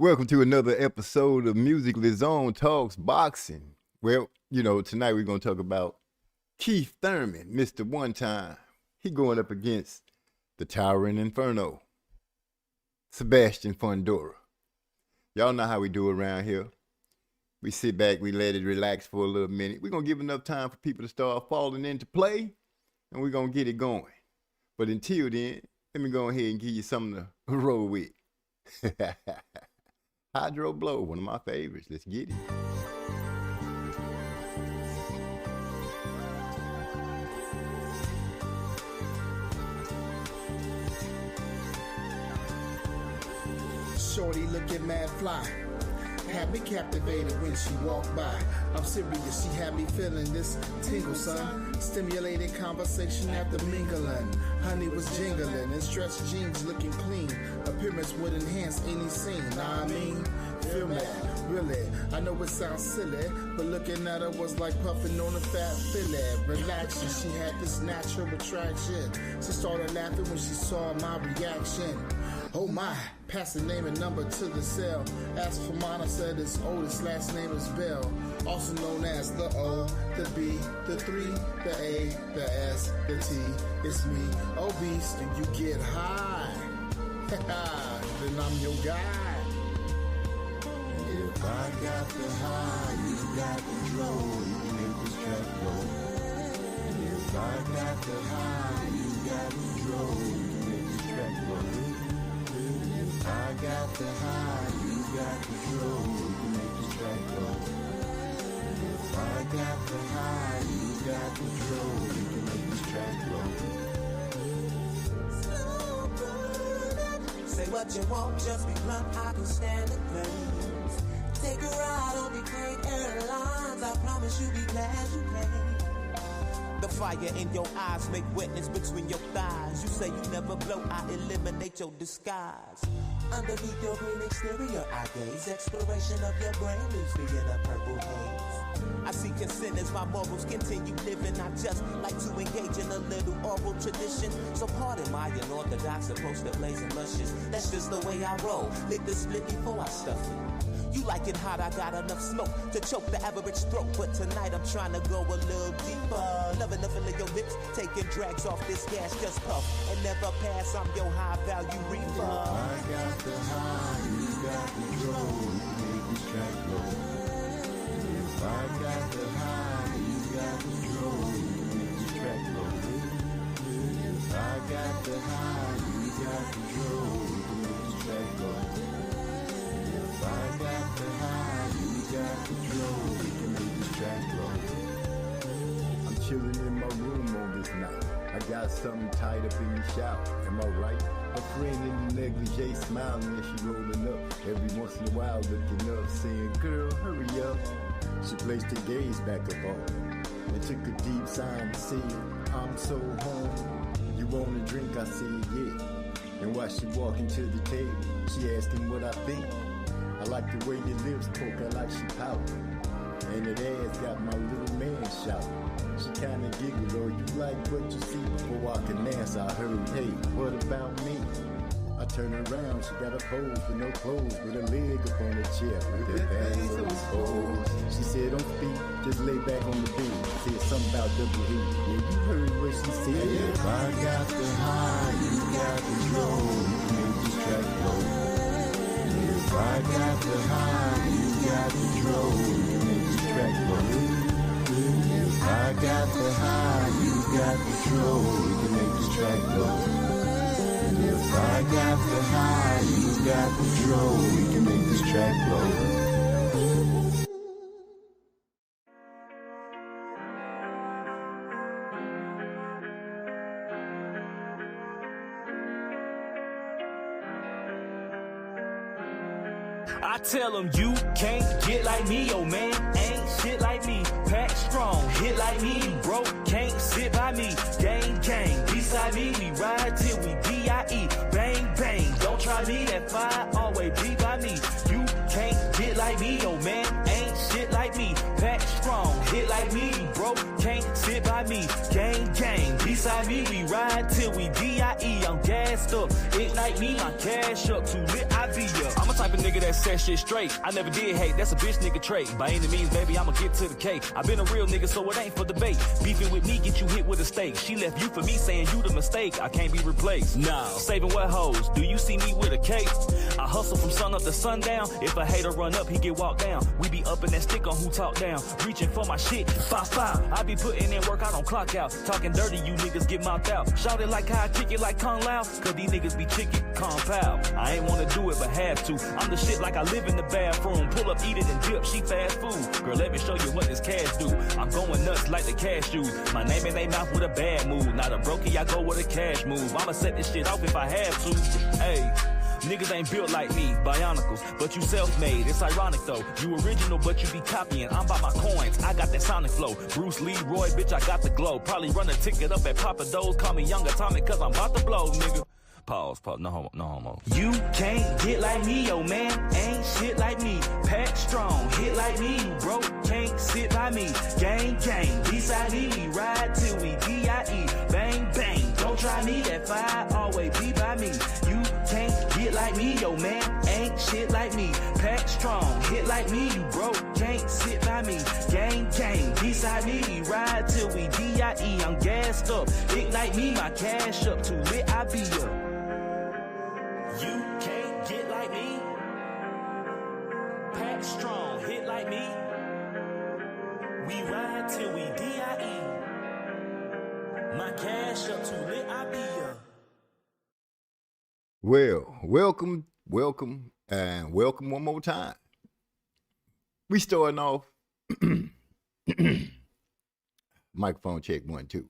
Welcome to another episode of Musically Zone Talks Boxing. Well, tonight we're going to talk about Keith Thurman, Mr. One Time. He going up against the Towering Inferno, Sebastian Fundora. Y'all know how we do around here. We sit back, we let it relax for a little minute. We're going to give enough time for people to start falling into play, and we're going to get it going. But until then, let me go ahead and give you something to roll with. Hydro Blow, one of my favorites. Let's get it. Shorty looking mad fly, had me captivated when she walked by. I'm serious, she had me feeling this tingle, son. Stimulated conversation after mingling. Honey was jingling and stretched jeans looking clean. Appearance would enhance any scene. I mean, feel me, really. I know it sounds silly, but looking at her was like puffing on a fat filly. Relaxing, she had this natural attraction. She started laughing when she saw my reaction. Oh my, pass the name and number to the cell. Asked for mine, I said it's Otis, last name is Bell. Also known as the O, the B, the 3, the A, the S, the T. It's me, obese, and you get high. Then I'm your guy. If I got the high, you got control. You can make this track go. If I got the high, you got control. You can make this track go. I got the high, you got control, you can make this track go. If I got the high, you got control, you can make this track go. Say what you want, just be blunt, I can stand the praise. Take a ride on the great airlines, I promise you be glad you came. The fire in your eyes make wetness between your thighs. You say you never blow, I eliminate your disguise. Underneath your green exterior, I gaze. Exploration of your brain leaves me in a purple haze. I see consent as my morals continue living. I just like to engage in a little oral tradition. So pardon my unorthodox approach to blazing luscious. That's just the way I roll. Lick the split before I stuff it. You like it hot, I got enough smoke to choke the average throat. But tonight I'm trying to go a little deeper. Loving the feel of your lips, taking drags off this gas, just puff and never pass. I'm your high value reaper. I got the high, you got control, you can make this track go. If I got the high, you got control, you can make this track go. If I got the high, you got control, you can make this track go. If I got the high, you got control, you can make this track go. I'm chilling in my room on this night. I got something tied up in the shower. Am I right? A friend in the negligee smiling as she rolling up. Every once in a while looking up, saying, girl, hurry up. She placed her gaze back up on me and took a deep sigh and said, I'm so hungry. You want a drink? I said, yeah. And while she walking to the table, she asking what I think. I like the way your lips poke, I like she pout. And that ass got my little man shouting. She kinda giggled, oh, you like what you see? Before I can answer, I heard, hey, what about me? I turn around, she got a pose with no clothes, with a leg up on the chair, with her hands on exposed. She said, don't speak, just lay back on the bed. Said something about double E. Yeah, you heard what she said. If I got the high, you got control, you can make this track go. If I got the high, you got control, you can make this track go. If I got the high, you got control, you can make this track go. If I got the high, you got control, we can make this track go. I tell them you can't get like me, yo man, ain't shit like me. Pack strong, hit like me, bro, can't sit by me. Gang, gang, beside me, we ride till we D.I.E. Bang, bang, don't try me, that fire always be by me. You can't get like me, yo man, ain't shit like me. Pack strong, hit like me, bro, can't sit by me. Gang, gang, beside me, we ride till we D.I.E. I'm gas gassed up. Ignite me, my cash up. Too lit, I be up. I'm a type of nigga that says shit straight. I never did hate, that's a bitch nigga trait. By any means, baby, I'ma get to the cake. I been a real nigga, so it ain't for debate. Beefing with me, get you hit with a stake. She left you for me, saying you the mistake. I can't be replaced. Nah, saving what hoes? Do you see me with a cape? I hustle from sun up to sundown. If a hater run up, he get walked down. We be up in that stick on who talk down. Reaching for my shit, 5-5. I be putting in work, I don't clock out. Talking dirty, you niggas get mouthed out. Shout it like how I kick it like Kung Lao. Cause these niggas be chicken, compound. I ain't wanna do it, but have to. I'm the shit like I live in the bathroom. Pull up, eat it, and dip, she fast food. Girl, let me show you what this cash do. I'm going nuts like the cashews. My name in they mouth with a bad move. Not a brokey, I go with a cash move. I'ma set this shit off if I have to. Hey. Niggas ain't built like me, bionicles, but you self-made. It's ironic though, you original, but you be copying. I'm by my coins, I got that sonic flow. Bruce Lee, Roy, bitch, I got the glow. Probably run a ticket up at Papa Do's. Call me Young Atomic, cause I'm about to blow, nigga. Pause, no homo, no homo. You can't get like me, yo man, ain't shit like me. Pack strong, hit like me, you broke, can't sit by me. Gang, beside me, we ride till we D.I.E. Bang, bang, don't try me, that fire always be by me. You can't get like me, yo man, ain't shit like me. Pack strong, hit like me, you broke, can't sit by me. Gang, beside me, we ride till we D.I.E. I'm gassed up, ignite me, my cash up, too lit, I be up. You can't get like me. Pack strong, hit like me. We ride till we D.I.E. My cash up too lit, I be up. Well, welcome, and welcome one more time. We starting off. Microphone check 1, 2.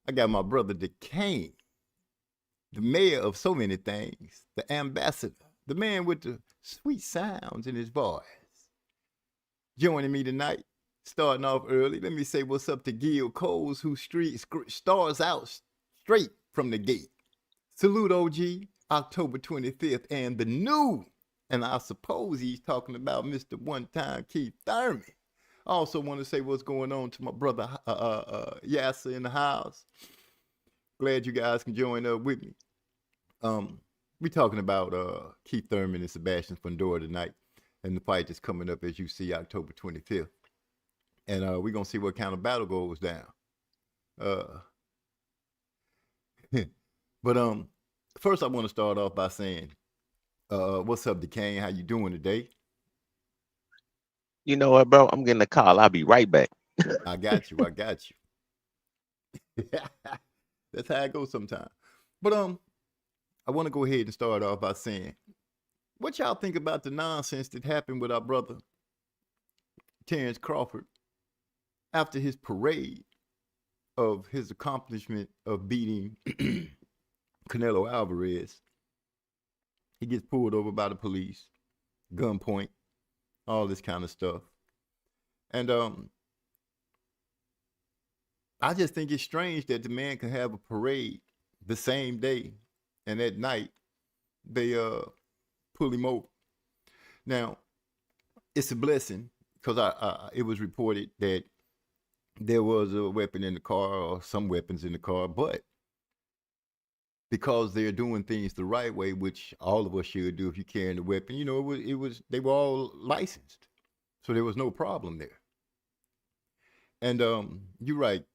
I got my brother DeCane, the mayor of so many things, the ambassador, the man with the sweet sounds in his voice. Joining me tonight, starting off early, let me say what's up to Gil Coles, who stars out straight from the gate. Salute OG, October 25th, and the new, and I suppose he's talking about Mr. One-Time Keith Thurman. I also want to say what's going on to my brother Yasser in the house. Glad you guys can join up with me. We're talking about Keith Thurman and Sebastian Fundora tonight, and the fight is coming up, as you see, October 25th. And we're going to see what kind of battle goes down. But first I want to start off by saying, what's up, DeCane? How you doing today? You know what, bro? I'm getting a call. I'll be right back. I got you. That's how it goes sometimes. But I want to go ahead and start off by saying, what y'all think about the nonsense that happened with our brother Terrence Crawford after his parade of his accomplishment of beating Canelo Alvarez? He gets pulled over by the police, gunpoint, all this kind of stuff. And I just think it's strange that the man can have a parade the same day, and at night they pull him over. Now, it's a blessing because it was reported that there was a weapon in the car or some weapons in the car, but because they're doing things the right way, which all of us should do if you're carrying a weapon, you know, they were all licensed, so there was no problem there. And you're right,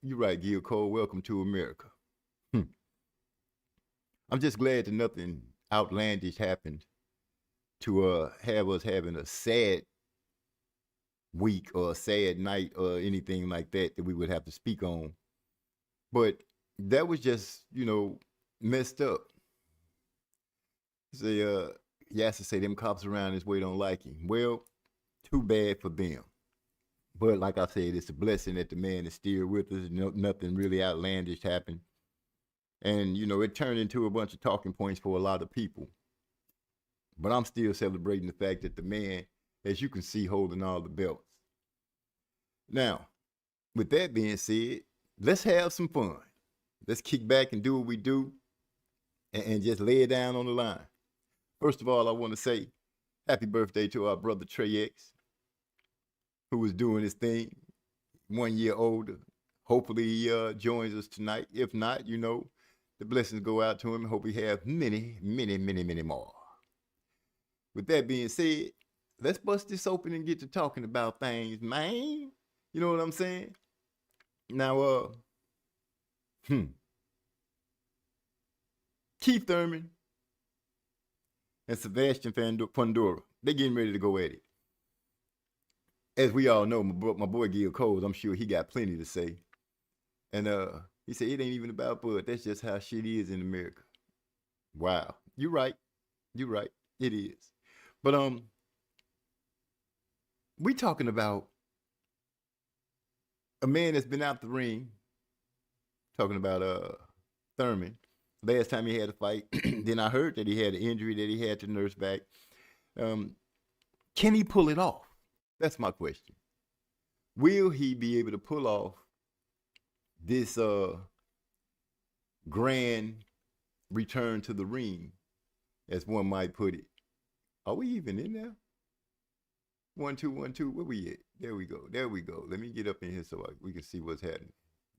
Gil Cole. Welcome to America. I'm just glad that nothing outlandish happened to have us having a sad week or a sad night or anything like that we would have to speak on. But that was just, you know, messed up. Say, Yasser say them cops around this way don't like him. Well, too bad for them. But like I said, it's a blessing that the man is still with us. Nothing really outlandish happened. And, you know, it turned into a bunch of talking points for a lot of people. But I'm still celebrating the fact that the man, as you can see, holding all the belts. Now, with that being said, let's have some fun. Let's kick back and do what we do and just lay it down on the line. First of all, I want to say happy birthday to our brother Trey X, who is doing his thing, 1 year older. Hopefully he joins us tonight. If not, you know, The blessings go out to him. Hope he have many, many, many, many more. With that being said, let's bust this open and get to talking about things, man. You know what I'm saying? Now, Keith Thurman and Sebastian Fundora, they getting ready to go at it. As we all know, my boy Gil Coles, I'm sure he got plenty to say. And he said, it ain't even about Bud. That's just how shit is in America. Wow. You're right. You're right. It is. But we talking about a man that's been out the ring, talking about Thurman. Last time he had a fight, then I heard that he had an injury that he had to nurse back. Can he pull it off? That's my question. Will he be able to pull off this grand return to the ring, as one might put it? Are we even in there? 1 2 1 2. Where we at? There we go. There we go. Let me get up in here so we can see what's happening.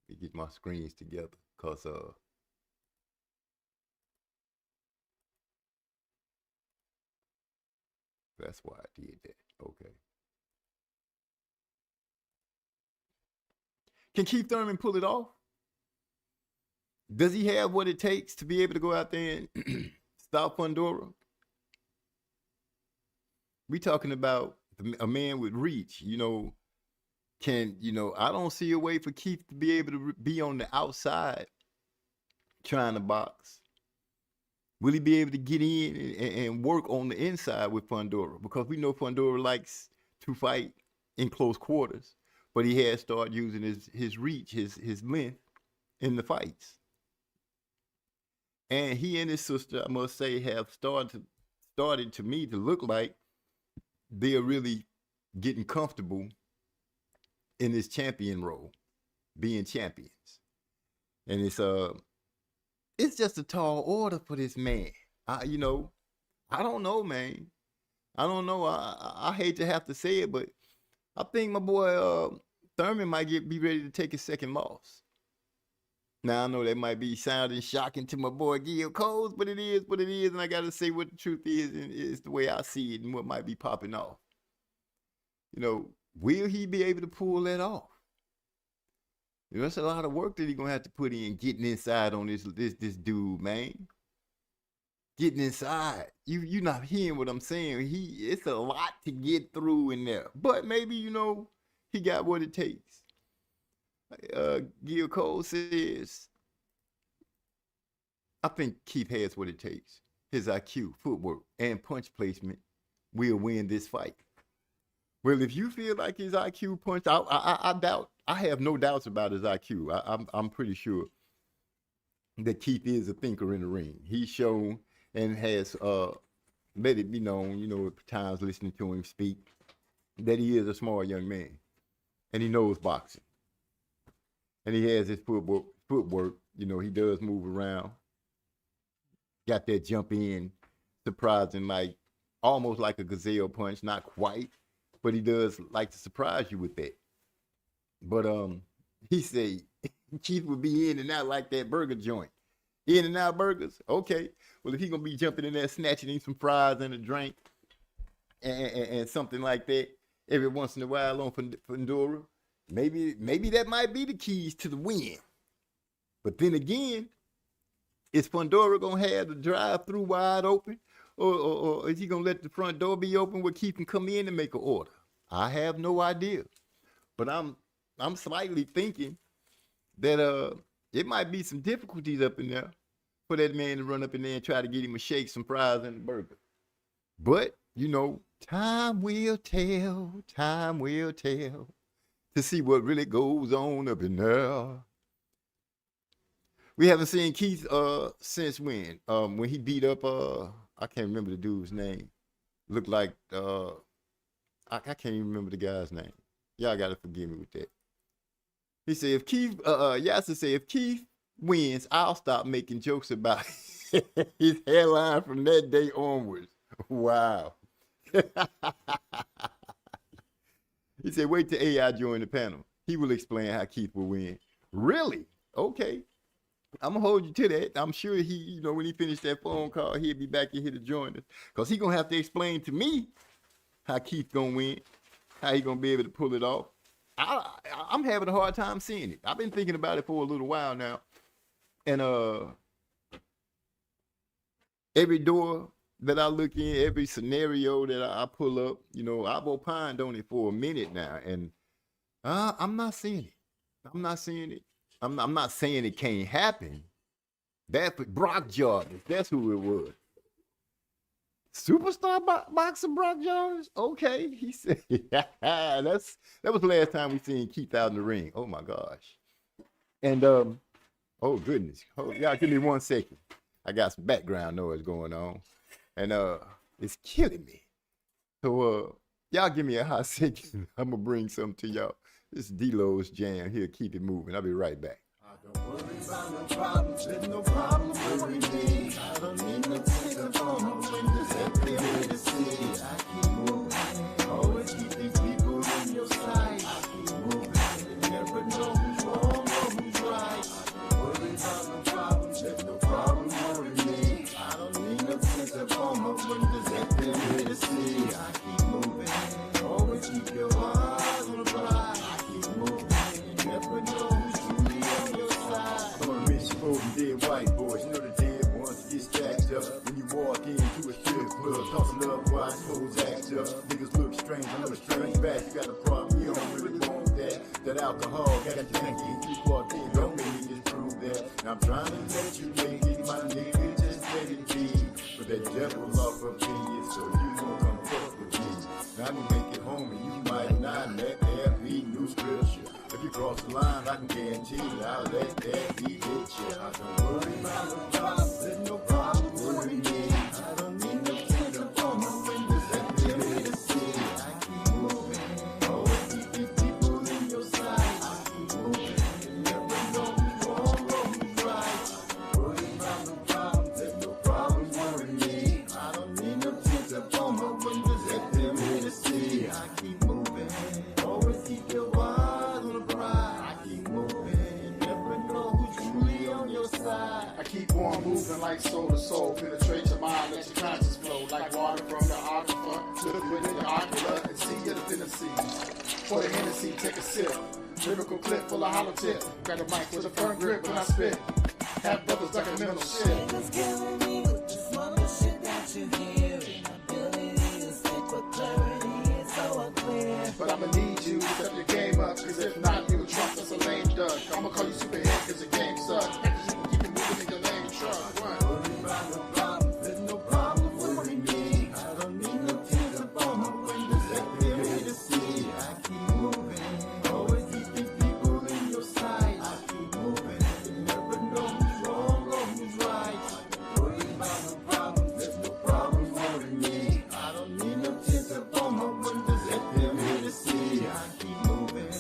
Let me get my screens together, cause that's why I did that. Okay. Can Keith Thurman pull it off? Does he have what it takes to be able to go out there and stop Fundora? We talking about a man with reach, you know. I don't see a way for Keith to be able to be on the outside trying to box. Will he be able to get in and work on the inside with Fundora? Because we know Fundora likes to fight in close quarters, but he has started using his reach, his length in the fights. And he and his sister, I must say, have started to me to look like they are really getting comfortable in this champion role, being champions. And it's just a tall order for this man. I don't know, man. I don't know. I hate to have to say it, but I think my boy Thurman might be ready to take his second loss. Now, I know that might be sounding shocking to my boy Gil Coles, but it is what it is, and I got to say what the truth is, and it's the way I see it and what might be popping off. Will he be able to pull that off? That's a lot of work that he's going to have to put in getting inside on this dude, man. Getting inside. You're not hearing what I'm saying. It's a lot to get through in there. But maybe, he got what it takes. Gil Cole says, I think Keith has what it takes. His IQ, footwork, and punch placement will win this fight. Well, if you feel like his IQ punch, I have no doubts about his IQ. I'm pretty sure that Keith is a thinker in the ring. He's shown and has let it be known, at times listening to him speak, that he is a smart young man. And he knows boxing. And he has his footwork. He does move around. Got that jump in, surprising, almost like a gazelle punch, not quite. But he does like to surprise you with that. But he said Keith would be in and out like that burger joint. In and out burgers? Okay. Well, if he's going to be jumping in there, snatching in some fries and a drink and something like that every once in a while on Fundora, maybe that might be the keys to the win. But then again, is Fundora going to have the drive-through wide open? Or is he going to let the front door be open where Keith can come in and make an order? I have no idea. But I'm slightly thinking that it might be some difficulties up in there for that man to run up in there and try to get him a shake, some fries, and a burger. But, time will tell to see what really goes on up in there. We haven't seen Keith since when? When he beat up I can't remember the dude's name. Looked like I can't even remember the guy's name. Y'all gotta forgive me with that. He said if Keith Yasser said if Keith wins, I'll stop making jokes about his hairline from that day onwards. Wow. He said wait till AI join the panel. He will explain how Keith will win. Really? Okay. I'm gonna hold you to that. I'm sure he, when he finished that phone call, he'll be back in here to join us. Cause he gonna have to explain to me how Keith gonna win, how he gonna be able to pull it off. I'm having a hard time seeing it. I've been thinking about it for a little while now. And every door that I look in, every scenario that I pull up, I've opined on it for a minute now, and I'm not seeing it. I'm not seeing it. I'm not saying it can't happen. That's Brock Jarvis. That's who it was. Superstar boxer Brock Jarvis? Okay, he said. that was the last time we seen Keith out in the ring. Oh my gosh. And oh goodness. Oh, y'all give me 1 second. I got some background noise going on, and it's killing me. So y'all give me a hot second. I'm gonna bring something to y'all. This is D-Lo's jam. Here, keep it moving. I'll be right back. Don't worry about no problems, there's no problems with me. I don't need no ticket on my windows, everywhere to see. I keep moving, always keep these people in your sight. I keep moving, never know who's wrong or who's right. Don't worry about no problems, there's no problems with me. I don't need no ticket on my windows, everywhere to see. I keep moving, always keep your eyes on the prize. I keep moving, never know who's truly on your dead white boys, the dead ones get stacked up. When you walk into a strip club, tossing up watch, hoes act up. Niggas look strange, I know a strange back. You got a problem, you don't really want that. That alcohol got you thinking. You walked in, don't make me disprove that. Now I'm trying to let you make it, my nigga, just let it be. But that devil off up in you, so you gon' come fuck with me. Now I can make it home and you might not let there be new scripture. If you cross the line, I can guarantee that I'll let that be hit you. I don't worry about no problems, there's no problem worrying me. I don't need no tint up on my windows, everywhere to see. I keep moving, always keep these people in your sight. I keep moving, you never know who's wrong or who's right. Don't worry about no problems, there's no problems worrying me. I don't need no tint up on my windows, everywhere to see. I keep moving, always keep your eyes on the prize. I keep moving, never know who's truly on your side. I keep on moving like soul to soul, penetrate your mind, let your conscience flow like water from the aquifer. Liquid in your ocular and see your divinity. For the Hennessy, take a sip. Lyrical clip full of hollow tip. Got a mic with a firm grip when I spit. Have brothers documental shit. Niggas killing me with this mother shit that you hear. Ability to speak with clarity is so unclear. But I'ma need you to step your game up, cause if not, you a trump that's a lame duck. I'ma call you superhead cause the game sucks. Keep it moving in your lame truck. Don't worry about no problems, there's no problem worrying me. I don't need no tears up on my windows, everywhere to see. I keep moving, always keep these people in your sight. I keep moving, you never know who's wrong or who's right. Don't worry about no problems, there's no problems worrying me. I don't need no tears up on my windows, everywhere to see. I keep moving,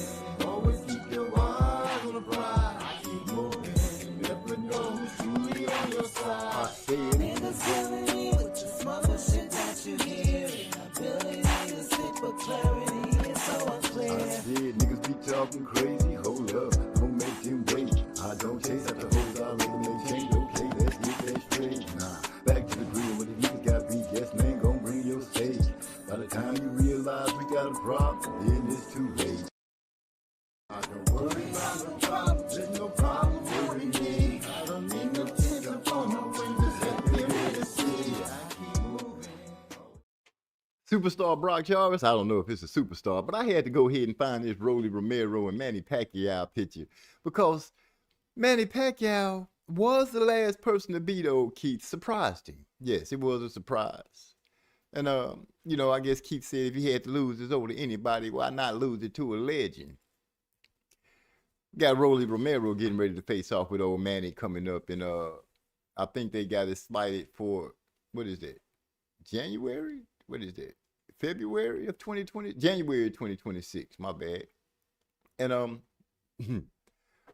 always keep your eyes on the prize. I keep moving, you never know who's truly on your side. Niggas killing me with this mother shit that you hear. Ability to speak with clarity is so unclear. I said niggas be talking crazy, hold up, don't make them wait. I don't chase after hoes, I rather make change. Okay, let's get that straight. Nah, back to the grill, what the niggas got beat, yes man, gon' bring your stage. By the time you realize we got a problem, then it's too late. I don't worry about no problems, there's no problem worrying me. I don't need no tint up on my windows, everywhere to see. I keep moving. Superstar Brock Jarvis, I don't know if it's a superstar, but I had to go ahead and find this Rolly Romero and Manny Pacquiao picture because Manny Pacquiao was the last person to beat old Keith. Surprised him. Yes, it was a surprise. And, I guess Keith said if he had to lose this over to anybody, why not lose it to a legend? Got Rolly Romero getting ready to face off with old Manny coming up, and I think they got it slated for, what is that, January? What is that, February of 2020? January 2026, my bad. And I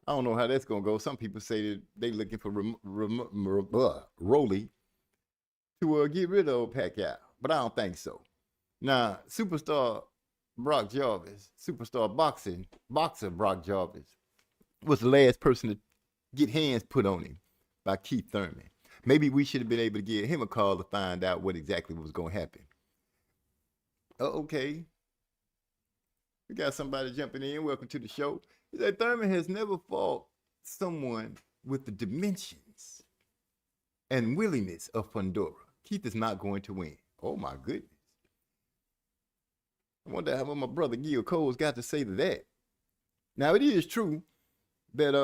don't know how that's going to go. Some people say that they looking for Rolly to get rid of old Pacquiao, but I don't think so. Now, superstar Brock Jarvis, superstar boxer Brock Jarvis, was the last person get hands put on him by Keith Thurman. Maybe we should have been able to give him a call to find out what exactly was going to happen. Okay. We got somebody jumping in. Welcome to the show. He said Thurman has never fought someone with the dimensions and willingness of Fundora. Keith is not going to win. Oh my goodness. I wonder what my brother Gil Cole's got to say to that. Now it is true that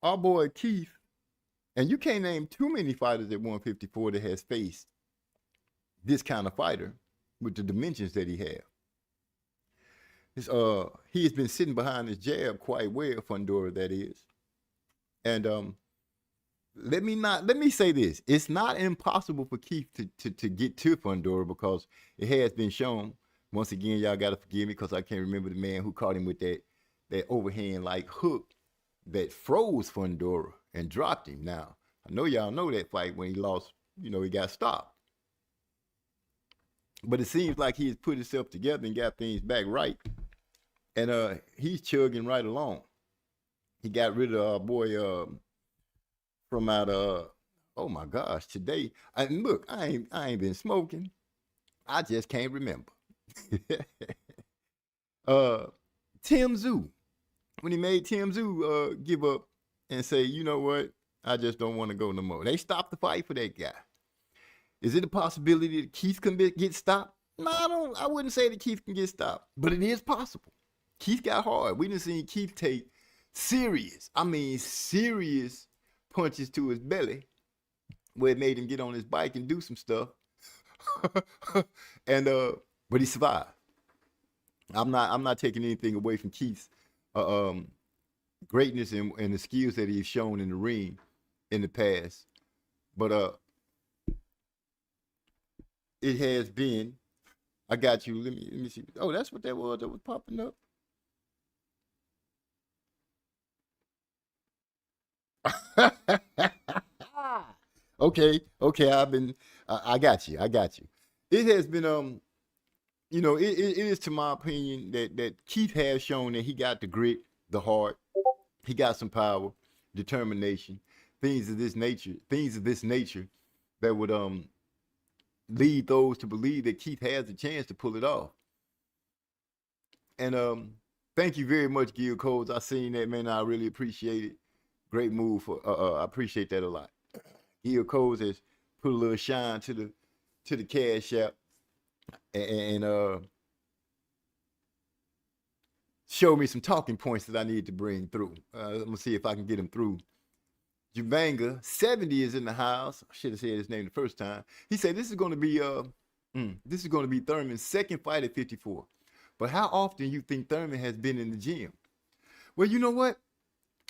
our boy Keith, and you can't name too many fighters at 154 that has faced this kind of fighter with the dimensions that he has. He has been sitting behind his jab quite well, Fundora, that is. And let me say this. It's not impossible for Keith to get to Fundora, because it has been shown. Once again, y'all gotta forgive me because I can't remember the man who caught him with that overhand like hook that froze Fundora and dropped him. Now, I know y'all know that fight when he lost, he got stopped. But it seems like he has put himself together and got things back right. And he's chugging right along. He got rid of our boy from out oh my gosh, today. Look, I ain't been smoking. I just can't remember. Tim Tszyu. When he made Tim Tszyu give up and say, you know what, I just don't want to go no more. They stopped the fight for that guy. Is it a possibility that Keith can get stopped? No, I wouldn't say that Keith can get stopped, but it is possible. Keith got hard. We done seen Keith take serious punches to his belly where it made him get on his bike and do some stuff. And but he survived. I'm not taking anything away from Keith's greatness and the skills that he's shown in the ring in the past. But it has been, I got you. Let me see. Oh, that's what that was popping up. Okay. I got you. It has been, it is to my opinion that Keith has shown that he got the grit, the heart, he got some power, determination, things of this nature that would lead those to believe that Keith has a chance to pull it off. And thank you very much, Gil Coles. I seen that, man. I really appreciate it. Great move I appreciate that a lot. Gil Coles has put a little shine to the cash app and show me some talking points that I need to bring through. I'm gonna see if I can get them through. Jubanga 70 is in the house. I should have said his name the first time. He said this is going to be Thurman's second fight at 54. But how often you think Thurman has been in the gym? Well, you know what?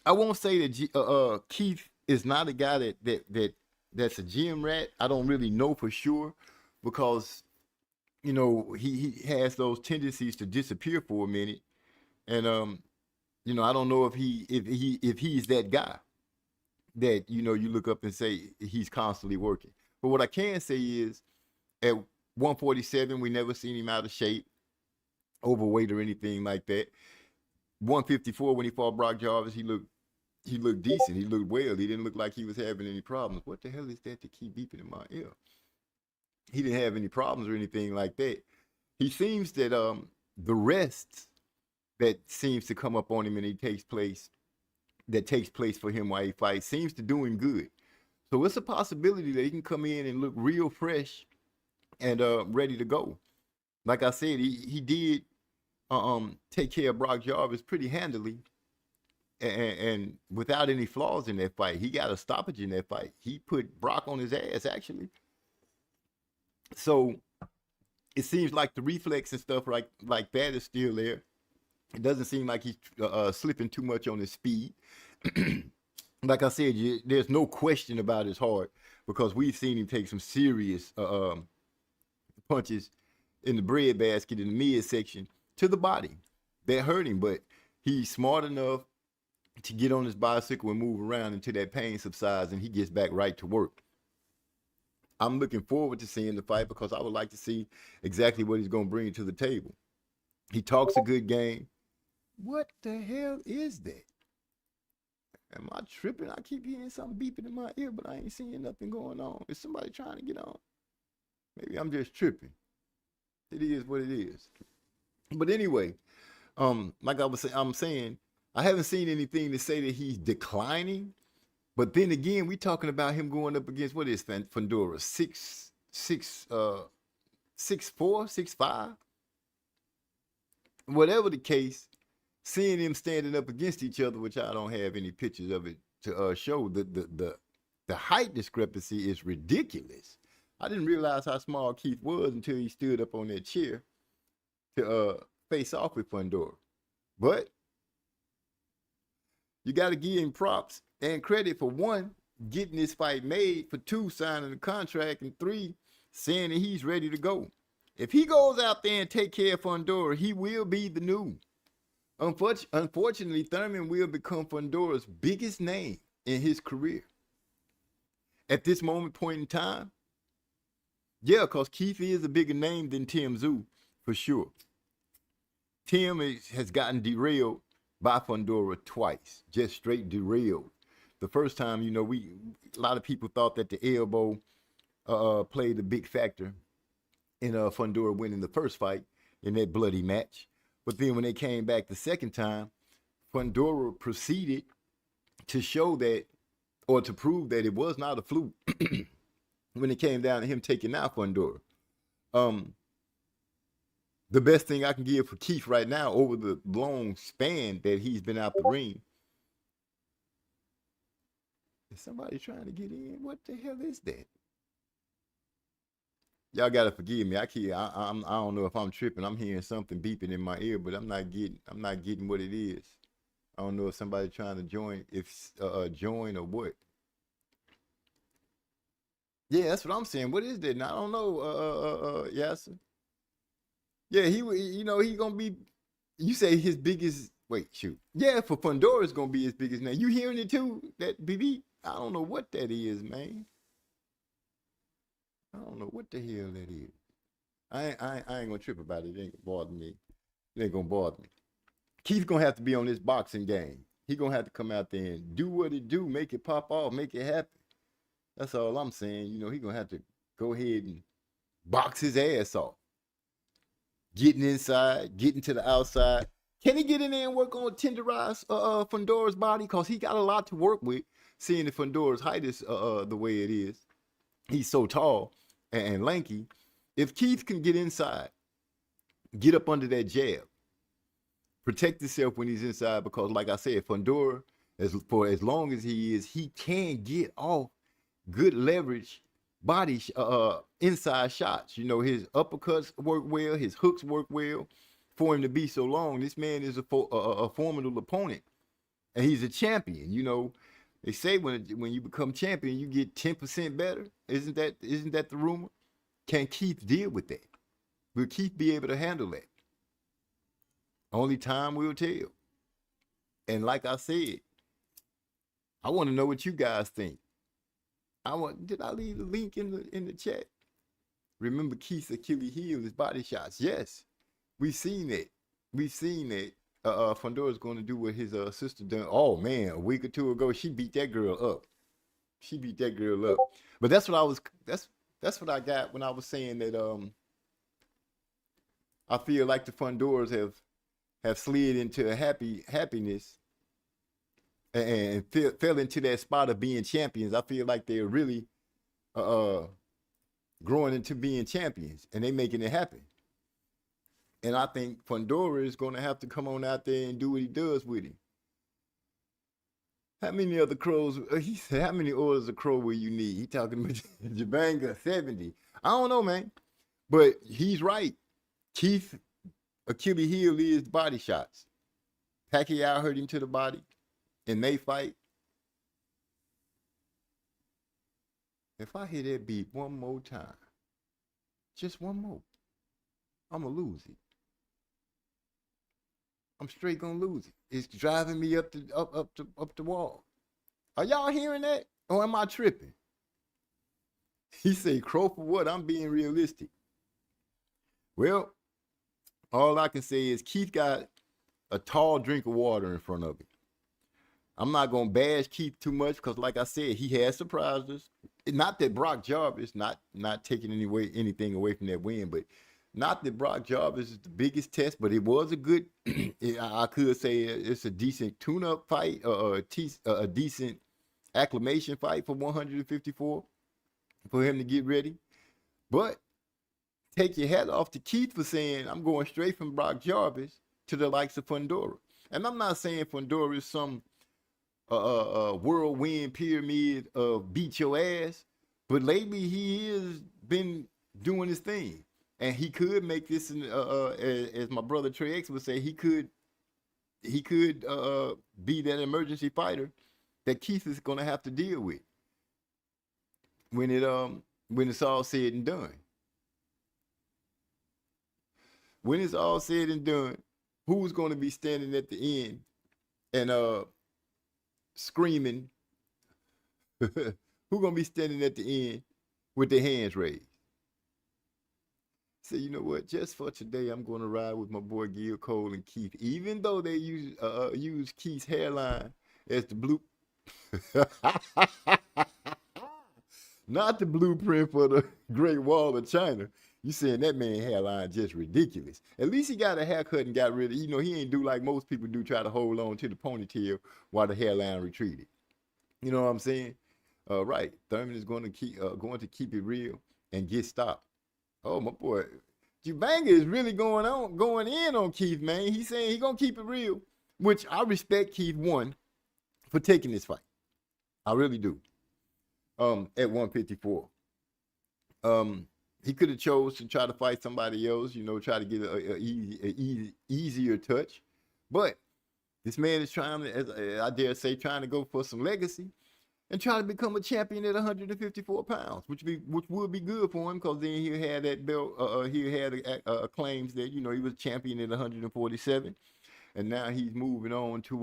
I won't say that Keith is not a guy that's a gym rat. I don't really know for sure because he has those tendencies to disappear for a minute, and I don't know if he's that guy that you look up and say he's constantly working. But what I can say is at 147 we never seen him out of shape, overweight or anything like that. 154 when he fought Brock Jarvis, he looked decent. He looked well. He didn't look like he was having any problems. What the hell is that to keep beeping in my ear? He didn't have any problems or anything like that. He seems that the rest that seems to come up on him and takes place for him while he fights seems to do him good. So it's a possibility that he can come in and look real fresh and ready to go. Like I said, he did take care of Brock Jarvis pretty handily and without any flaws in that fight. He got a stoppage in that fight. He put Brock on his ass, actually. So it seems like the reflex and stuff like that is still there. It doesn't seem like he's slipping too much on his speed. Like I said, there's no question about his heart because we've seen him take some serious punches in the breadbasket in the midsection to the body that hurt him. But he's smart enough to get on his bicycle and move around until that pain subsides and he gets back right to work. I'm looking forward to seeing the fight because I would like to see exactly what he's going to bring to the table. He talks a good game. What the hell is that? Am I tripping? I keep hearing something beeping in my ear, but I ain't seeing nothing going on. Is somebody trying to get on? Maybe I'm just tripping. It is what it is. But anyway, like I'm saying, I haven't seen anything to say that he's declining. But then again, we talking about him going up against what is Fundora 6'4", 6'5". Whatever the case, seeing them standing up against each other, which I don't have any pictures of it to show, the height discrepancy is ridiculous. I didn't realize how small Keith was until he stood up on that chair to face off with Fundora. But you got to give him props and credit for, one, getting this fight made, for two, signing the contract, and three, saying that he's ready to go. If he goes out there and take care of Fundora, he will be the new. Unfortunately, Thurman will become Fundora's biggest name in his career. At this point in time, yeah, because Keith is a bigger name than Tim Tszyu, for sure. Tim has gotten derailed by Fundora twice, just straight derailed. The first time, you know, a lot of people thought that the elbow played a big factor in Fundora winning the first fight in that bloody match. But then when they came back the second time, Fundora proceeded to show that, or to prove that it was not a fluke when it came down to him taking out Fundora. The best thing I can give for Keith right now, over the long span that he's been out the ring. Is somebody trying to get in? What the hell is that? Y'all gotta forgive me. I don't know if I'm tripping. I'm hearing something beeping in my ear, but I'm not getting what it is. I don't know if somebody trying to join, join or what. Yeah, that's what I'm saying. What is that? I don't know. Yasser. Yeah, he gonna be. You say his biggest. Wait, shoot. Yeah, for Fundora is gonna be his biggest name. You hearing it too? That BB. I don't know what that is, man. I don't know what the hell that is. I ain't gonna trip about it. It ain't gonna bother me. It ain't gonna bother me. Keith's gonna have to be on this boxing game. He gonna have to come out there and do what it do, make it pop off, make it happen. That's all I'm saying. You know, he gonna have to go ahead and box his ass off. Getting inside, getting to the outside. Can he get in there and work on tenderize Fundora's body? Because he got a lot to work with, seeing that Fundora's height is the way it is. He's so tall and lanky. If Keith can get inside, get up under that jab, protect himself when he's inside, because like I said, Fundora, for as long as he is, he can get off good leverage body inside shots. You know, his uppercuts work well, his hooks work well. For him to be so long, this man is a formidable opponent, and he's a champion. You know, they say when you become champion, you get 10% better. Isn't that the rumor? Can Keith deal with that? Will Keith be able to handle that? Only time will tell. And like I said, I want to know what you guys think. Did I leave the link in the chat? Remember Keith's Achilles heel, his body shots. Yes, we've seen it. We've seen it. Fundora's going to do what his sister done. Oh man, a week or two ago, she beat that girl up. She beat that girl up. But that's what I got when I was saying that I feel like the Fundoras have slid into a happiness and fell into that spot of being champions. I feel like they're really growing into being champions, and they making it happen. And I think Fundora is going to have to come on out there and do what he does with him. How many other crows? He said, how many orders of crow will you need? He talking about Jabanga 70. I don't know, man. But he's right. Keith Achilles heel is body shots. Pacquiao hurt him to the body in they fight. If I hear that beat one more time, just one more, I'm going to lose it. I'm straight gonna lose it. It's driving me up the wall. Are y'all hearing that? Or am I tripping? He say, crow for what? I'm being realistic. Well, all I can say is Keith got a tall drink of water in front of him. I'm not gonna bash Keith too much because, like I said, he has surprised us. Not that Brock Jarvis not taking anything away from that win, but not that Brock Jarvis is the biggest test, but it was a good. I could say it's a decent tune-up fight, a decent acclimation fight for 154 for him to get ready. But take your hat off to Keith for saying, I'm going straight from Brock Jarvis to the likes of Fundora. And I'm not saying Fundora is some whirlwind pyramid of beat your ass, but lately he has been doing his thing. And he could make this, as my brother Trey X would say, he could be that emergency fighter that Keith is going to have to deal with when it's all said and done. When it's all said and done, who's going to be standing at the end and screaming? Who's going to be standing at the end with their hands raised? Say, you know what? Just for today, I'm going to ride with my boy Gil Cole and Keith, even though they use Keith's hairline as the blue, not the blueprint for the Great Wall of China. You saying that man hairline just ridiculous. At least he got a haircut and got rid of, he ain't do like most people do, try to hold on to the ponytail while the hairline retreated. You know what I'm saying? Right. Thurman is going to keep it real and get stopped. Oh, my boy. Jubanga is really going in on Keith, man. He's saying he's going to keep it real, which I respect Keith, one, for taking this fight. I really do. At 154. He could have chose to try to fight somebody else, try to get a easier touch. But this man is trying to, as I dare say, trying to go for some legacy and try to become a champion at 154 pounds, which would be good for him, because then he'll have that belt. He'll have claims that, he was champion at 147. And now he's moving on to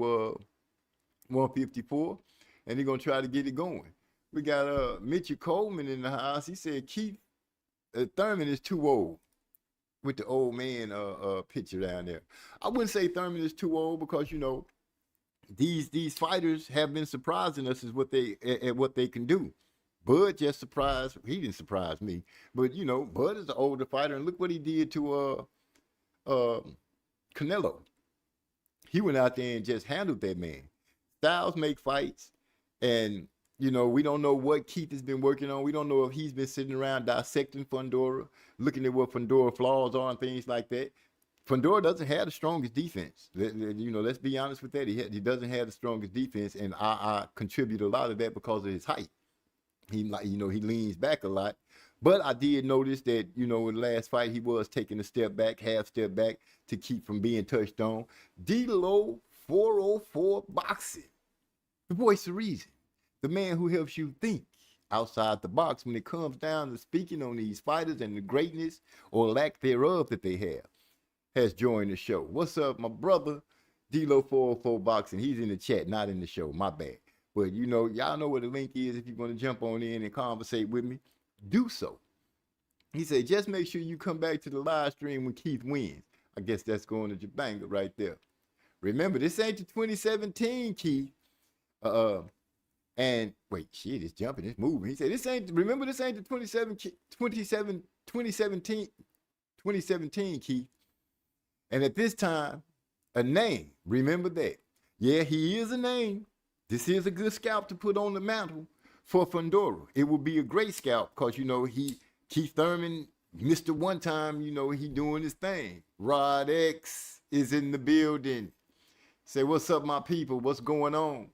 154, and he's going to try to get it going. We got Mitchell Coleman in the house. He said Keith Thurman is too old, with the old man picture down there. I wouldn't say Thurman is too old, because these fighters have been surprising us at what they can do. Bud just surprised. He didn't surprise me, but Bud is an older fighter, and look what he did to Canelo. He went out there and just handled that man. Styles make fights, and we don't know what Keith has been working on. We don't know if he's been sitting around dissecting Fundora, looking at what Fundora flaws are and things like that. Fundora doesn't have the strongest defense. Let's be honest with that. He doesn't have the strongest defense, and I contribute a lot of that because of his height. He leans back a lot. But I did notice that, in the last fight, he was taking a half step back to keep from being touched on. D-Lo 404 Boxing, the voice of reason. The man who helps you think outside the box when it comes down to speaking on these fighters and the greatness or lack thereof that they have, has joined the show. What's up, my brother? D-Lo 404 Boxing. He's in the chat, not in the show. My bad. But, y'all know what the link is. If you're going to jump on in and conversate with me, do so. He said, just make sure you come back to the live stream when Keith wins. I guess that's going to Jabanga right there. Remember, this ain't the 2017 Keith. And wait, shit, it's jumping, it's moving. He said, this ain't the 2017 Keith. And at this time, a name. Remember that. Yeah, he is a name. This is a good scalp to put on the mantle for Fundora. It will be a great scalp because, Keith Thurman, Mr. One Time, he doing his thing. Rod X is in the building. Say, what's up, my people? What's going on?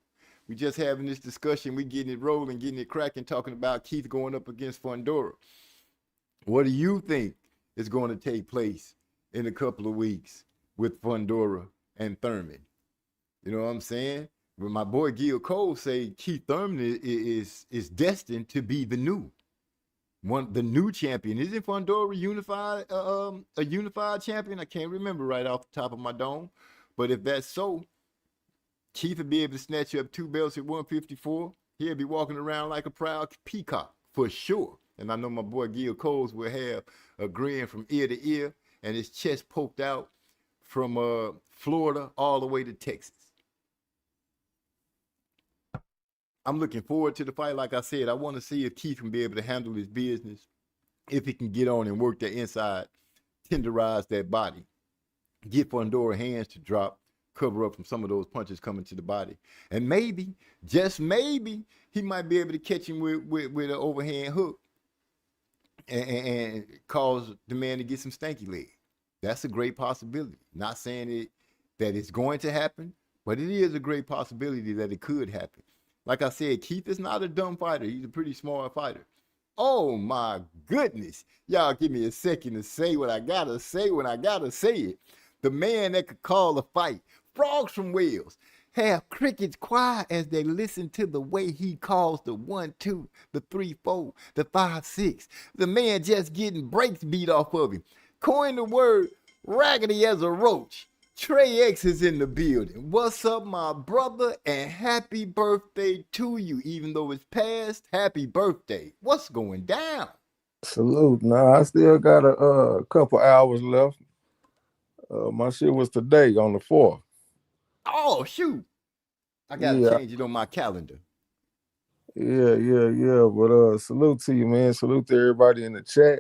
We just having this discussion. We getting it rolling, getting it cracking, talking about Keith going up against Fundora. What do you think is going to take place in a couple of weeks with Fundora and Thurman? You know what I'm saying? But my boy Gil Cole say Keith Thurman is destined to be the new champion. Isn't Fundora a unified champion? I can't remember right off the top of my dome. But if that's so, Keith will be able to snatch up 2 belts at 154. He'll be walking around like a proud peacock for sure. And I know my boy Gil Coles will have a grin from ear to ear and his chest poked out from Florida all the way to Texas. I'm looking forward to the fight. Like I said, I want to see if Keith can be able to handle his business, if he can get on and work the inside, tenderize that body, get Fundora hands to drop, cover up from some of those punches coming to the body. And maybe, just maybe, he might be able to catch him with an overhand hook and cause the man to get some stanky leg. That's a great possibility. Not saying that it's going to happen, but it is a great possibility that it could happen. Like I said, Keith is not a dumb fighter. He's a pretty smart fighter. Oh my goodness. Y'all give me a second to say what I gotta say when I gotta say it. The man that could call a fight. Frogs from Wales have crickets quiet as they listen to the way he calls the 1, 2, the 3, 4, the 5, 6. The man just getting breaks beat off of him. Coin the word raggedy as a roach. Trey X is in the building. What's up, my brother? And happy birthday to you. Even though it's past, happy birthday. What's going down? Salute. Nah, I still got a couple hours left. My shit was today on the 4th. Oh, shoot. I got to change it on my calendar. Yeah. But salute to you, man. Salute to everybody in the chat.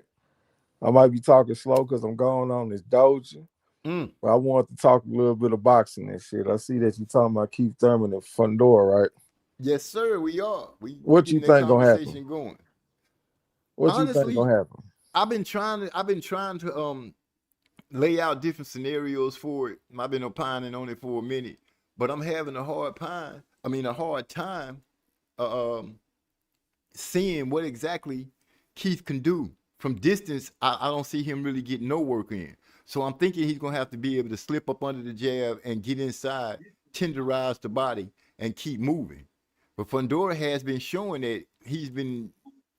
I might be talking slow because I'm going on this doja. But I want to talk a little bit of boxing and shit. I see that you're talking about Keith Thurman and Fundora, right? Yes, sir, we are. What you think gonna happen? Going. What honestly, you think gonna happen? I've been trying to lay out different scenarios for it. I've been opining on it for a minute, but I'm having a hard time seeing what exactly Keith can do. From distance, I don't see him really getting no work in. So I'm thinking he's going to have to be able to slip up under the jab and get inside, tenderize the body, and keep moving. But Fundora has been showing that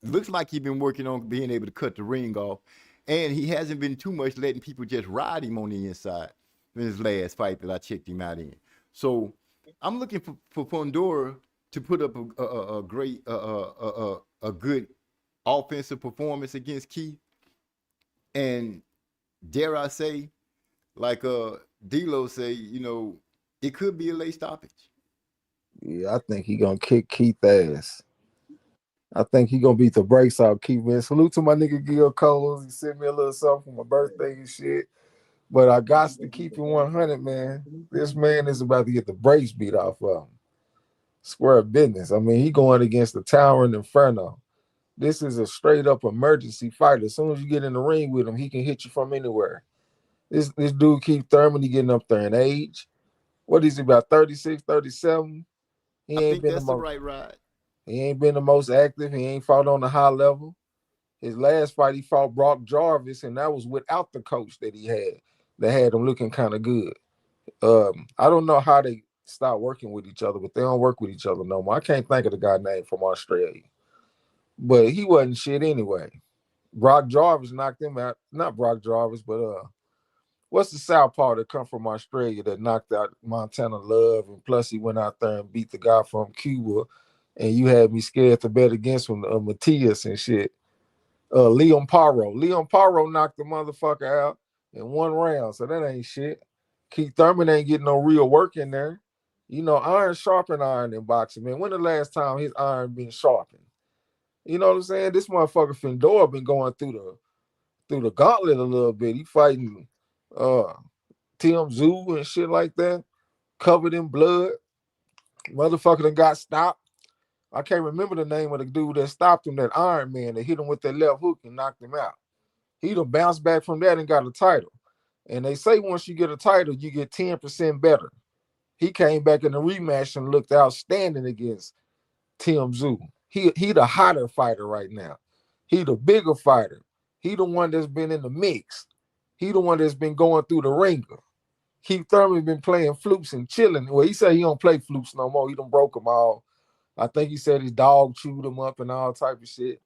looks like he's been working on being able to cut the ring off. And he hasn't been too much letting people just ride him on the inside in his last fight that I checked him out in. So I'm looking for Fundora to put up a great, a good offensive performance against Keith. And dare I say, like D-Lo say, it could be a late stoppage. Yeah, I think he gonna kick Keith ass. I think he gonna beat the brakes out Keith, man. Salute to my nigga Gil Coles. He sent me a little something for my birthday and shit. But I got to keep it 100, man. This man is about to get the brakes beat off of him. Square business. I mean, he going against the towering inferno. This is a straight up emergency fight. As soon as you get in the ring with him, he can hit you from anywhere. This dude Keith Thurman, he getting up there in age. What is he, about 36, 37? I think that's the right ride. He ain't been the most active. He ain't fought on the high level. His last fight, he fought Brock Jarvis, and that was without the coach that he had. That had him looking kind of good. I don't know how they stopped working with each other, but they don't work with each other no more. I can't think of the guy's name from Australia. But he wasn't shit anyway. Brock Jarvis knocked him out. Not Brock Jarvis, but what's the southpaw that come from Australia that knocked out Montana Love, and plus he went out there and beat the guy from Cuba, and you had me scared to bet against him, Matias and shit. Leon Paro. Leon Paro knocked the motherfucker out in 1 round, so that ain't shit. Keith Thurman ain't getting no real work in there. Iron sharpen iron in boxing, man. When the last time his iron been sharpened? You know what I'm saying? This motherfucker Fundora been going through the gauntlet a little bit. He fighting Tim Zoo and shit like that, covered in blood. Motherfucker done got stopped. I can't remember the name of the dude that stopped him, that Iron Man that hit him with that left hook and knocked him out. He done bounced back from that and got a title. And they say once you get a title, you get 10% better. He came back in the rematch and looked outstanding against Tim Zoo. He the hotter fighter right now. He the bigger fighter. He the one that's been in the mix. He the one that's been going through the ringer. Keith Thurman been playing flukes and chilling. Well, he said he don't play flukes no more. He done broke them all. I think he said his dog chewed him up and all type of shit.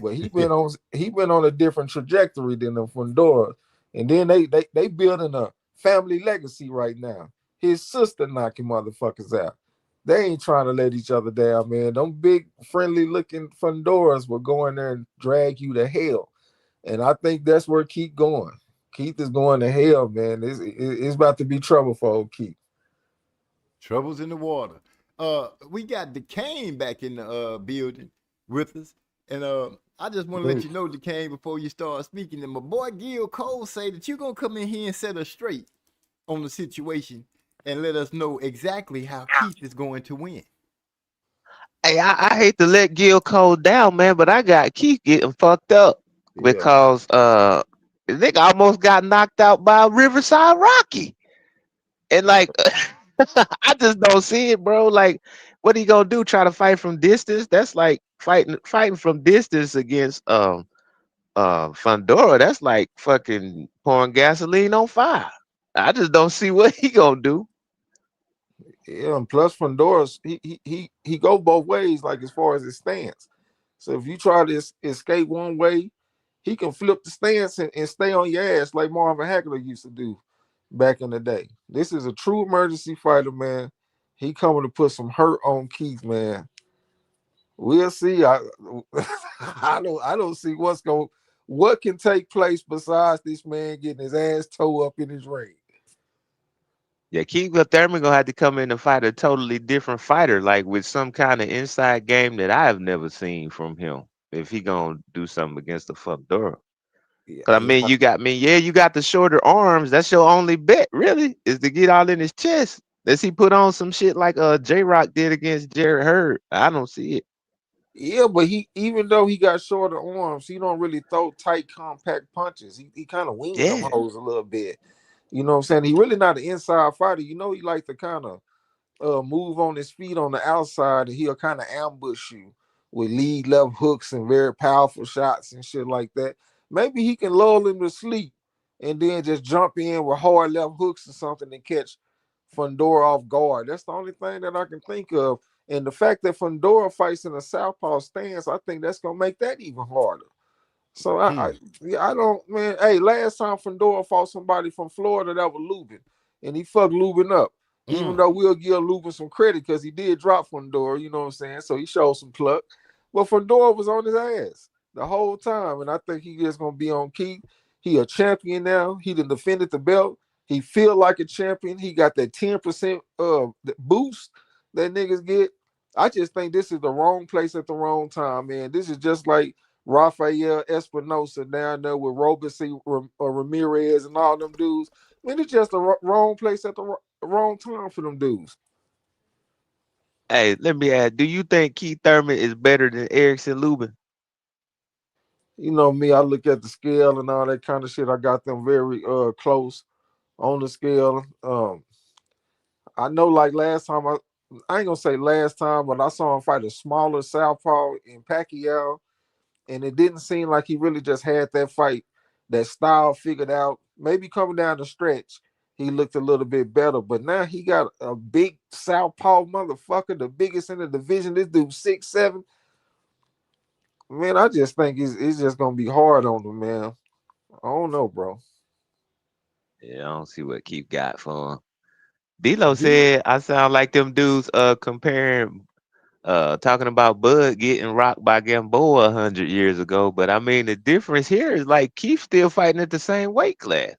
But he been on a different trajectory than the Fundora. And then they building a family legacy right now. His sister knocking motherfuckers out. They ain't trying to let each other down, man. Them big, friendly-looking Fundoras will go in there and drag you to hell. And I think that's where Keith going. Keith is going to hell, man. It's about to be trouble for old Keith. Trouble's in the water. we got DeCane back in the building with us. And I just want to let you know, DeCane, before you start speaking, that my boy Gil Cole say that you're gonna come in here and set us straight on the situation and let us know exactly how Keith is going to win. Hey, I hate to let Gil Cole down, man, but I got Keith getting fucked up Yeah. because the nigga almost got knocked out by Riverside Rocky. And like I just don't see it, bro. Like, what he gonna do? Try to fight from distance? That's like fighting from distance against Fundora. That's like fucking pouring gasoline on fire. I just don't see what he gonna do. Yeah, and plus Fundora's he go both ways, like as far as his stance. So if you try to escape one way, he can flip the stance and stay on your ass like Marvin Hagler used to do back in the day. This is a true emergency fighter, man. He coming to put some hurt on Keith, man. We'll see. I don't see what can take place besides this man getting his ass towed up in his ring. Yeah, Keith Thurman gonna have to come in and fight a totally different fighter, like with some kind of inside game that I have never seen from him. If he gonna do something against the Fundora. Yeah, Cause I yeah. mean, you got the shorter arms. That's your only bet, really, is to get all in his chest. Does he put on some shit like J Rock did against Jared Hurd? I don't see it. Yeah, but he even though he got shorter arms, he don't really throw tight, compact punches. He kind of wings them Yeah, hoes a little bit. You know what I'm saying? He really not an inside fighter. You know, he like to kind of move on his feet on the outside, and he'll kind of ambush you with lead left hooks and very powerful shots and shit like that. Maybe he can lull him to sleep and then just jump in with hard left hooks or something and catch Fundora off guard. That's the only thing that I can think of. And the fact that Fundora fights in a southpaw stance, I think that's gonna make that even harder. So yeah, I don't, man. Hey, last time Fundora fought somebody from Florida, that was Lubin, and he fucked Lubin up. Even though we'll give Lubin some credit because he did drop Fundora, you know what I'm saying? So he showed some pluck. But Fundora was on his ass the whole time, and I think he just gonna be on Keith. He a champion now. He done defended the belt. He feel like a champion. He got that 10% boost that niggas get. I just think this is the wrong place at the wrong time, man. This is just like Rafael Espinosa down there with Robeson Ramirez and all them dudes. Man, it's just the wrong place at the wrong time for them dudes. hey, let me ask, do you think Keith Thurman is better than Erickson Lubin? You know me, I look at the scale and all that kind of shit. I got them very close on the scale. I know like last time I ain't gonna say last time, but I saw him fight a smaller southpaw in Pacquiao, and it didn't seem like he really just had that fight, that style figured out. Maybe coming down the stretch, he looked a little bit better, but now he got a big southpaw motherfucker, the biggest in the division. This dude 6'7". Man, I just think it's just gonna be hard on him, man. I don't know, bro. Yeah, I don't see what Keith got for him. D-Lo D said I sound like them dudes comparing talking about Bud getting rocked by Gamboa 100 years ago, but I mean the difference here is like Keith still fighting at the same weight class.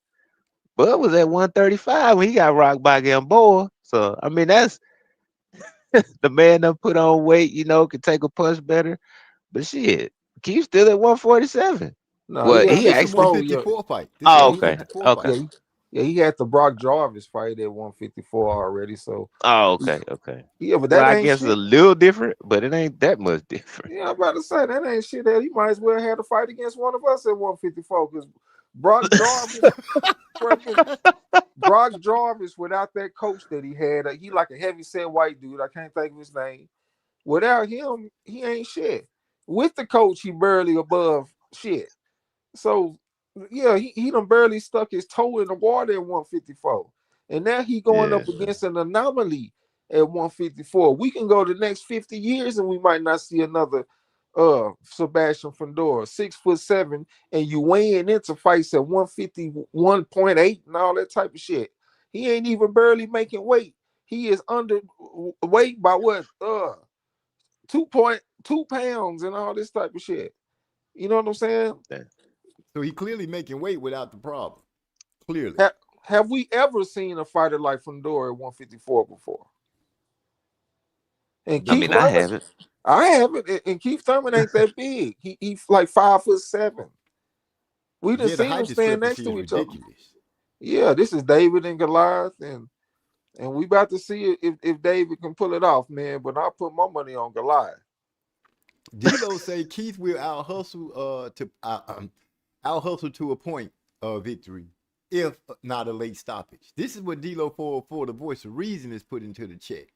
Bud was at 135 when he got rocked by Gamboa. So I mean that's the man that put on weight, can take a punch better. But shit, Keith's still at 147. No, Well, he Nah, at he this a 54. actually. Yeah, 154 fight. This a Oh, yeah, he, okay, 154 okay. fight. yeah, he had the Brock Jarvis fight at 154 already. So Oh, okay, okay. yeah, but Well, that I ain't guess it's a shit. little different, but it ain't that much different. Yeah, I'm about to say that ain't shit. That he might as well have to fight against one of us at 154 because Brock Jarvis, Brock Jarvis, without that coach that he had, he like a heavy set white dude. I can't think of his name. Without him, he ain't shit. With the coach, he barely above shit. So yeah, he done barely stuck his toe in the water at 154. And now he going Yeah. up against an anomaly at 154. We can go the next 50 years and we might not see another Sebastian Fundora, 6'7", and you weighing into fights at 151.8 and all that type of shit. He ain't even barely making weight. He is under weight by what? 2.2 pounds and all this type of shit. You know what I'm saying? Yeah. So he clearly making weight without the problem. Clearly. Have we ever seen a fighter like Fundora at 154 before? And I Keith mean, I Thurman, haven't. I haven't. And Keith Thurman ain't that big. He's like 5'7". We done Yeah, the seen them height stand next discrepancy is to each other. ridiculous. Yeah, this is David and Goliath, and we about to see if David can pull it off, man. But I put my money on Goliath. D'Lo say Keith will out hustle to a point of victory, if not a late stoppage. This is what D'Lo 404, the voice of reason, is put into the chat.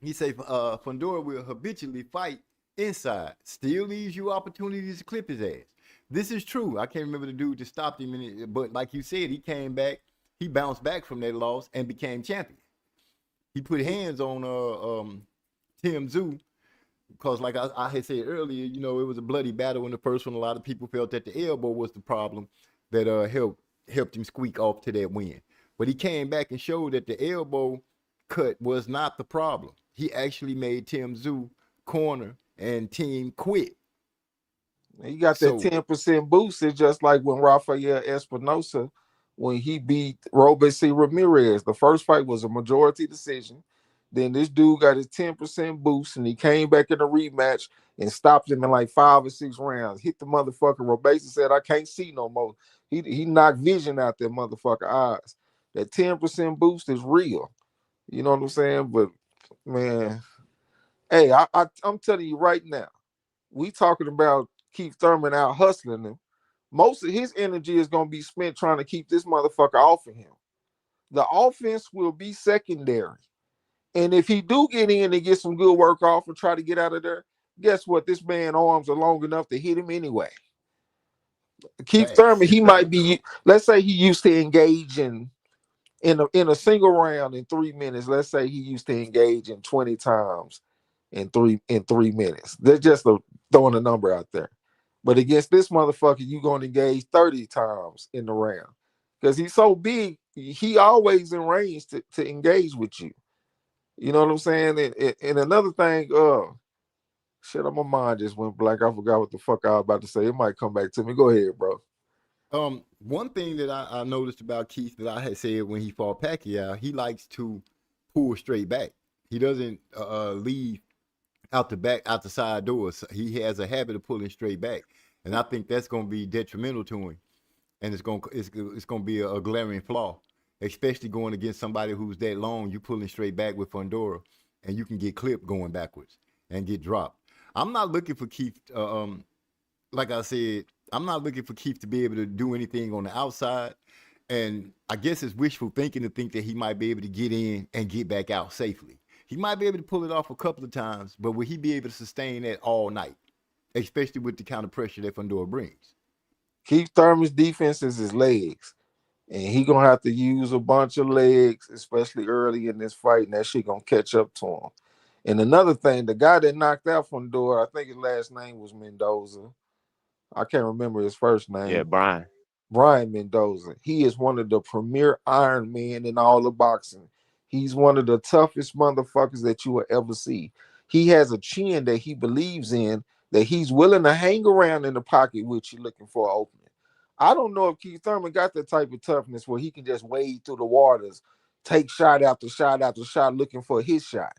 He say Fundora will habitually fight inside, still leaves you opportunities to clip his ass. This is true. I can't remember the dude that stopped him, but like you said, he came back, he bounced back from that loss and became champion. He put hands on Tim Zoo because, like I had said earlier, you know, it was a bloody battle in the first one. A lot of people felt that the elbow was the problem that helped him squeak off to that win. But he came back and showed that the elbow cut was not the problem. He actually made Tim Zoo corner and team quit. He got that So 10% boost. It's just like when Rafael Espinosa, when he beat Robert Ramirez. The first fight was a majority decision. Then this dude got his 10% boost, and he came back in a rematch and stopped him in like 5 or 6 rounds. Hit the motherfucker. Robesa said, I can't see no more. He knocked vision out that motherfucker eyes. That 10% boost is real. You know what I'm saying? But man, hey, I'm telling you right now, we talking about Keith Thurman out hustling him. Most of his energy is going to be spent trying to keep this motherfucker off of him. The offense will be secondary. And if he do get in and get some good work off and try to get out of there, guess what? This man's arms are long enough to hit him anyway. Keith facts. Thurman, he might be, let's say he used to engage in a single round in 3 minutes. Let's say he used to engage in 20 times in 3 minutes. They're just throwing a number out there. But against this motherfucker, you going to engage 30 times in the round. Because he's so big, he always in range to engage with you. You know what I'm saying? And another thing, shit, my mind just went blank. I forgot what the fuck I was about to say. It might come back to me. Go ahead, bro. One thing that I noticed about Keith that I had said when he fought Pacquiao, he likes to pull straight back. He doesn't leave out the side doors. He has a habit of pulling straight back, and I think that's going to be detrimental to him, and it's going to be a glaring flaw, especially going against somebody who's that long. You pulling straight back with Fundora, and you can get clipped going backwards and get dropped. I'm not looking for Keith. Like I said, I'm not looking for Keith to be able to do anything on the outside. And I guess it's wishful thinking to think that he might be able to get in and get back out safely. He might be able to pull it off a couple of times, but will he be able to sustain that all night, especially with the kind of pressure that Fundora brings? Keith Thurman's defense is his legs. And he going to have to use a bunch of legs, especially early in this fight, and that shit going to catch up to him. And another thing, the guy that knocked out Fundora, I think his last name was Mendoza. I can't remember his first Yeah, name. Brian. Brian Mendoza. He is one of the premier Iron Men in all of boxing. He's one of the toughest motherfuckers that you will ever see. He has a chin that he believes in, that he's willing to hang around in the pocket with you looking for an opening. I don't know if Keith Thurman got that type of toughness where he can just wade through the waters, take shot after shot after shot looking for his shot.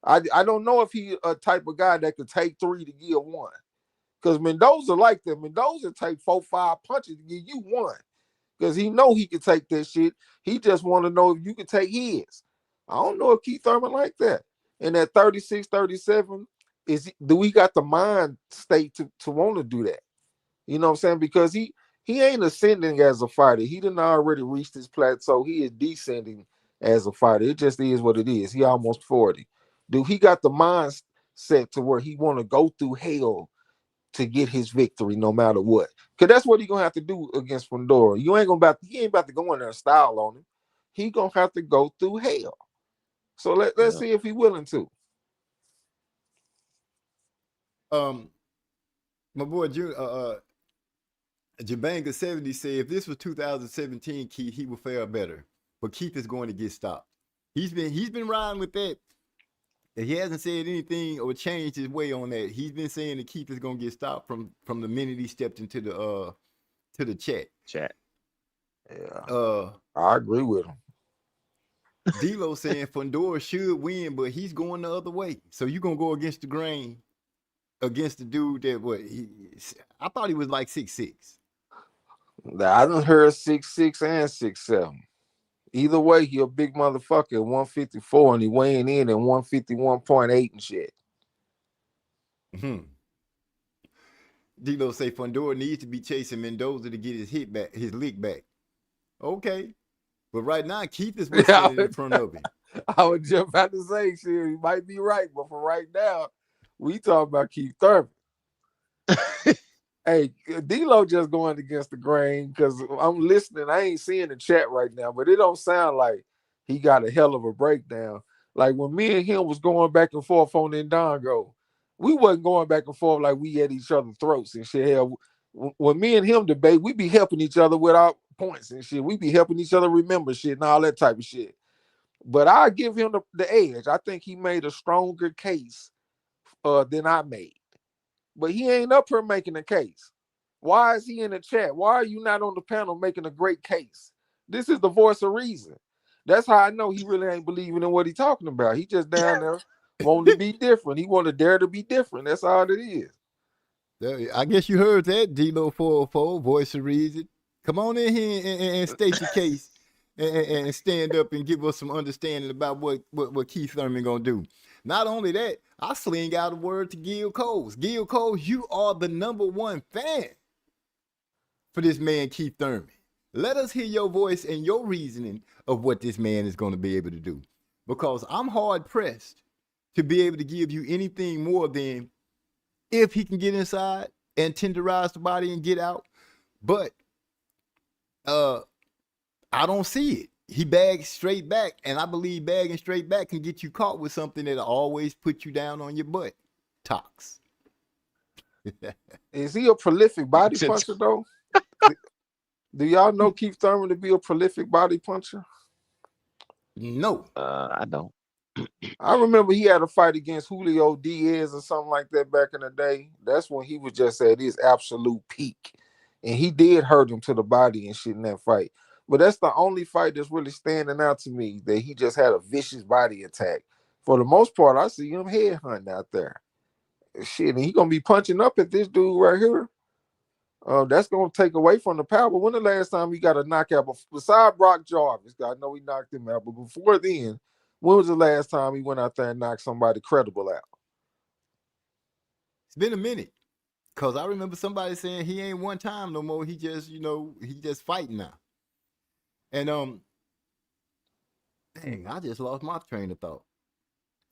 I don't know if he a type of guy that could take 3 to give 1. Because Mendoza like that. Mendoza take 4, 5 punches to give you 1. Because he know he can take that shit. He just want to know if you can take his. I don't know if Keith Thurman like that. And at 36, 37, do we got the mind state to want to do that? You know what I'm saying? Because he ain't ascending as a fighter. He didn't already reached his plateau. He is descending as a fighter. It just is what it is. He almost 40. Do he got the mindset to where he want to go through hell to get his victory no matter what? Because that's what he gonna have to do against Fundora. He ain't about to go in there and style on him. He gonna have to go through hell. So let's Yeah. see if he willing to. Um, my boy Jabanga 70 said if this was 2017 Keith, he would fare better. But Keith is going to get stopped. He's been riding with that. He hasn't said anything or changed his way on that. He's been saying that Keith is gonna get stopped from the minute he stepped into the chat. Chat. Yeah, Uh I agree with him. D-Lo saying Fundora should win, but he's going the other way. So you gonna go against the grain against the dude that I thought he was like 6'6". I done heard 6'6" and 6'7". Either way, he a big motherfucker at 154 and he weighing in at 151.8 and shit. Mm-hmm. D-Lo say Fundora needs to be chasing Mendoza to get his lick back. Okay. But right now, Keith is what's standing in front of him. I was just about to say, shit, you might be right, but for right now, we talk about Keith Thurman. Hey, D-Lo just going against the grain because I'm listening. I ain't seeing the chat right now, but it don't sound like he got a hell of a breakdown. Like when me and him was going back and forth on Ndongo, we wasn't going back and forth like we at each other's throats and shit. Hell, when me and him debate, we be helping each other with our points and shit. We be helping each other remember shit and all that type of shit. But I give him the edge. I think he made a stronger case than I made. But he ain't up here making a case. Why is he in the chat? Why are you not on the panel making a great case? This is the voice of reason. That's how I know he really ain't believing in what he's talking about. He just down there wanting to be different. He want to dare to be different. That's all it is. I guess you heard that, D-Lo 404, voice of reason. Come on in here and state your case and stand up and give us some understanding about what Keith Thurman gonna do. Not only that, I sling out a word to Gil Coles. Gil Coles, you are the #1 fan for this man, Keith Thurman. Let us hear your voice and your reasoning of what this man is going to be able to do. Because I'm hard pressed to be able to give you anything more than if he can get inside and tenderize the body and get out. But I don't see it. He bags straight back, and I believe bagging straight back can get you caught with something that'll always put you down on your butt. Tox. Is he a prolific body puncher, though? Do y'all know Keith Thurman to be a prolific body puncher? No. I don't. I remember he had a fight against Julio Diaz or something like that back in the day. That's when he was just at his absolute peak. And he did hurt him to the body and shit in that fight. But that's the only fight that's really standing out to me, that he just had a vicious body attack. For the most part, I see him head hunting out there. Shit, and he going to be punching up at this dude right here. That's going to take away from the power. But when the last time he got a knockout, besides Brock Jarvis, I know he knocked him out, but before then, when was the last time he went out there and knocked somebody credible out? It's been a minute. Because I remember somebody saying he ain't one time no more. He just, he just fighting now. And, dang, I just lost my train of thought.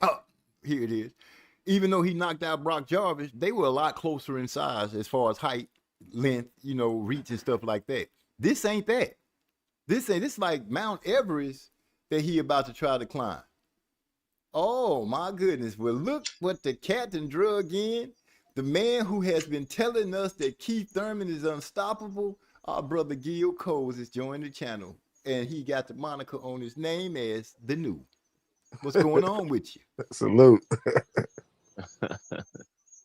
Oh, here it is. Even though he knocked out Brock Jarvis, they were a lot closer in size as far as height, length, reach and stuff like that. This ain't that. This like Mount Everest that he about to try to climb. Oh my goodness. Well, look what the captain drug in. The man who has been telling us that Keith Thurman is unstoppable, our brother Gil Coles, has joined the channel. And he got the moniker on his name as The New. What's going on with you? Salute.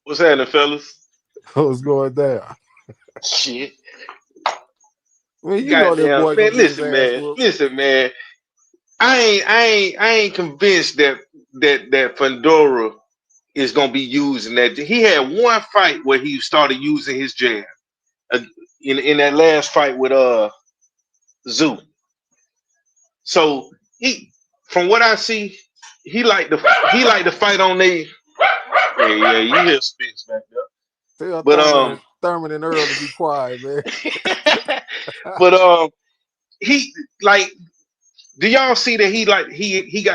What's happening, fellas? What's going down? Shit. Well, you know that boy. Man, listen, man. I ain't convinced that Fundora is gonna be using that. He had one fight where he started using his jab in that last fight with Zoo. So from what I see, he like to fight on they. Yeah, you hear Spence back there. Tell but Thurman and Earl to be quiet, man. But he like. Do y'all see that he got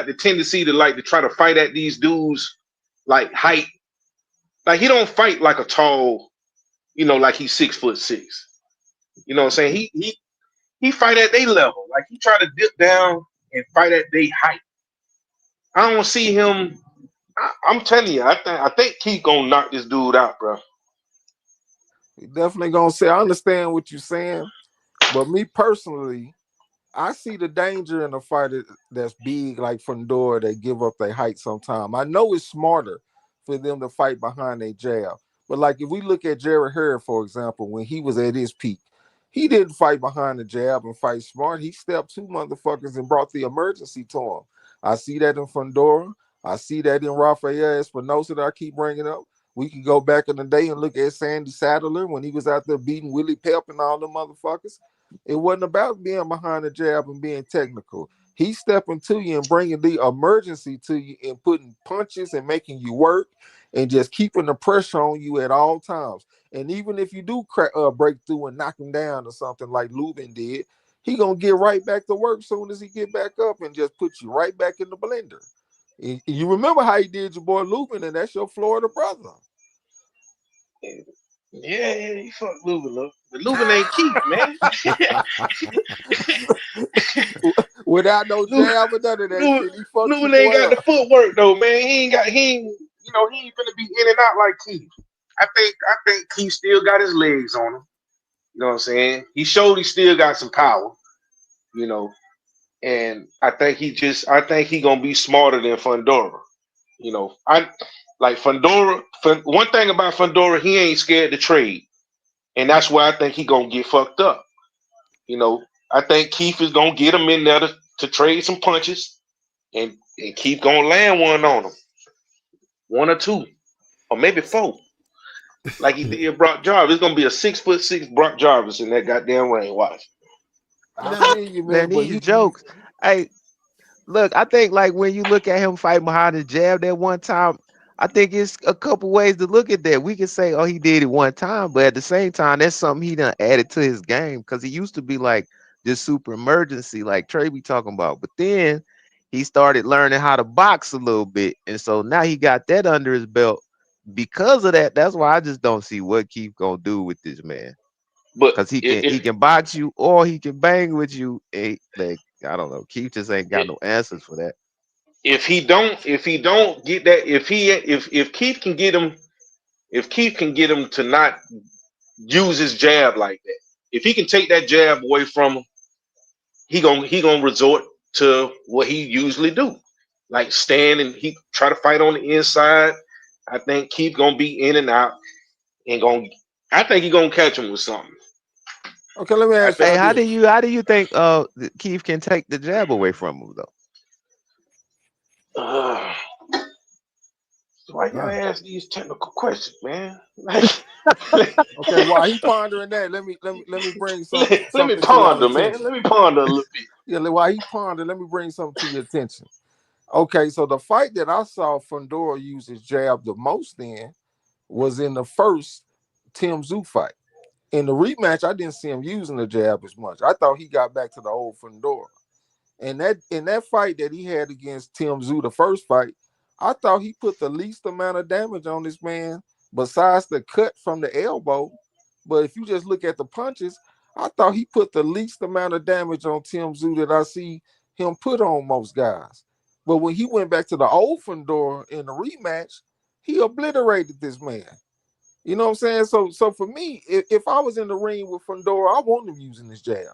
the tendency to try to fight at these dudes like height? Like he don't fight like a tall, like he's 6'6". You know what I'm saying? He fight at their level. Like he try to dip down and fight at their height. I don't see him. I'm telling you, I think Keith gonna knock this dude out, bro. He definitely gonna say. I understand what you're saying, but me personally, I see the danger in a fighter that's big like Fundora. They give up their height sometime. I know it's smarter for them to fight behind their jab. But like if we look at Jared Harris, for example, when he was at his peak, He didn't fight behind the jab and fight smart. He stepped two motherfuckers and brought the emergency to him. I see that in Fundora. I see that in Rafael Espinosa that I keep bringing up. We can go back in the day and look at Sandy Sadler when he was out there beating Willie Pep and all them motherfuckers. It wasn't about being behind the jab and being technical. He's stepping to you and bringing the emergency to you and putting punches and making you work and just keeping the pressure on you at all times. And even if you do break through and knock him down or something like Lubin did, he gonna get right back to work soon as he get back up and just put you right back in the blender. You remember how he did your boy Lubin, and that's your Florida brother. Yeah, he fucked Lubin up. But Lubin ain't Keith, man. Without no Lubin, jab or none of that shit, he fucked your Lubin ain't boy got the up. footwork though, man. He ain't gonna be in and out like Keith. I think Keith still got his legs on him. You know what I'm saying? He showed he still got some power, you know. And I think he gonna be smarter than Fundora. You know, I like Fundora. One thing about Fundora, he ain't scared to trade, and that's why I think he gonna get fucked up. You know, I think Keith is gonna get him in there to trade some punches, and Keith gonna land one on him, one or two, or maybe four, like he did Brock Jarvis. It's gonna be a 6'6" Brock Jarvis in that goddamn ring. Watch. I feel you, Man, man, but these jokes. Hey, look, I think like when you look at him fighting behind the jab that one time, I think it's a couple ways to look at that. We can say, oh, he did it one time, but at the same time, that's something he done added to his game because he used to be like this super emergency, like Trey be talking about. But then he started learning how to box a little bit, and so now he got that under his belt. Because of that, that's why I just don't see what Keith gonna do with this man. But Cause he if can box you or he can bang with you. Like I don't know. Keith just ain't got no answers for that. if he don't get that, if Keith can get him, if Keith can get him to not use his jab like that, if he can take that jab away from him, he gonna resort to what he usually do, like stand and he try to fight on the inside. I think Keith gonna be in and out and gonna. I think he gonna catch him with something. okay, let me I ask think. Hey, y'all this. how do you think Keith can take the jab away from him though? Uh, why you gotta Uh, ask these technical questions, man? Like, Okay, while he pondering that, let me bring let me something to y'all ponder, man. attention. Let me ponder a little bit. Yeah, while he pondering, let me bring something to your attention. Okay, so the fight that I saw Fundora use his jab the most in was in the first Tim Zoo fight. In the rematch, I didn't see him using the jab as much. I thought he got back to the old Fundora. And that in that fight that he had against Tim Zoo, the first fight, I thought he put the least amount of damage on this man besides the cut from the elbow. But if you just look at the punches, I thought he put the least amount of damage on Tim Zoo that I see him put on most guys. But when he went back to the old Fundora in the rematch, he obliterated this man. You know what I'm saying? So for me, if I was in the ring with Fundora, I want him using his jab.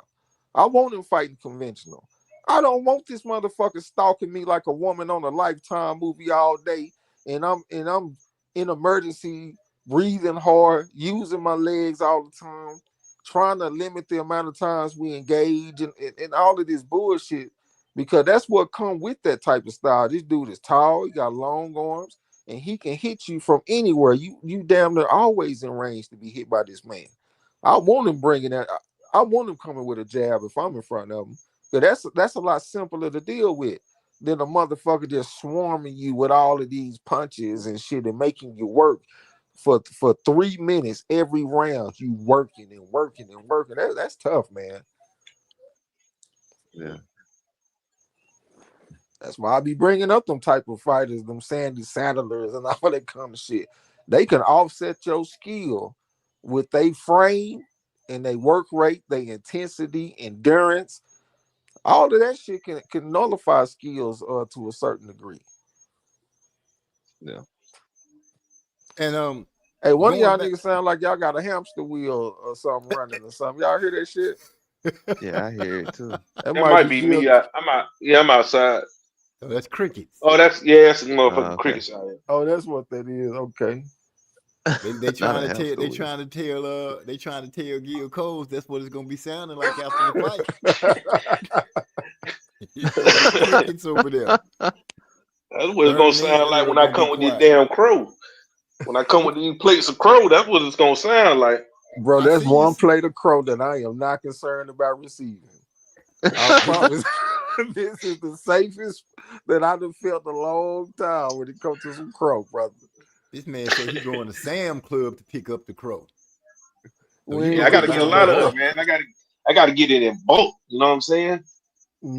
I want him fighting conventional. I don't want this motherfucker stalking me like a woman on a Lifetime movie all day, and I'm in emergency, breathing hard, using my legs all the time, trying to limit the amount of times we engage and all of this bullshit. Because that's what come with that type of style. This dude is tall, he got long arms, and he can hit you from anywhere. You damn near always in range to be hit by this man. I want him bringing that. I want him coming with a jab if I'm in front of him. Because that's a lot simpler to deal with than a motherfucker just swarming you with all of these punches and shit and making you work for 3 minutes every round. You working and working and working. That's tough, man. Yeah. That's why I be bringing up them type of fighters, them Sandy Sandlers and all that kind of shit. They can offset your skill with they frame and they work rate, they intensity, endurance. All of that shit can nullify skills to a certain degree. Yeah. and Hey, one of going y'all back. niggas sound like y'all got a hamster wheel or something running or something. Y'all hear that shit? Yeah, I hear it too. That That might might be be Jill. me. I'm out. Yeah, I'm outside. Oh, that's crickets. Oh, that's the motherfucking Okay. crickets out here. Oh, that's what that is. Okay. They Not trying a to tell they hamster trying to tell they trying to tell Gil Coles that's what it's gonna be sounding like after the fight. It's gonna be crickets over there. That's what it's gonna Thurman and sound like Earl when I gonna be come with this quiet. damn crow. When I come with these plates of crow, that's what it's gonna sound like. Bro, I that's see you. one plate of crow that I am not concerned about receiving. I promise. This is the safest that I've felt a long time when it comes to some crow, brother. This man said he going to Sam Club to pick up the crow. So We you ain't Yeah, I go gotta and picking get a buy up him a lot no of crow. it, horse. man. I gotta get it in bulk. You know what I'm saying?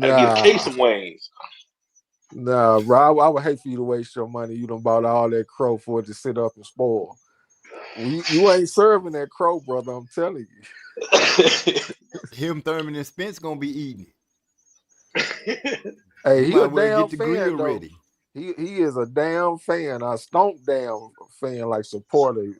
I gotta get a case Nah, of wings. bro. I would hate for you to waste your money. You done bought all that crow for it to sit up and spoil. You ain't serving that crow, brother. I'm telling you. Him, Thurman, and Spence gonna be eating it. Hey, You he might a well damn get the fan grill though. ready. He is a damn fan, a stomp damn fan, like supporter.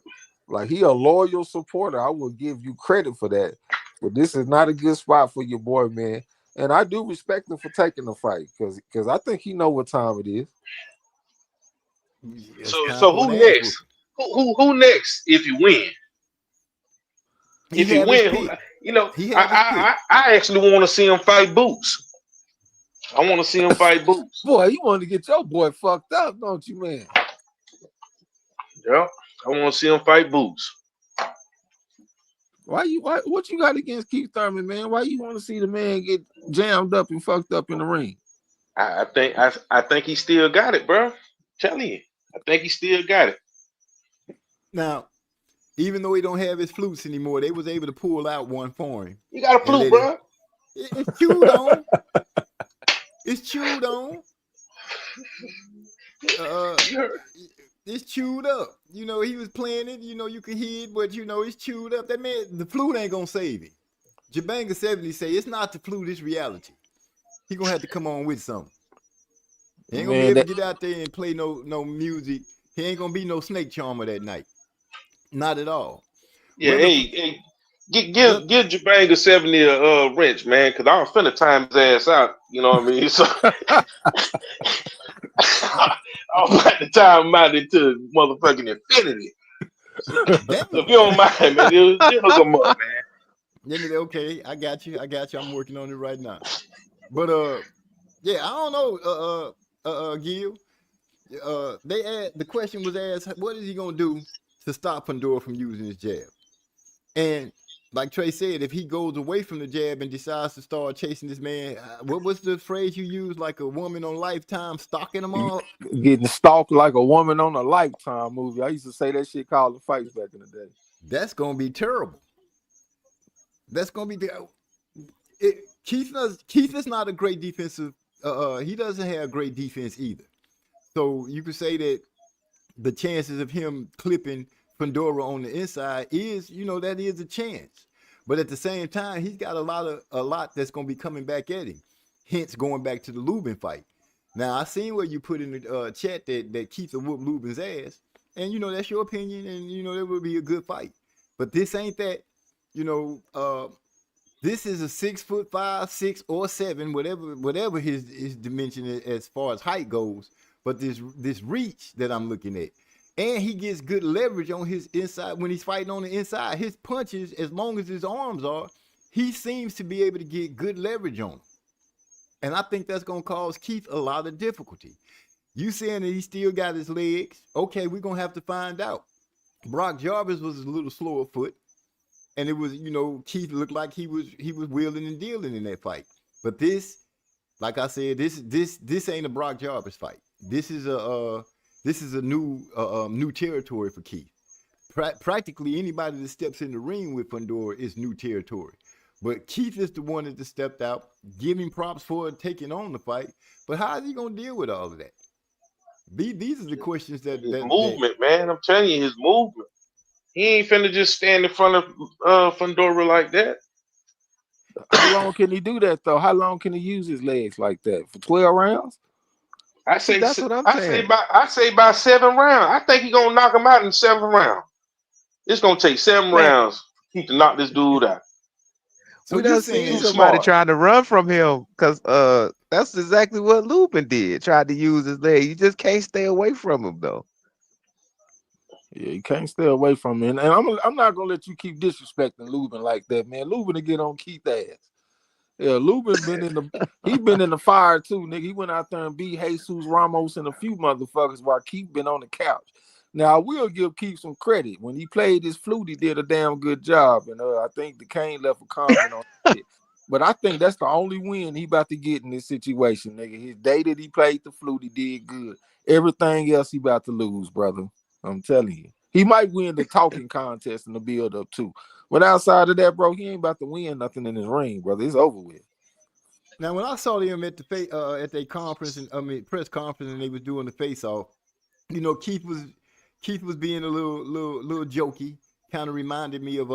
Like he a loyal supporter. I will give you credit for that. But this is not a good spot for your boy, man. And I do respect him for taking the fight because I think he know what time it is. It's so time so for an who ass next? whooping. Who next if you win? He If you have his win, pick. you know, He have his pick. I actually want to see him fight Boots. I want to see him fight Boots. Boy, you want to get your boy fucked up, don't you, man? Yeah, I want to see him fight Boots. Why what you got against Keith Thurman, man? Why you want to see the man get jammed up and fucked up in the ring? I think he still got it, bro. Telling you, I think he still got it. Now, even though he don't have his flutes anymore, they was able to pull out one for him You got a and flute, let it. bro. It's chewed on. It's chewed on. You heard? It's chewed up. You know, he was playing it. You know, you can hear it, but you know, it's chewed up. That man, the flute ain't gonna save it. Jabanga 70 say it's not the flute, it's reality. He gonna have to come on with something. He ain't gonna be Man, able to get out there and play no music. He ain't gonna be no snake charmer that night. Not at all. Yeah, Whether hey, give Jabanga 70 a wrench, man, because I'm finna time his ass out. You know what I mean? So I'm about to time him out into motherfucking infinity. So if you don't mind, man, just hook him up, man. Let me. Okay, I got you. I'm working on it right now. But yeah, I don't know. Gil. The question was asked, what is he gonna do to stop Fundora from using his jab? And like Trey said, if he goes away from the jab and decides to start chasing this man, what was the phrase you used? Like a woman on Lifetime stalking him all? getting stalked like a woman on a Lifetime movie. I used to say that shit called the fights back in the day. That's gonna be terrible. That's gonna be Keith is not a great defensive. He doesn't have great defense either. So you could say that the chances of him clipping Fundora on the inside is, that is a chance. But at the same time, he's got a lot that's gonna be coming back at him. Hence, going back to the Lubin fight. Now I seen where you put in the chat that Keith will whoop Lubin's ass, and that's your opinion, and it would be a good fight. But this ain't that. This is a 6'5", 6 or 7, whatever his dimension as far as height goes. But this reach that I'm looking at, and he gets good leverage on his inside when he's fighting on the inside. His punches, as long as his arms are, he seems to be able to get good leverage on them. And I think that's gonna cause Keith a lot of difficulty. You saying that he still got his legs? Okay, we're gonna have to find out. Brock Jarvis was a little slower foot. And it was, Keith looked like he was wheeling and dealing in that fight. But this, like I said, this ain't a Brock Jarvis fight. This is a new territory for Keith. Practically anybody that steps in the ring with Fundora is new territory. But Keith is the one that stepped out, giving props for taking on the fight. But how is he gonna deal with all of that? These are the questions that His movement, man. I'm telling you, his movement. He ain't finna just stand in front of Fundora like that. How long can he do that though? How long can he use his legs like that? For 12 rounds? See, That's what I'm I say saying. by 7 rounds. I think he gonna knock him out in 7 rounds. It's gonna take 7 Man, rounds for Keith to knock this dude out. So we you done seen Too saying somebody smart. trying to run from him because that's exactly what Lupin did. Tried to use his leg. You just can't stay away from him though. Yeah, you can't stay away from him. And I'm not gonna let you keep disrespecting Lubin like that, man. Lubin to get on Keith ass. Yeah, Lubin been in the fire too, nigga. He went out there and beat Jesus Ramos and a few motherfuckers while Keith been on the couch. Now I will give Keith some credit. When he played his flute, he did a damn good job. And I think the Kane left a comment on it. But I think that's the only win he about to get in this situation, nigga. His day that he played the flute, he did good. Everything else he about to lose, brother. I'm telling you. He might win the talking contest and the build up too. But outside of that, bro, he ain't about to win nothing in his ring, brother. It's over with. Now, when I saw them at their conference and press conference, and they was doing the face off, you know, Keith was being a little jokey. Kind of reminded me of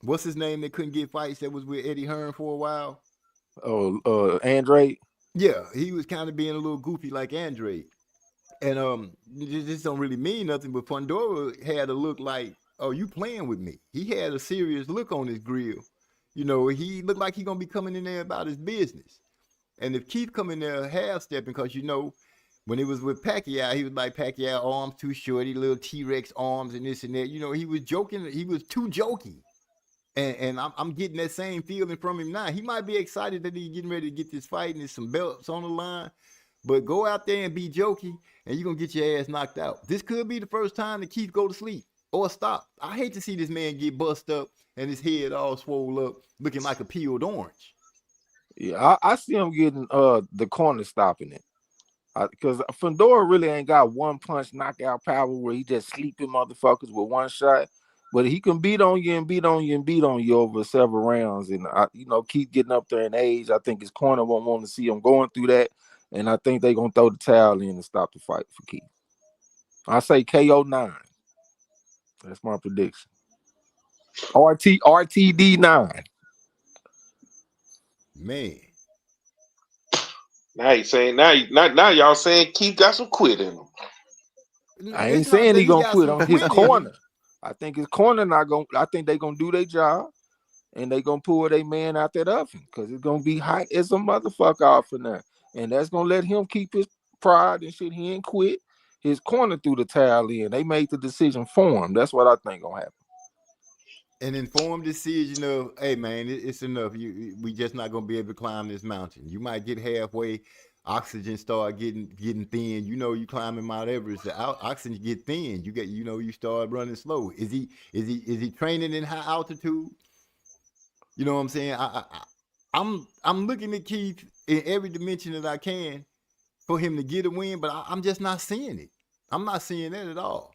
what's his name that couldn't get fights that was with Eddie Hearn for a while. Oh, Andre. Yeah, he was kind of being a little goofy like Andre. And this don't really mean nothing, but Fundora had a look like, oh, you playing with me. He had a serious look on his grill. You know, he looked like he gonna be coming in there about his business. And if Keith come in there half stepping, because you know, when it was with Pacquiao, he was like Pacquiao arms too shorty, little T-Rex arms and this and that. You know, he was joking. He was too jokey. And I'm getting that same feeling from him now. He might be excited that he's getting ready to get this fight and there's some belts on the line. But go out there and be jokey, and you're going to get your ass knocked out. This could be the first time that Keith go to sleep or stop. I hate to see this man get bust up and his head all swole up, looking like a peeled orange. Yeah, I see him getting the corner stopping it. Because Fundora really ain't got one punch knockout power where he just sleeping motherfuckers with one shot. But he can beat on you and beat on you and beat on you over several rounds. And, keep getting up there in age. I think his corner won't want to see him going through that. And I think they're going to throw the towel in and stop the fight for Keith. I say KO 9. That's my prediction. RTD 9. Man. Now you saying now y'all saying Keith got some quit in him. I ain't saying he gonna quit on his corner. I think his corner not gonna. I think they gonna do their job, and they gonna pull their man out that oven because it's gonna be hot as a motherfucker off in there, and that's gonna let him keep his pride and shit. He ain't quit. His corner threw the towel in. They made the decision for him. That's what I think gonna happen. An informed decision of, hey man, it's enough. We just not gonna be able to climb this mountain. You might get halfway, oxygen start getting thin. You know, you climbing Mount Everest, the oxygen get thin. You start running slow. Is he training in high altitude? You know what I'm saying? I'm looking at Keith in every dimension that I can for him to get a win, but I'm just not seeing it. I'm not seeing that at all.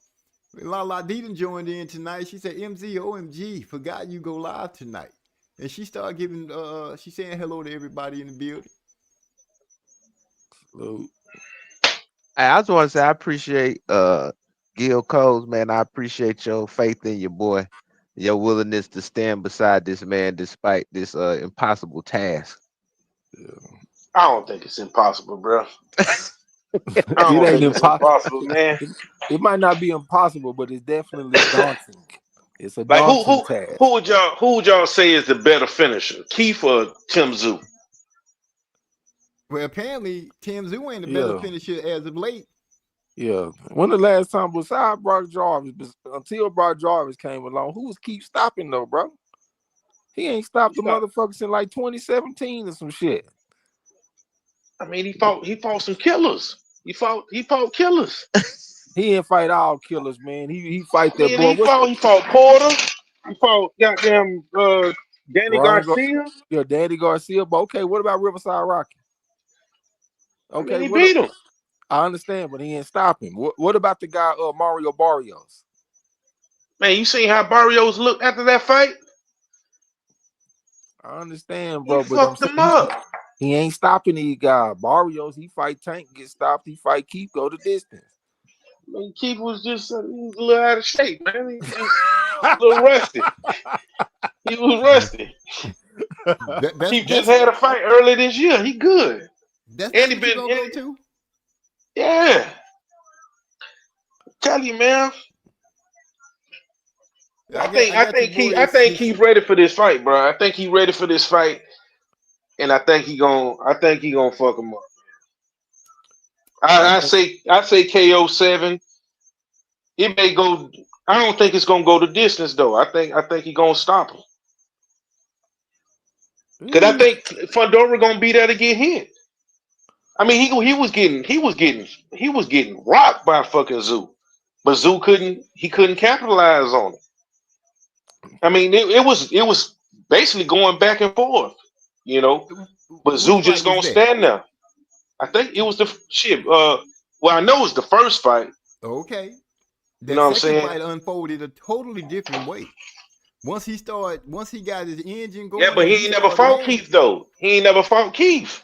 La Deedon joined in tonight. She said, MZ, OMG, forgot you go live tonight. And she started giving, she's saying hello to everybody in the building. Hello. I just want to say I appreciate Gil Coles, man. I appreciate your faith in your boy, your willingness to stand beside this man despite this impossible task. Yeah. I don't think it's impossible, bro. It ain't impossible, man. It might not be impossible, but it's definitely daunting. It's a daunting task. Who would y'all say is the better finisher, Keith or Tim Tszyu? Well, apparently Tim Tszyu ain't the better finisher as of late. Yeah. When the last time besides Brock Jarvis, until Brock Jarvis came along, who was keep stopping though, bro? He ain't stopped the motherfuckers in like 2017 or some shit. I mean, he fought some killers. He fought killers. He didn't fight all killers, man. He fight that boy. He fought Porter. He fought goddamn Danny Garcia. Danny Garcia. But okay, what about Riverside Rocky? Okay, he beat him. I understand, but he ain't stop him. What about the guy Mario Barrios? Man, you seen how Barrios looked after that fight? I understand, bro. He fucked him up. He ain't stopping these guys. Barrios, he fight Tank, get stopped. He fight Keith, go the distance. I mean, Keith was just a little out of shape, man. He was a little rusty. He was rusty. Keith just had a fight earlier this year. He good. That's and he been go to? Yeah. Tell you, man. I think Keith ready for this fight, bro. I think he ready for this fight, and I think he gonna fuck him up. I say KO 7. It may go. I don't think it's gonna go the distance though. I think he gonna stop him. Cause I think Fundora gonna be there to get hit. I mean, he was getting rocked by fucking Zoo, but Zoo couldn't capitalize on it. I mean, it was basically going back and forth, you know. But Which Zoo fight just was gonna that? stand there. I think it was the shit. Well, I know it's the first fight. Okay. You That know what I'm second saying? fight unfolded a totally different way. Once he got his engine Yeah, going but and he he ain't never started fought landing, Keith though. He ain't never fought Keith.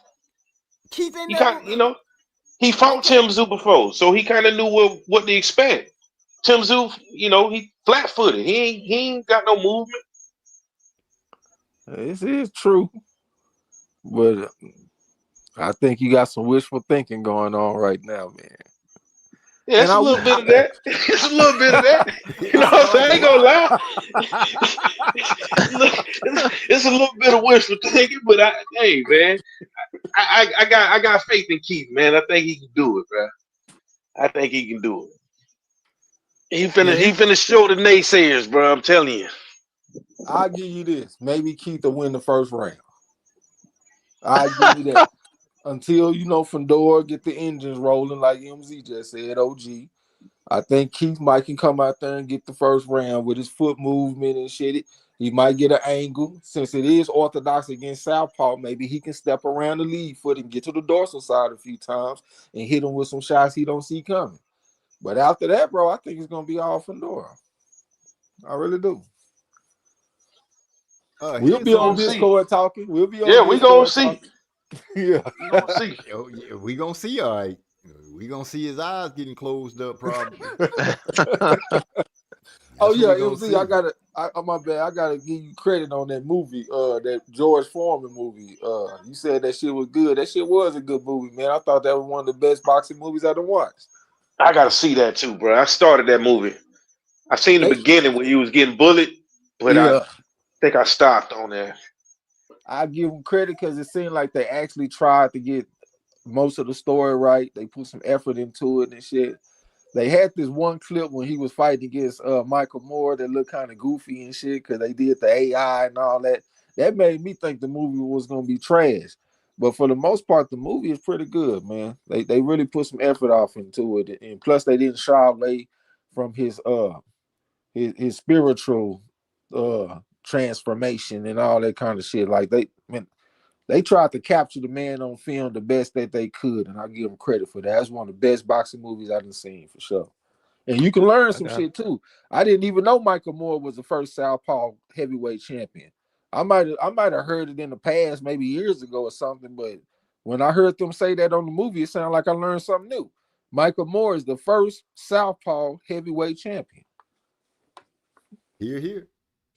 Keith ain't He never. kind, he fought Okay. Tim Zoo before, so he kind of knew what to expect. Tim Zoo, he flat footed. He ain't got no movement. This is true, but I think you got some wishful thinking going on right now, man. Yeah, And it's a I little would, bit of that. It's a little bit of that. You It know what I'm sounds saying? like I a ain't gonna lot. lie. It's a little bit of wishful thinking, but hey, man, I got faith in Keith, man. I think he can do it, bro. I think he can do it. He Now finna he you finna show the naysayers, bro. I'm telling you. I'll give you this. Maybe Keith will win the first round. I'll give you that. Until Fundora get the engines rolling, like MZ just said, OG. I think Keith might can come out there and get the first round with his foot movement and shit. He might get an angle. Since it is orthodox against Southpaw, maybe he can step around the lead foot and get to the dorsal side a few times and hit him with some shots he don't see coming. But after that, bro, I think it's gonna be all Fundora. I really do. We'll here's be We on gonna some. see. Discord talking. We'll be on Yeah, we gonna Discord see. talking. Yeah. We gonna see. Oh, yeah, we gonna see. All right, we gonna see his eyes getting closed up. Probably. Oh That's what yeah, we gonna MZ, see. my bad. I gotta give you credit on that movie, that George Foreman movie. You said that shit was good. That shit was a good movie, man. I thought that was one of the best boxing movies I've watched. I gotta see that too, bro. I started that movie. I seen the They, beginning when he was getting bullied, but I yeah, think I stopped on there. I give them credit because it seemed like they actually tried to get most of the story right. They put some effort into it and shit. They had this one clip when he was fighting against Michael Moore that looked kind of goofy and shit because they did the AI and all that. That made me think the movie was gonna be trash. But for the most part, the movie is pretty good, man. They really put some effort off into it, and plus they didn't shy away from his spiritual transformation and all that kind of shit. Like they tried to capture the man on film the best that they could, and I give them credit for that. That's one of the best boxing movies I've seen for sure. And you can learn I some got shit too. I didn't even know Michael Moore was the first Southpaw heavyweight champion. I might have heard it in the past, maybe years ago or something, but when I heard them say that on the movie, it sounded like I learned something new. Michael Moore is the first Southpaw heavyweight champion. Here.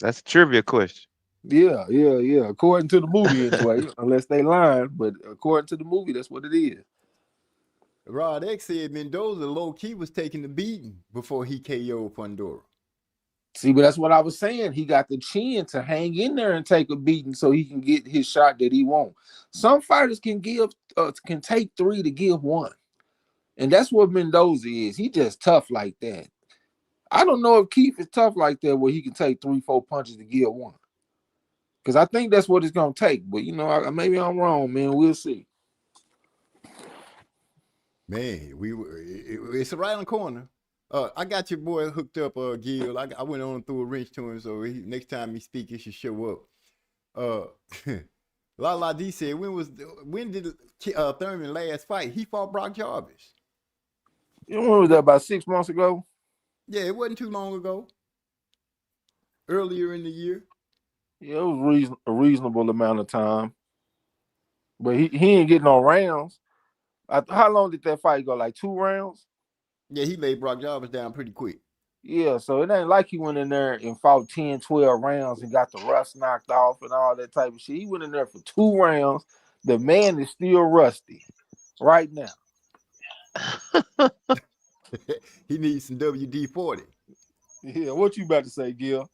that's a trivia question. Yeah, yeah, yeah. According to the movie, anyway, unless they lying, but according to the movie, that's what it is. Rod X said Mendoza low key was taking the beating before he KO'd Fundora. See, but that's what I was saying. He got the chin to hang in there and take a beating so he can get his shot that he wants. Some fighters can take three to give one, and that's what Mendoza is. He just tough like that. I don't know if Keith is tough like that where he can take 3-4 punches to give one. Because I think that's what it's gonna take. But maybe I'm wrong, man. We'll see. Man, it's right on the corner. I got your boy hooked up, Gil. I went on through a wrench to him, so next time he speak, he should show up. La D said, when did Thurman last fight? He fought Brock Jarvis. You remember that about 6 months ago? Yeah, it wasn't too long ago. Earlier in the year. Yeah, it was a reasonable amount of time. But he ain't getting no rounds. How long did that fight go? Like 2 rounds? Yeah, he laid Brock Jarvis down pretty quick. Yeah, so it ain't like he went in there and fought 10, 12 rounds and got the rust knocked off and all that type of shit. He went in there for 2 rounds. The man is still rusty right now. He needs some WD-40. Yeah, what you about to say, Gil?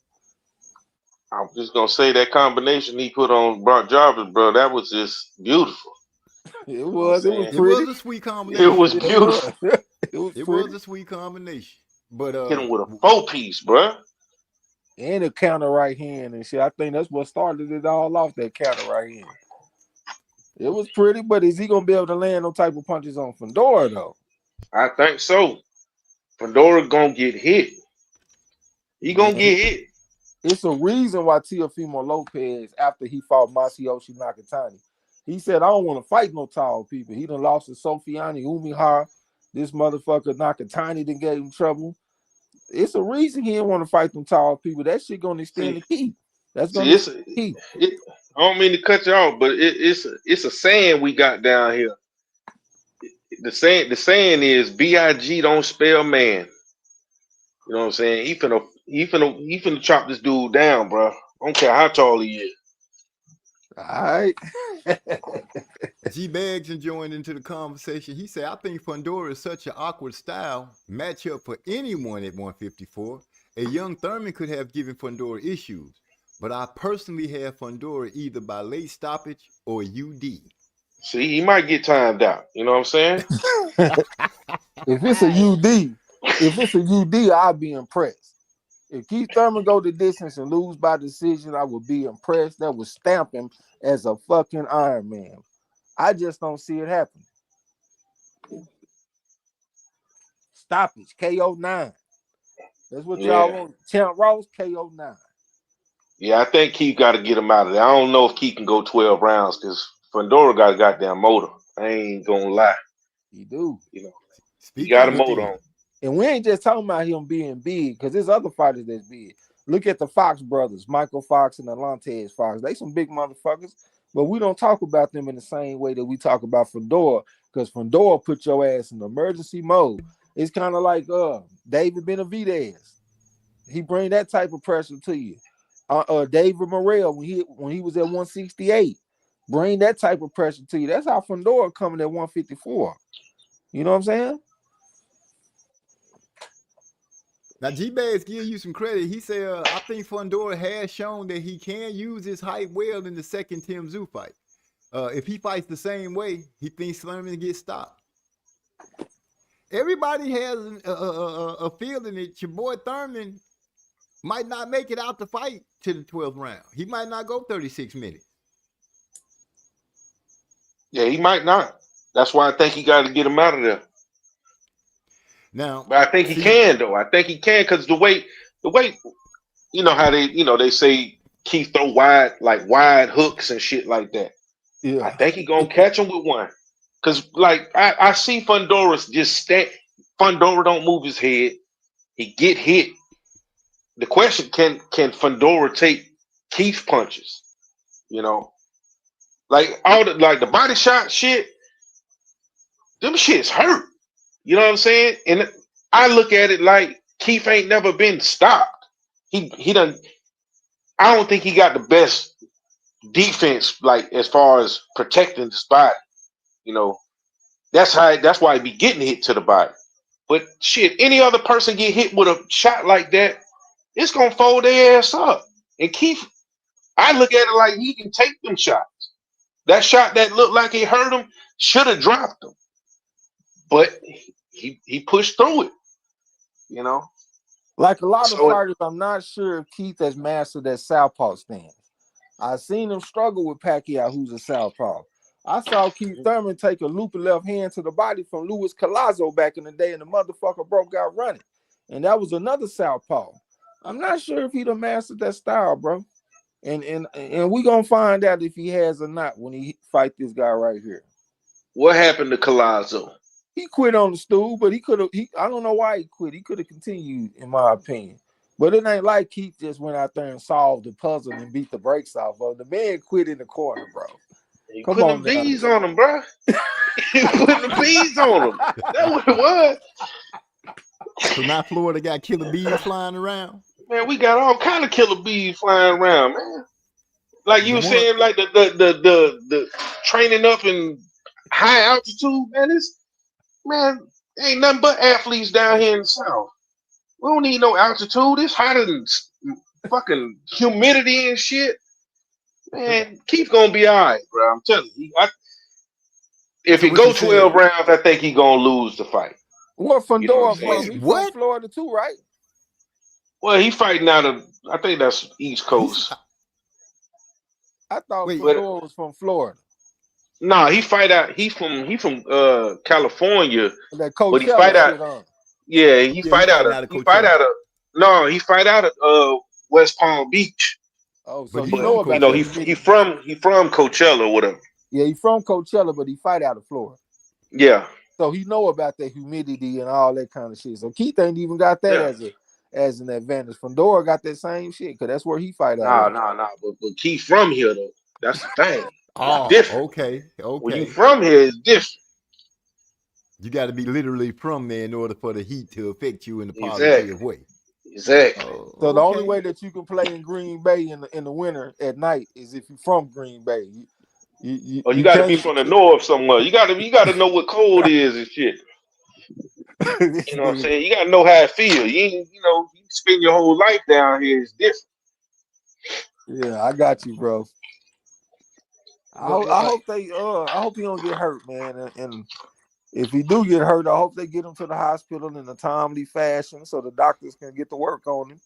I'm just gonna say that combination he put on Brock Jarvis, bro. That was just beautiful. It You know what I'm was saying? It was pretty. a sweet It combination. was It beautiful. was. It was It pretty. was a sweet combination. But Hit him with a 4-piece, bro. And a counter right hand and shit. I think that's what started it all off. That counter right hand. It was pretty, but is he gonna be able to land no type of punches on Fundora though? I think so. Fundora gonna get hit. He gonna And get hit. it's a reason why Teofimo Lopez, after he fought Masayoshi Nakatani, he said, I don't want to fight no tall people. He done lost to Sofiani Umihara. This motherfucker Nakatani done gave him trouble. It's a reason he didn't want to fight them tall people. That shit gonna extend the key. That's gonna extend the key. I don't mean to cut you off, but it's a saying we got down here. The saying is BIG don't spell man. You know what I'm saying? He finna chop this dude down, bro. I don't care how tall he is. All right. G Bags joined into the conversation. He said, I think Fundora is such an awkward style matchup for anyone at 154. A young Thurman could have given Fundora issues, but I personally have Fundora either by late stoppage or UD. See, he might get timed out. You know what I'm saying? If it's a UD, I'll be impressed. If Keith Thurman go the distance and lose by decision, I would be impressed. That would stamp him as a fucking Iron Man. I just don't see it happen. Stoppage, KO 9. That's what y'all want. Champ Ross, KO 9. Yeah, I think Keith got to get him out of there. I don't know if Keith can go 12 rounds because Fundora got a goddamn motor. I ain't gonna lie. He do. You know, Speak he got a on motor it. on. And we ain't just talking about him being big, because there's other fighters that's big. Look at the Fox brothers, Michael Fox and Alantez Fox. They some big motherfuckers, but we don't talk about them in the same way that we talk about Fundora, because Fundora put your ass in emergency mode. It's kind of like David Benavidez. He bring that type of pressure to you. David Morrell, when he was at 168, bring that type of pressure to you. That's how Fundora coming at 154. You know what I'm saying? Now, G-Bags give you some credit. He said, I think Fundora has shown that he can use his height well in the second Tim Tszyu fight. If he fights the same way, he thinks Thurman gets stopped. Everybody has a feeling that your boy Thurman might not make it out the fight to the 12th round. He might not go 36 minutes. Yeah, he might not. That's why I think he got to get him out of there. Now, but I think he can though. I think he can because the way, you know how they say Keith throw wide hooks and shit like that. Yeah, I think he gonna catch him with one. Cause like I see Fundora just stand. Fundora don't move his head. He get hit. The question can Fundora take Keith punches? You know, like all the body shot shit. Them shits hurt. You know what I'm saying? And I look at it like Keith ain't never been stopped. He done. I don't think he got the best defense, like as far as protecting his body. You know, that's why he be getting hit to the body. But shit, any other person get hit with a shot like that, it's gonna fold their ass up. And Keith, I look at it like he can take them shots. That shot that looked like it hurt him should have dropped him. But he pushed through it, you know. Like a lot of fighters, I'm not sure if Keith has mastered that southpaw stance. I've seen him struggle with Pacquiao, who's a southpaw. I saw Keith Thurman take a loopy left hand to the body from Luis Collazo back in the day, and the motherfucker broke out running. And that was another southpaw. I'm not sure if he done mastered that style, bro. And we gonna find out if he has or not when he fight this guy right here. What happened to Collazo? He quit on the stool, but he could have. I don't know why he quit. He could have continued, in my opinion. But it ain't like Keith just went out there and solved the puzzle and beat the brakes off of. The man quit in the corner, bro. He put the bees on him, bro. He put the bees on him. That's what it was. So now Florida got killer bees flying around. Man, we got all kind of killer bees flying around, man. Like you were saying, like the training up in high altitude, man, ain't nothing but athletes down here in the South. We don't need no altitude. It's hotter than fucking humidity and shit. Man, Keith gonna be all right, bro. I'm telling you. If it go 12 rounds, I think he gonna lose the fight. Where You know what I'm Fundora saying? from? Wait, He from what? Florida too, right? Well, he fighting out of, I think that's East He's Coast. I thought wait. But Fundora was from Florida. nah, he fight out. He from California, That but he Coachella fight out. shit on. Yeah, he Yeah, he fight out fighting of. out of He fight Coachella, out of. No, he fight out of West Palm Beach. Oh, but so he he But from know you about know, that Coachella. humidity. he from Coachella or whatever. Yeah, he from Coachella, but he fight out of Florida. Yeah, So he know about that humidity and all that kind of shit. So Keith ain't even got that yeah. as an advantage. Fundora got that same shit because that's where he fight out Nah, of. nah, nah. But Keith from here though. That's the thing. It's Oh, different. okay, When you okay. from here, it's different. You got to be literally from there in order for the heat to affect you in a Exactly. positive way. Exactly. Oh, So the only okay. way that you can play in Green Bay in the winter at night is if you're from Green Bay. Or you You got to be can't. from the north somewhere. You got to know what cold is and shit. This You know what I'm nigga. saying? You got to know how it feel. You spend your whole life down here. It's different. Yeah, I got you, bro. But I hope I hope he don't get hurt, man. And if he do get hurt, I hope they get him to the hospital in a timely fashion so the doctors can get to work on him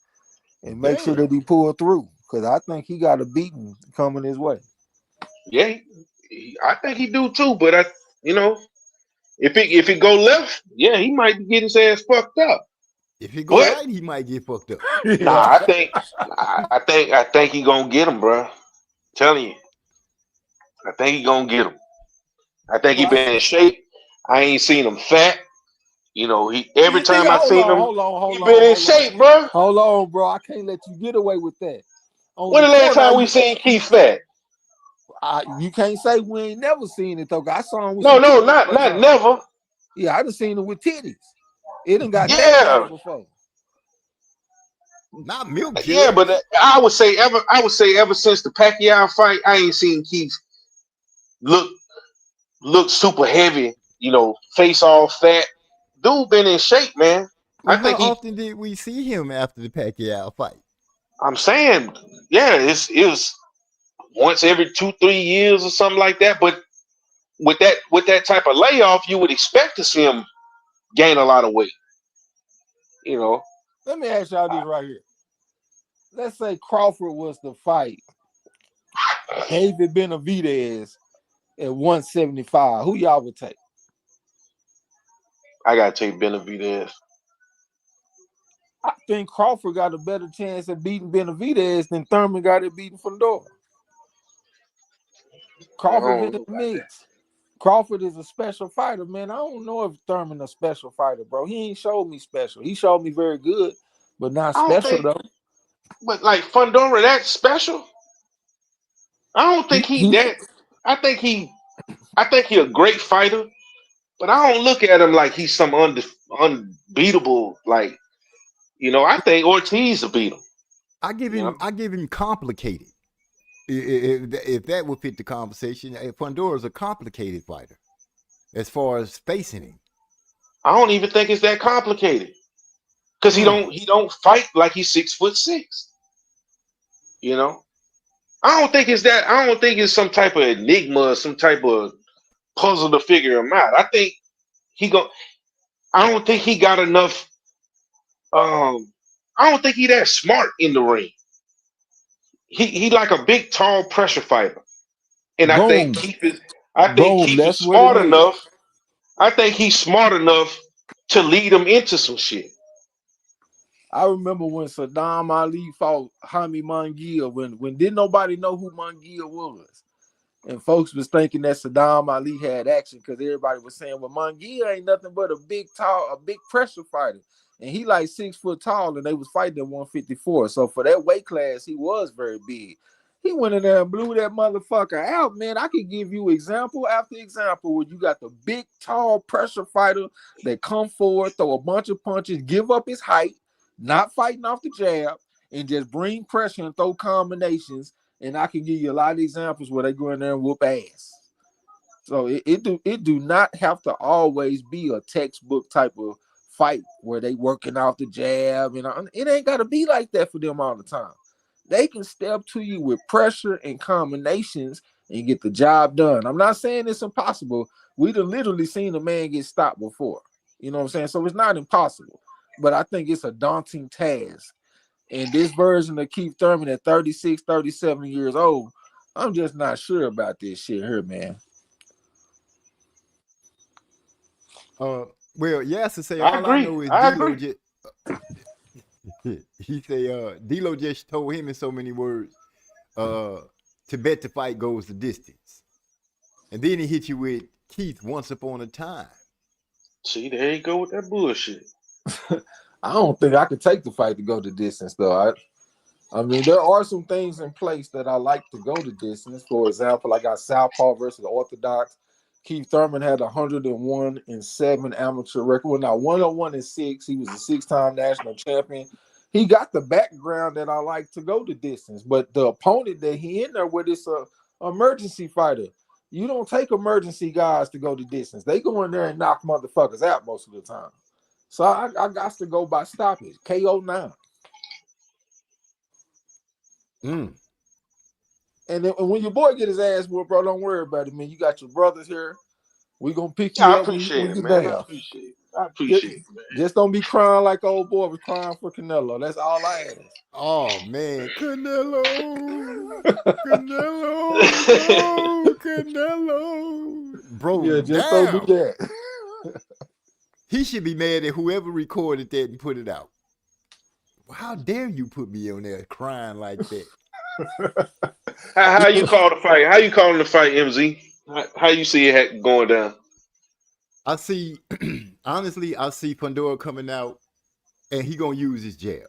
and make sure Yeah. that he pull through. Because I think he got a beating coming his way. yeah, I think he do too. But you know, if it go left, yeah, he might get his ass fucked up. If he go But right, he might get fucked up. nah, I think he gonna get him, bro. Telling you, I think he gonna get him. I think he Well, been in shape. I ain't seen him fat. You know, he every nigga, time I seen him, he been in shape, bro. hold on, bro. I can't let you get away with that. On When the the last court, time we seen Keith fat? you can't say we ain't never seen it though. 'Cause I saw him with No, some no, titties not one not time. never. Yeah, I done seen him with titties. It done got that bad Yeah, before. Not milk yeah, but jugs. I would say ever since the Pacquiao fight, I ain't seen Keith look look super heavy. You know, face all fat. Dude been in shape, man. I Well, how think he. often did we see him after the Pacquiao fight? I'm saying, yeah, it's once every 2-3 years or something like that. But with that type of layoff, you would expect to see him gain a lot of weight. You know, Let me ask y'all this right here. Let's say Crawford was to fight David Benavidez at 175. Who y'all would take? I gotta take Benavidez. I think Crawford got a better chance of beating Benavidez than Thurman got at beating Fundora. I Crawford don't in know the about that. mix. Crawford is a special fighter, man. I don't know if Thurman a special fighter, bro. He ain't showed me special. He showed me very good, but not I don't special think, though. but like Fundora, that special. I don't think he He that. I think he. I think he a great fighter, but I don't look at him like he's some unbeatable. Like I think Ortiz will beat him. You know, I give him complicated. If that would fit the conversation, Fundora's a complicated fighter as far as facing him. I don't even think it's that complicated because he Mm. don't fight like he's 6'6". You know, I don't think it's that. I don't think it's some type of enigma, some type of puzzle to figure him out. He go. I don't think he got enough. I don't think he that smart in the ring. He like a big, tall pressure fighter, and I think boom, Keith is. I think boom. Keith is That's what it smart is. enough. I think he's smart enough to lead him into some shit. I remember when Saddam Ali fought Jaime Munguia when didn't nobody know who Munguia was. And folks was thinking that Saddam Ali had action because everybody was saying, well, Munguia ain't nothing but a big pressure fighter. And he like 6 foot tall, and they was fighting at 154. So for that weight class, he was very big. He went in there and blew that motherfucker out, man. I could give you example after example where you got the big, tall pressure fighter that come forward, throw a bunch of punches, give up his height, not fighting off the jab, and just bring pressure and throw combinations. And I can give you a lot of examples where they go in there and whoop ass. So it do not have to always be a textbook type of fight where they working off the jab, and it ain't got to be like that for them all the time. They can step to you with pressure and combinations and get the job done. I'm not saying it's impossible. We done literally seen a man get stopped before. You know what I'm saying? So it's not impossible, but I think it's a daunting task. And this version of Keith Thurman at 36, 37 years old, I'm just not sure about this shit here, man. Well, yes, to say I all I agree. know is I D'Lo agree. just he say D'Lo just told him in so many words, to bet the fight goes the distance. And then he hit you with Keith once upon a time. See, there you go with that bullshit. I don't think I could take the fight to go the distance, though. I mean, there are some things in place that I like to go the distance. For example, I got Southpaw versus Orthodox. Keith Thurman had 101-7 amateur record. Well, now 101-6. He was a 6-time national champion. He got the background that I like to go the distance. But the opponent that he in there with is a emergency fighter. You don't take emergency guys to go the distance. They go in there and knock motherfuckers out most of the time. So I got to go by stoppage. KO 9. And then when your boy get his ass whooped, bro, don't worry about it, man. You got your brothers here. We gonna pick Yeah, you I up when appreciate it, you're man. I down. appreciate it. I appreciate it, man. Just don't be crying like old boy was crying for Canelo. That's all I ask. Oh man, Canelo, Canelo, Canelo, bro. Yeah, just Damn. don't do that. He should be mad at whoever recorded that and put it out. How dare you put me on there crying like that? How you call the fight? How you calling the fight, MZ? How you see it going down? I see, honestly, I see Fundora coming out and he gonna use his jab.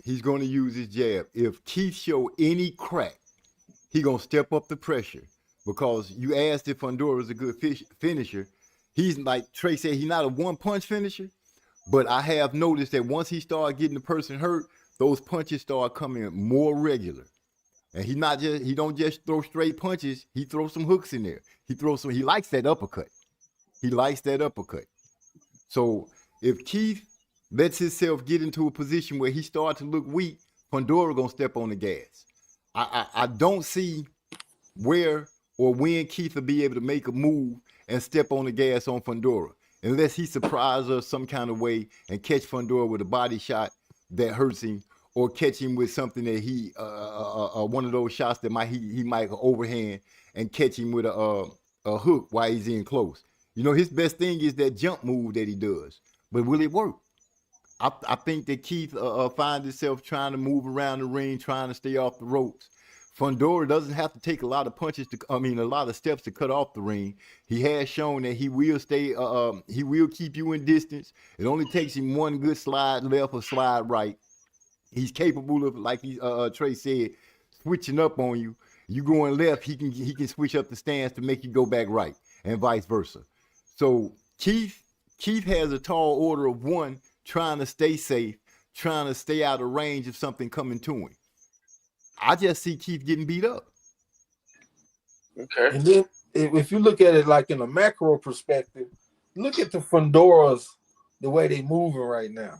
He's gonna use his jab. If Keith show any crack, he gonna step up the pressure because you asked if Fundora is a good finisher. He's like Trey said, he's not a one-punch finisher, but I have noticed that once he started getting the person hurt, those punches start coming more regular. And he don't just throw straight punches, he throws some hooks in there. He likes that uppercut. He likes that uppercut. So if Keith lets himself get into a position where he starts to look weak, Fundora gonna step on the gas. I don't see where or when Keith will be able to make a move and step on the gas on Fundora, unless he surprises us some kind of way and catch Fundora with a body shot that hurts him, or catch him with something that he one of those shots that he might overhand and catch him with a hook while he's in close. You know, his best thing is that jump move that he does, but will it work? I think that Keith finds himself trying to move around the ring, trying to stay off the ropes. Fundora doesn't have to take a lot of a lot of steps to cut off the ring. He has shown that he will he will keep you in distance. It only takes him one good slide left or slide right. He's capable of, like Trey said, switching up on you. You going left, he can switch up the stance to make you go back right, and vice versa. So Keith has a tall order of one, trying to stay safe, trying to stay out of range of something coming to him. I just see Keith getting beat up. Okay. And then if you look at it like in a macro perspective, look at the Fundoras, the way they moving right now.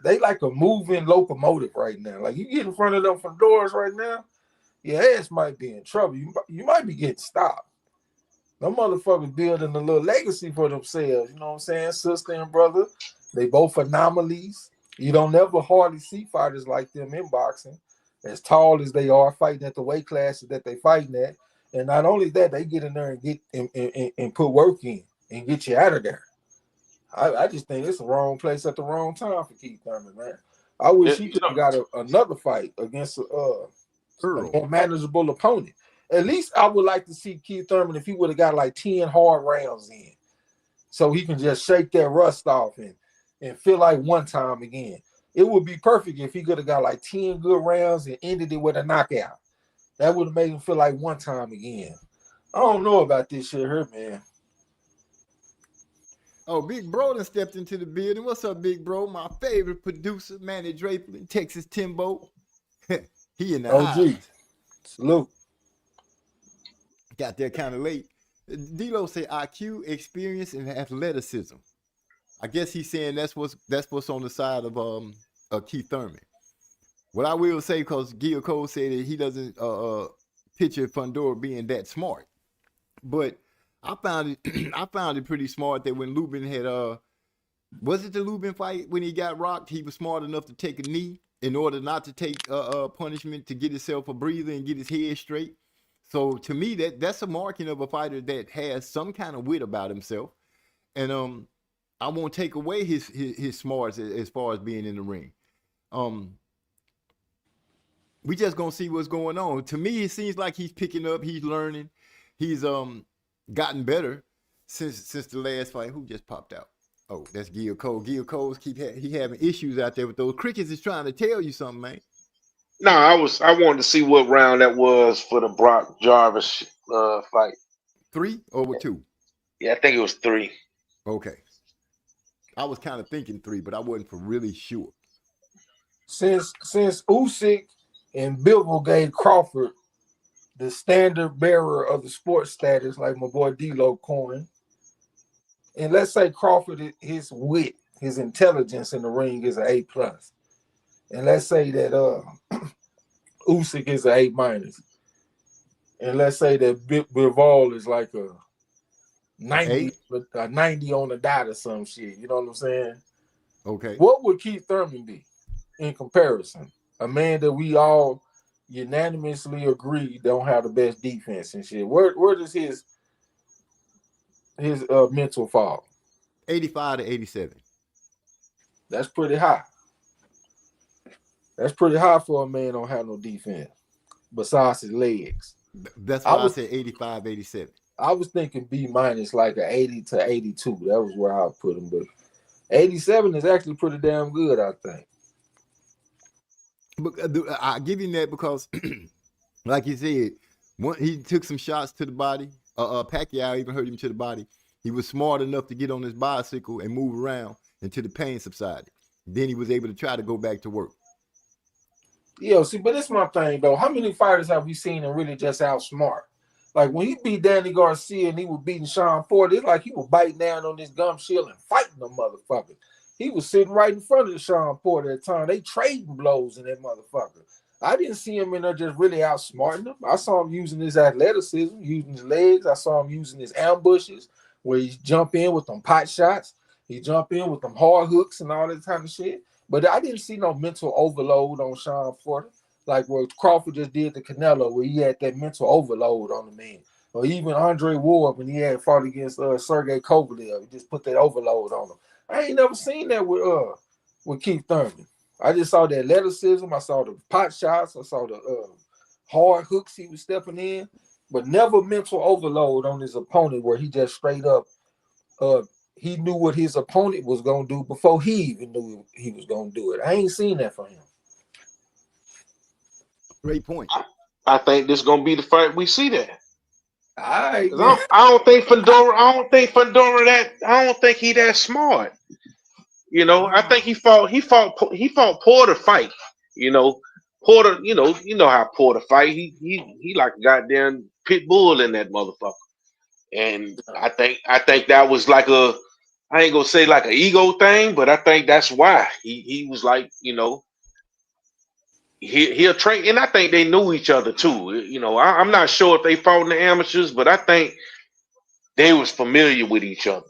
They like a moving locomotive right now. Like you get in front of them Fundoras right now, your ass might be in trouble. You might be getting stopped. Them motherfuckers building a little legacy for themselves. You know what I'm saying? Sister and brother, they both anomalies. You don't never hardly see fighters like them in boxing, as tall as they are, fighting at the weight classes that they fighting at. And not only that, they get in there and get and put work in and get you out of there. I just think it's the wrong place at the wrong time for Keith Thurman, man. I wish he could have got another fight against a more manageable opponent. At least I would like to see Keith Thurman if he would have got like 10 hard rounds in, so he can just shake that rust off and feel like one time again. It would be perfect if he could have got like 10 good rounds and ended it with a knockout. That would have made him feel like one time again. I don't know about this shit here, man. Oh, Big Bro done stepped into the building. What's up, Big Bro? My favorite producer, Manny Draper, Texas Timbo. He in the OG. house. Salute. Got there kind of late. D-Lo say IQ, experience, and athleticism. I guess he's saying that's what's on the side of Keith Thurman. What I will say, because Gil Cole said that he doesn't picture Fundora being that smart, but I found it pretty smart that when Lubin had Was it the Lubin fight when he got rocked? He was smart enough to take a knee in order not to take punishment to get himself a breather and get his head straight. So to me, that's a marking of a fighter that has some kind of wit about himself. And I won't take away his smarts as far as being in the ring. We just gonna see what's going on. To me, it seems like he's picking up, he's learning, he's gotten better since the last fight. Who just popped out? Oh, that's Gil Cole. Gil Cole's he having issues out there with those crickets. Is trying to tell you something, man. No, I wanted to see what round that was for the Brock Jarvis fight. 3 over 2? Yeah, I think it was 3. Okay. I was kind of thinking 3, but I wasn't for really sure. Since Usyk and Bivol gave Crawford the standard bearer of the sports status, like my boy D-Lo coined, and let's say Crawford, his wit, his intelligence in the ring is an A+. And let's say that Usyk is an A-. And let's say that Bivol is like a 90, a 90 on the dot or some shit. You know what I'm saying? Okay. What would Keith Thurman be in comparison? A man that we all unanimously agree don't have the best defense and shit. Where does his mental fall? 85 to 87. That's pretty high. That's pretty high for a man don't have no defense besides his legs. That's why I said 85, 87. I was thinking B- like an 80 to 82. That was where I put him, but 87 is actually pretty damn good, I think. But I give him that because, like you said, he took some shots to the body. Pacquiao even hurt him to the body. He was smart enough to get on his bicycle and move around until the pain subsided. Then he was able to try to go back to work. Yeah, see, but it's my thing, though. How many fighters have we seen and really just outsmart? Like, when he beat Danny Garcia and he was beating Sean Ford, it's like he was biting down on this gum shield and fighting the motherfucker. He was sitting right in front of the Sean Ford at the time. They trading blows in that motherfucker. I didn't see him in there just really outsmarting him. I saw him using his athleticism, using his legs. I saw him using his ambushes where he jump in with them pot shots. He jump in with them hard hooks and all that kind of shit. But I didn't see no mental overload on Sean Porter, like what Crawford just did to Canelo, where he had that mental overload on the man. Or even Andre Ward when he had fought against Sergey Kovalev, he just put that overload on him. I ain't never seen that with Keith Thurman. I just saw the athleticism. I saw the pot shots. I saw the hard hooks he was stepping in, but never mental overload on his opponent where he just straight up he knew what his opponent was going to do before he even knew he was going to do it. I ain't seen that from him. Great point. I think this is going to be the fight we see that. All right. I don't think Fundora. I don't think he that smart. You know, I think he fought Porter fight. You know, Porter. You know how Porter fight. He like a goddamn pit bull in that motherfucker. And I think that was like I ain't gonna say like an ego thing, but I think that's why he was like, you know, he'll train, and I think they knew each other too. You know, I'm not sure if they fought in the amateurs, but I think they was familiar with each other,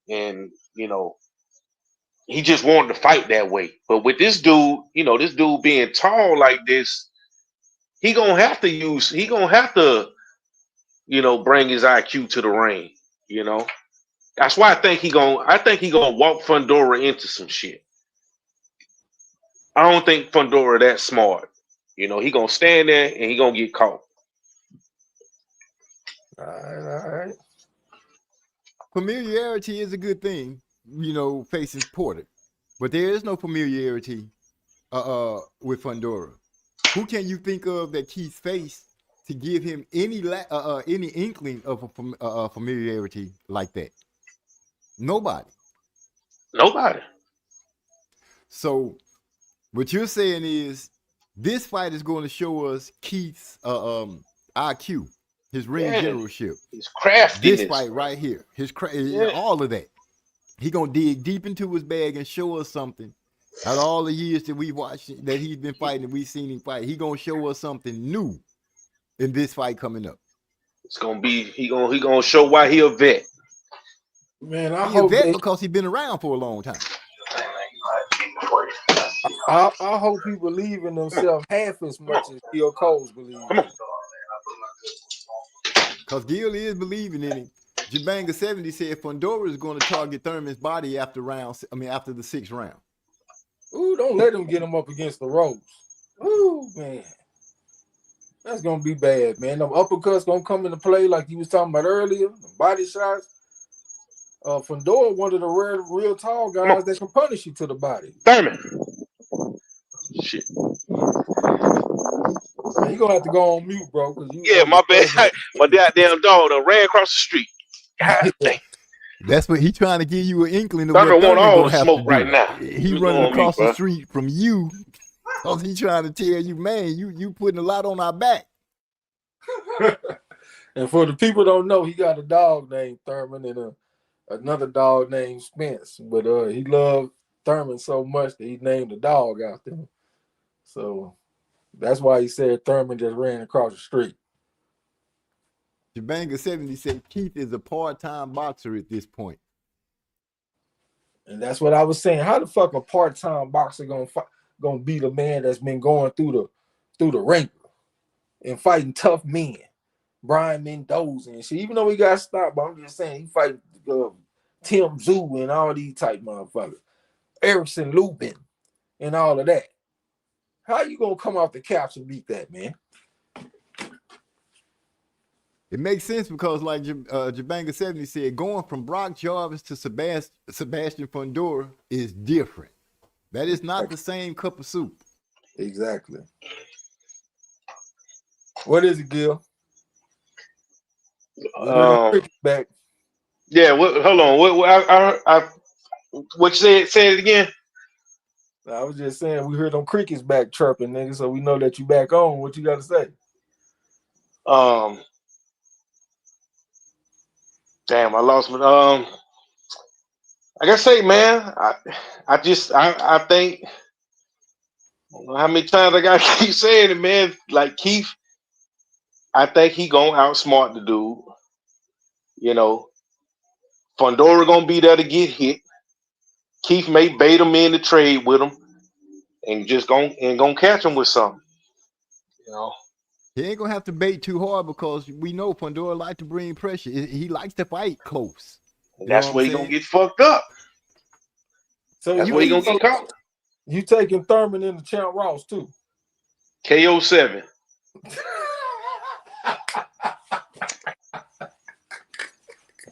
and you know, he just wanted to fight that way. But with this dude, you know, this dude being tall like this, he gonna have to, you know, bring his IQ to the ring. You know. That's why I think he gonna walk Fundora into some shit. I don't think Fundora that smart. You know, he gonna stand there and he gonna get caught. All right. Familiarity is a good thing, you know, facing Porter. But there is no familiarity with Fundora. Who can you think of that Keith faced to give him any inkling of a familiarity like that? Nobody. So what you're saying is this fight is going to show us Keith's IQ, his ring generalship, his craftiness. This fight right here, all of that. He gonna dig deep into his bag and show us something. Out of all the years that we watched that he's been fighting, and we've seen him fight, he gonna show us something new in this fight coming up. It's gonna be he gonna show why he a vet. Man, I He a hope vet they, because he been around for a long time. I hope he believe in themselves half as much as Gil Coles believes. Come on. Because Gil is believing in him. Jabanga 70 said Fundora is going to target Thurman's body after after the 6th round. Ooh, don't let him get him up against the ropes. Ooh, man. That's gonna be bad, man. Them uppercuts gonna come into play like you was talking about earlier. The body shots. Fundora, one of the rare, real tall guys that can punish you to the body. Thurman. Shit. Man, you gonna have to go on mute, bro. Yeah, my bad. My goddamn dog done ran across the street. God dang. That's what he trying to give you an inkling of Thurman what want Thurman all gonna the have smoke to do. right now. He You running go on across mute, the bro. street from you because he trying to tell you, man, you putting a lot on our back. And for the people who don't know, he got a dog named Thurman and another dog named Spence. But he loved Thurman so much that he named the dog after him. So that's why he said Thurman just ran across the street. Jabanga 70 said Keith is a part-time boxer at this point. And that's what I was saying. How the fuck a part-time boxer gonna beat a man that's been going through the ring and fighting tough men, Brian Mendoza and shit. Even though he got stopped, but I'm just saying he fighting Tim Zhu and all these type motherfuckers, Erickson Lubin and all of that. How you gonna come off the couch and beat that man? It makes sense because, like Jabanga 70 said, going from Brock Jarvis to Sebastian Fundora is different. That is not the same cup of soup. Exactly. What is it, Gil? Back. Yeah. Hold on. What you said? Say it again. I was just saying we heard them crickets back chirping, nigga. So we know that you back on. What you got to say? Damn, I lost my. Like I say, man, I think. I don't know how many times I gotta keep saying it, man. Like Keith, I think he gonna outsmart the dude. You know, Fundora gonna be there to get hit. Keith may bait him in to trade with him, and just gonna catch him with something. You know, he ain't gonna have to bait too hard because we know Fundora like to bring pressure. He likes to fight close. And that's where he gonna get fucked up. So that's where he gonna get caught. You taking Thurman in the Champ Ross too? KO 7.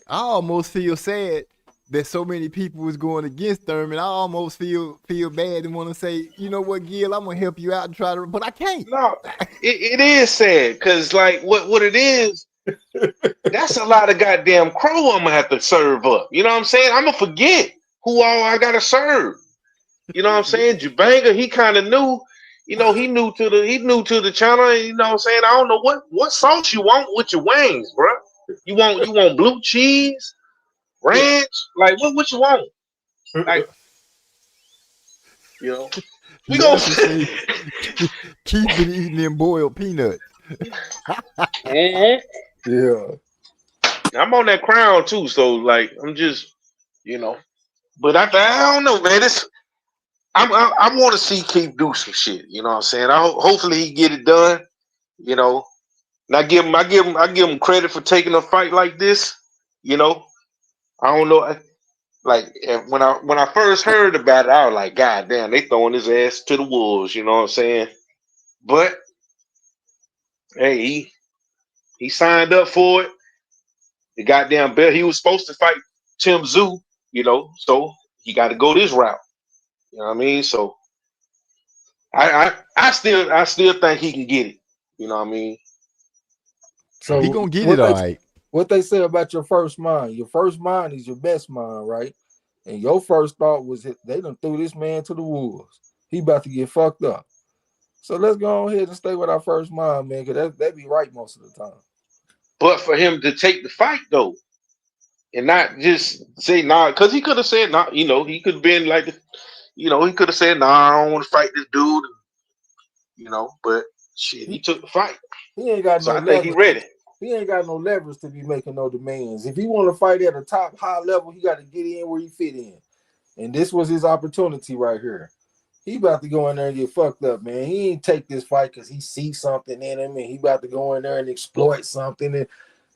I almost feel sad that so many people was going against Thurman. I almost feel bad and want to say, you know what, Gil, I'm gonna help you out and try to, but I can't. No, it is sad because like what it is, that's a lot of goddamn crow I'm gonna have to serve up. You know what I'm saying? I'm gonna forget who all I gotta serve. You know what I'm saying? Jabanga, he kind of knew. You know, he new to the channel. You know what I'm saying? I don't know what sauce you want with your wings, bro. You want blue cheese, ranch? Like what you want? Like, you know, we gonna keep been eating them boiled peanuts. Yeah, I'm on that crown too, so like I'm just, you know, but I don't know, man. I want to see Keith do some shit. You know what I'm saying? Hopefully he get it done. You know, and I give him credit for taking a fight like this. You know, I don't know. Like when I first heard about it, I was like, God damn, they throwing his ass to the wolves. You know what I'm saying? But hey, he signed up for it. The goddamn belt. He was supposed to fight Tim Zhu. You know, so he got to go this route. You know what I mean? So I still think he can get it. You know what I mean? So he gonna get it all right. What they say about your first mind? Your first mind is your best mind, right? And your first thought was they done threw this man to the wolves. He about to get fucked up. So let's go ahead and stay with our first mind, man, because that be right most of the time. But for him to take the fight though, and not just say nah, because he could have said nah. You know, he could have been like, you know, he could have said nah, I don't want to fight this dude. You know, but shit, he took the fight. He ain't got so no I think he ready. He ain't got no leverage to be making no demands. If he want to fight at a top high level, he got to get in where he fit in. And this was his opportunity right here. He about to go in there and get fucked up, man. He ain't take this fight because he sees something in him, and he about to go in there and exploit something. And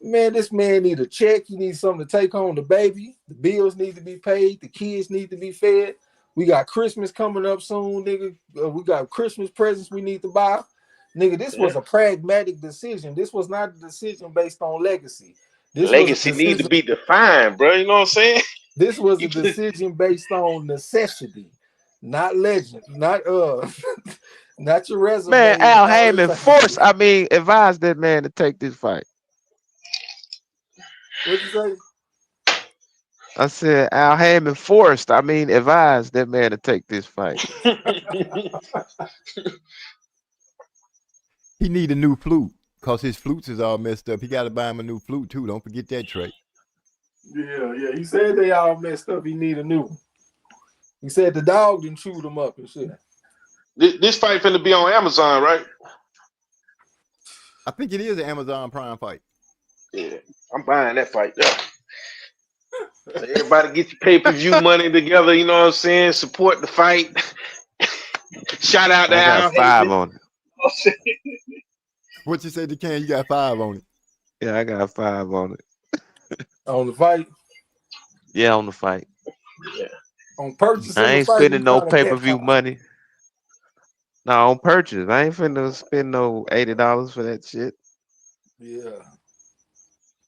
man, this man need a check. He needs something to take home the baby. The bills need to be paid. The kids need to be fed. We got Christmas coming up soon, nigga. We got Christmas presents we need to buy. Nigga, this was a pragmatic decision. This was not a decision based on legacy. This legacy needs to be defined, bro. You know what I'm saying? This was a decision based on necessity, not legend, not not your resume. Man, Al Heyman advised that man to take this fight. What'd you say? I said Al Heyman advised that man to take this fight. He need a new flute because his flutes is all messed up. He got to buy him a new flute too. Don't forget that, Trey. Yeah. He said they all messed up. He need a new one. He said the dog done chewed him up and shit. This fight finna be on Amazon, right? I think it is an Amazon Prime fight. Yeah, I'm buying that fight. So everybody get your pay-per-view money together, you know what I'm saying? Support the fight. Shout out to Al. 5 on it. What you say, DeCan? You got 5 on it. Yeah, I got 5 on it. On the fight? Yeah, on the fight. Yeah. On purchase. I ain't spending no pay-per-view money. No, on purchase. I ain't finna spend no $80 for that shit. Yeah.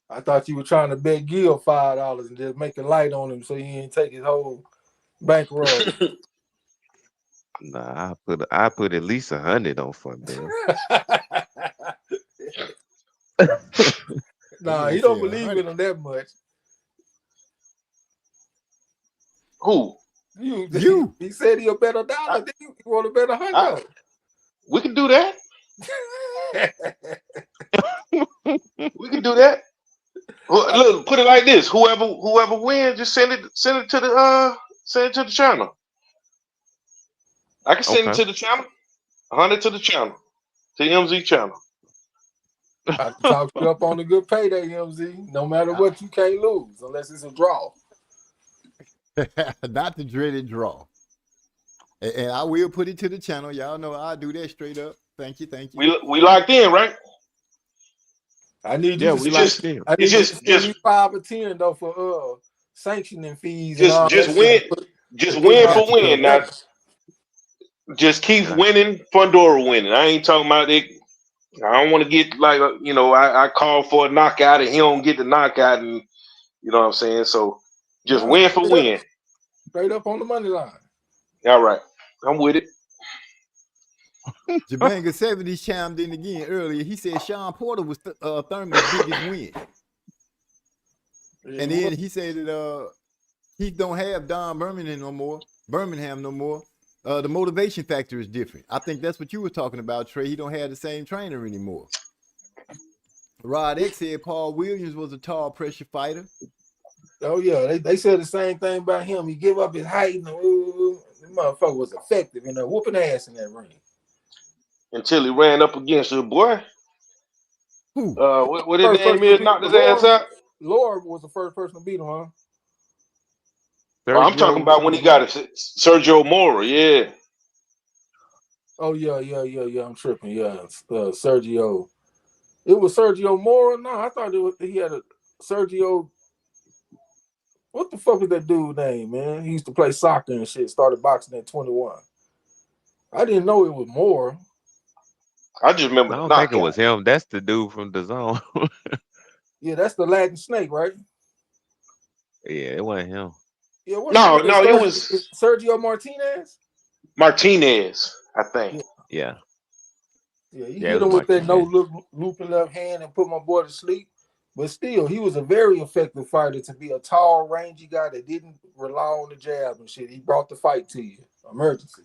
I thought you were trying to bet Gil $5 and just make a light on him so he ain't take his whole bankroll. Nah, I put at least 100 on Fundora. Nah, he don't believe in him that much. Who? You. He said he'll bet $1. Then you want to bet 100. We can do that. We can do that. Look, put it like this: whoever wins, just send it to the channel. I can send it to the channel. 100 to the channel, to the MZ channel. I can talk you up on a good payday, MZ. No matter what, you can't lose unless it's a draw. Not the dreaded draw. And I will put it to the channel. Y'all know I'll do that straight up. Thank you. We locked in, right? I need you to just 5 or 10 though for sanctioning fees. Just win for win. Now, just keep winning. Fundora winning. I ain't talking about it. I don't want to get like I call for a knockout and he don't get the knockout, and you know what I'm saying. So just win for win. Straight up on the money line. All right, I'm with it. Jabanga 70 chimed in again earlier. He said Sean Porter was Thurman's biggest win. And then he said that he don't have Birmingham no more. The motivation factor is different. I think that's what you were talking about, Trey. He don't have the same trainer anymore. Rod X said Paul Williams was a tall pressure fighter. Oh yeah, they said the same thing about him. He give up his height, and the motherfucker was effective in whooping ass in that ring. Until he ran up against the boy. Who? What his name is? Knocked his ass out. Laura was the first person to beat him, huh? I'm talking about when he got it, Sergio Mora, yeah. Oh yeah. I'm tripping. Yeah, Sergio. It was Sergio Mora. No, I thought he had a Sergio. What the fuck was that dude's name, man? He used to play soccer and shit. Started boxing at 21. I didn't know it was Mora. I just remember. I don't think it was him. That's the dude from the Zone. Yeah, that's the Latin Snake, right? Yeah, it wasn't him. Yeah, no, it was Sergio Martinez. Martinez, I think. Yeah, he hit him with that looping left hand and put my boy to sleep. But still, he was a very effective fighter to be a tall, rangy guy that didn't rely on the jab and shit. He brought the fight to you, emergency.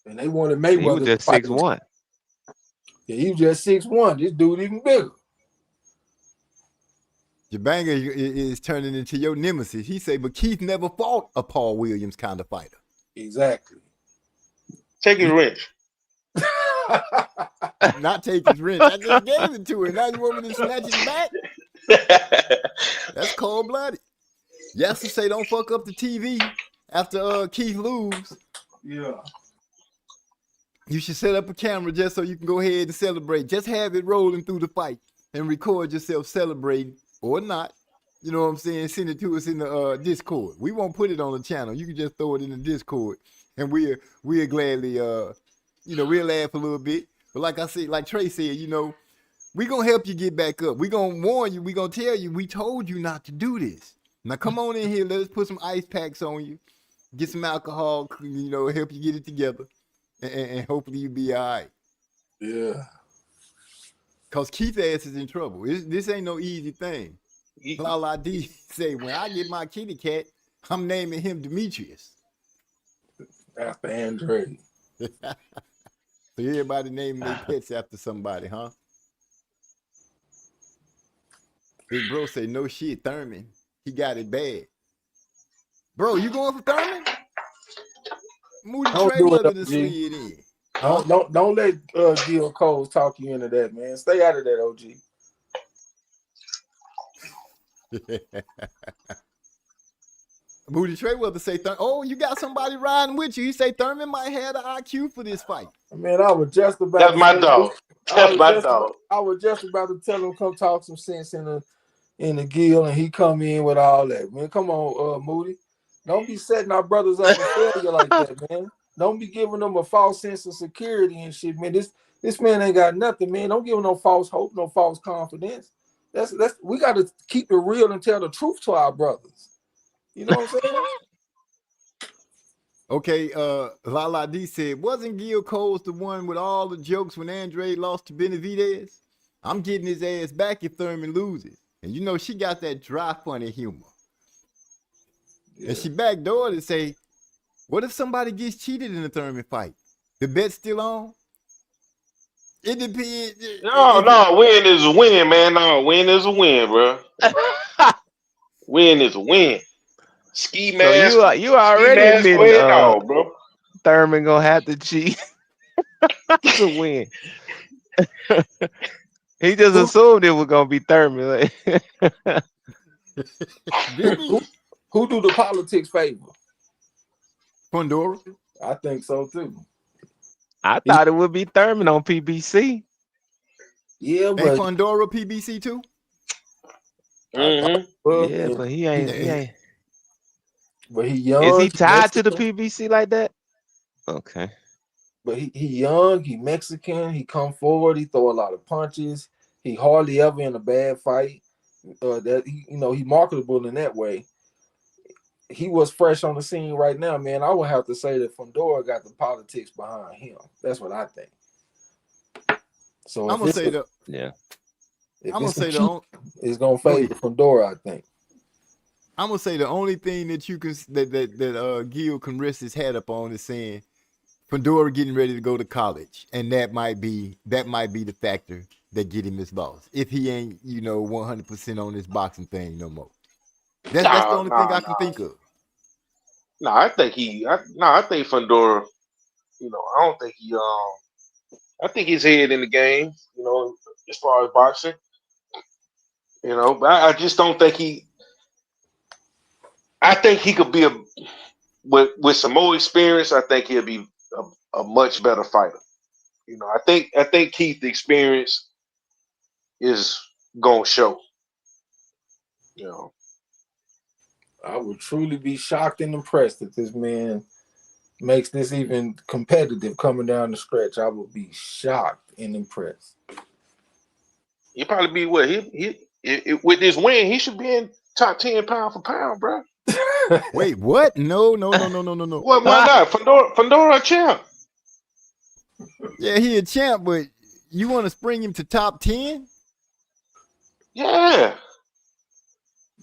And they wanted Mayweather. He was just 6'1". Yeah, he was just 6'1". This dude even bigger. Jabanga is turning into your nemesis. He said, but Keith never fought a Paul Williams kind of fighter. Exactly. Take his wrench. Not take his wrench. I just gave it to her. Now you want me to snatch it back? That's cold blooded. Yes, to say don't fuck up the TV after Keith lose. Yeah. You should set up a camera just so you can go ahead and celebrate. Just have it rolling through the fight and record yourself celebrating or not. You know what I'm saying? Send it to us in the Discord. We won't put it on the channel. You can just throw it in the Discord, and we'll gladly we'll laugh a little bit. But like I said, like Trey said, we're gonna help you get back up. We're gonna warn you. We're gonna tell you we told you not to do this. Now come on in here. Let us put some ice packs on you. Get some alcohol. Help you get it together, and hopefully you'll be all right. Yeah. Cause Keith ass is in trouble. This ain't no easy thing. La D say, when I get my kitty cat, I'm naming him Demetrius. After Andre. So everybody naming their pets after somebody, huh? Big bro say, no shit, Thurman. He got it bad. Bro, you going for Thurman? Moody Trayweather to slid in. Don't let Gil Cole talk you into that, man. Stay out of that, OG. Moody Trayweather say, "Oh, you got somebody riding with you." He say Thurman might have the IQ for this fight. Man, I was just about. That's my dog. That's my dog. I was just about to tell him come talk some sense in the Gil, and he come in with all that. Man, come on, Moody. Don't be setting our brothers up for failure like that, man. Don't be giving them a false sense of security and shit, man. This man ain't got nothing, man. Don't give him no false hope, no false confidence. That's we got to keep it real and tell the truth to our brothers. You know what I'm saying? Okay, Lala D said, wasn't Gil Coles the one with all the jokes when Andre lost to Benavidez? I'm getting his ass back if Thurman loses. And she got that dry, funny humor. Yeah. And she backdoored and say, what if somebody gets cheated in the Thurman fight? The bet's still on? It depends. No, win is a win, man. No, win is a win, bro. Win is a win. Ski mask. So you already admitting, bro. Thurman gonna have to cheat to win. He just assumed it was gonna be Thurman. Who do the politics favor? Fundora. I think so too. I thought it would be Thurman on PBC. Yeah, but ain't Fundora PBC too? Mm-hmm. Yeah, but he ain't. But he young. Is he tied to the PBC like that? Okay. But he young. He Mexican. He come forward. He throw a lot of punches. He hardly ever in a bad fight. He marketable in that way. He was fresh on the scene right now, man. I would have to say that Fundora got the politics behind him. That's what I think. So I'm gonna say that. Yeah. I'm gonna say it's gonna favor Fundora, I think. I'm gonna say the only thing that you can that Gil can rest his head up on is saying Fundora getting ready to go to college, and that might be the factor that get him his loss if he ain't 100% on this boxing thing no more. That's the only thing I can think of. No, I think I think Fundora. I don't think he. I think he's head in the game. As far as boxing. But I just don't think he. I think he could be with some more experience. I think he'll be a much better fighter. I think Keith's experience is gonna show. I would truly be shocked and impressed if this man makes this even competitive coming down the stretch. I would be shocked and impressed. He'll probably be what he with this win. He should be in top 10 pound for pound, bro. Wait, what? No. What? Why not? Fundora a champ. Yeah, he a champ, but you want to spring him to top 10? Yeah.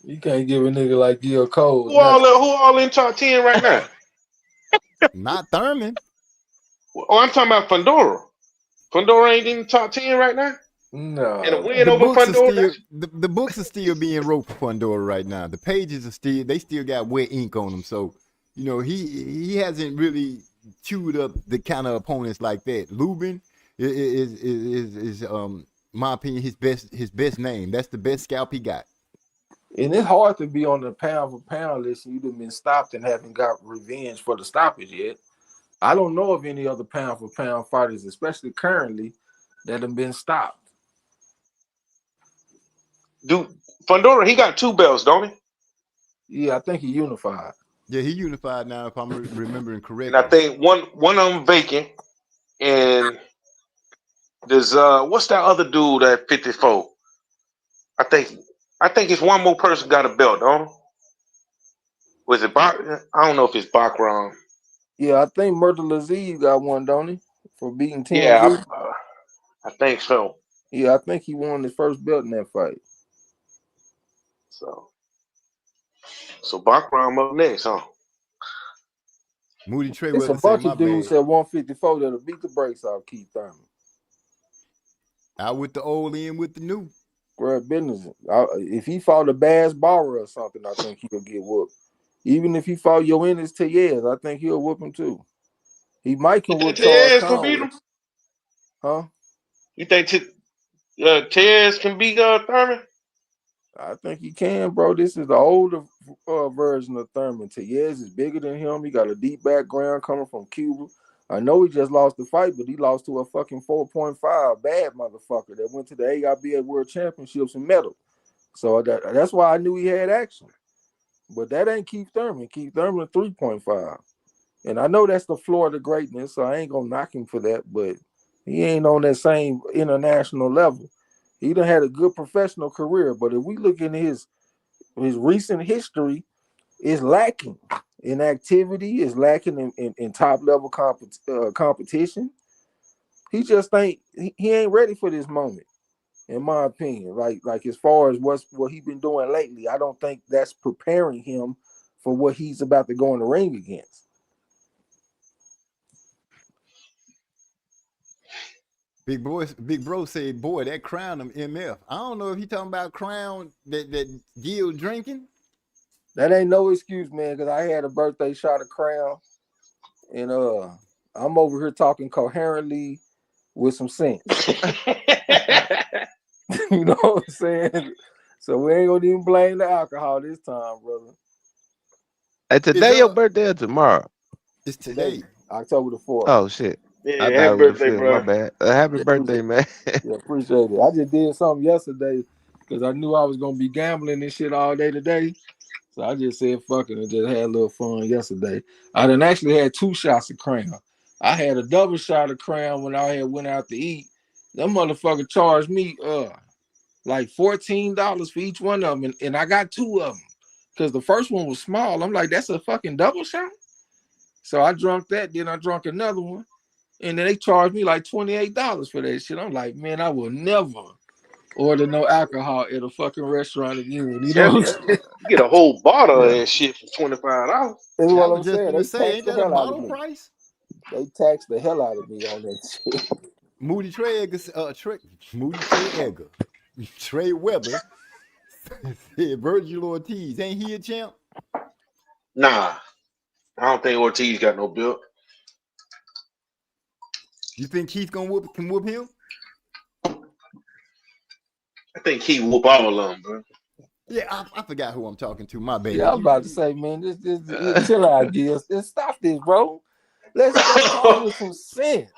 You can't give a nigga like Gil Cole. Who all in top 10 right now? Not Thurman. Oh, I'm talking about Fundora. Fundora ain't in the top 10 right now? No. And a win over Fundora? The books are still being wrote for Fundora right now. The pages are they still got wet ink on them. So, he hasn't really chewed up the kind of opponents like that. Lubin, is my opinion his best name. That's the best scalp he got. And it's hard to be on the pound for pound list and you've been stopped and haven't got revenge for the stoppage yet. I don't know of any other pound for pound fighters, especially currently, that have been stopped. Dude, Fundora, he got 2 belts, don't he? Yeah, I think he unified. Yeah, he unified now, if I'm remembering And I correctly. think one of them vacant. And there's what's that other dude at 54? I think it's one more person got a belt, don't? Was it Bak? I don't know if it's Bakram. Yeah, I think Murder Aziz got one, don't he? For beating Yeah, TMZ. I think so. Yeah, I think he won his first belt in that fight. So Bakram up next, huh? Moody Trey It's a Weather say, bunch my of dudes bad. at 154 that'll beat the brakes off Keith Thurman. Out with the old, in with the new. Grab business. If he fought a Bass Barber or something, I think he'll get whooped. Even if he fought Yoenis Tellez, I think he'll whoop him too. He might can whoop Charles Tez can beat Conway. him? Huh? You think Tez can beat Thurman? I think he can, bro. This is the older version of Thurman. Tellez is bigger than him. He got a deep background coming from Cuba. I know he just lost the fight, but he lost to a fucking 4.5 bad motherfucker that went to the AIBA World Championships and medal. So that's why I knew he had action. But that ain't Keith Thurman. Keith Thurman 3.5. And I know that's the floor of the greatness, so I ain't gonna knock him for that, but he ain't on that same international level. He done had a good professional career, but if we look into his recent history, it's lacking in activity, it's lacking in top level competition. He just ain't he ain't ready for this moment, in my opinion. Like as far as what he been doing lately, I don't think that's preparing him for what he's about to go in the ring against. Big bro said, boy, that crown him MF. I don't know if he talking about crown that Gil drinking. That ain't no excuse, man, because I had a birthday shot of Crown, and I'm over here talking coherently with some sense. You know what I'm saying? So we ain't gonna even blame the alcohol this time, brother. Hey, today your birthday or tomorrow? It's Today, today. October the 4th. Oh shit. I Yeah, thought happy it was the birthday, 5th. My bro. bad. Happy birthday, man. Yeah, appreciate it. I just did something yesterday because I knew I was gonna be gambling and shit all day today. So I just said fuck it and just had a little fun yesterday. I done actually had 2 shots of Crown. I had a double shot of Crown when I had went out to eat. That motherfucker charged me like $14 for each one of them, and I got 2 of them because the first one was small. I'm like, that's a fucking double shot. So I drunk that, then I drunk another one, and then they charged me like $28 for that shit. I'm like, man, I will never order no alcohol at a fucking restaurant again. You know Yeah, what I'm saying? you get a whole bottle of Yeah. that shit for $25. That's Yeah, I what was I'm just saying. gonna They say, taxed ain't the that a hell out of bottle me. price? They taxed the hell out of me on that shit. Moody Trey Edgar, Moody Trey Edgar, Trey Weather said Virgil Ortiz, ain't he a champ? Nah, I don't think Ortiz got no belt. You think Keith can whoop him? I think he whoop all of them, bro. Yeah, I forgot who I'm talking to. My bad. Yeah, I was about to say, man, this chill out, Gills. Just stop this, bro. Let's talk with some sense.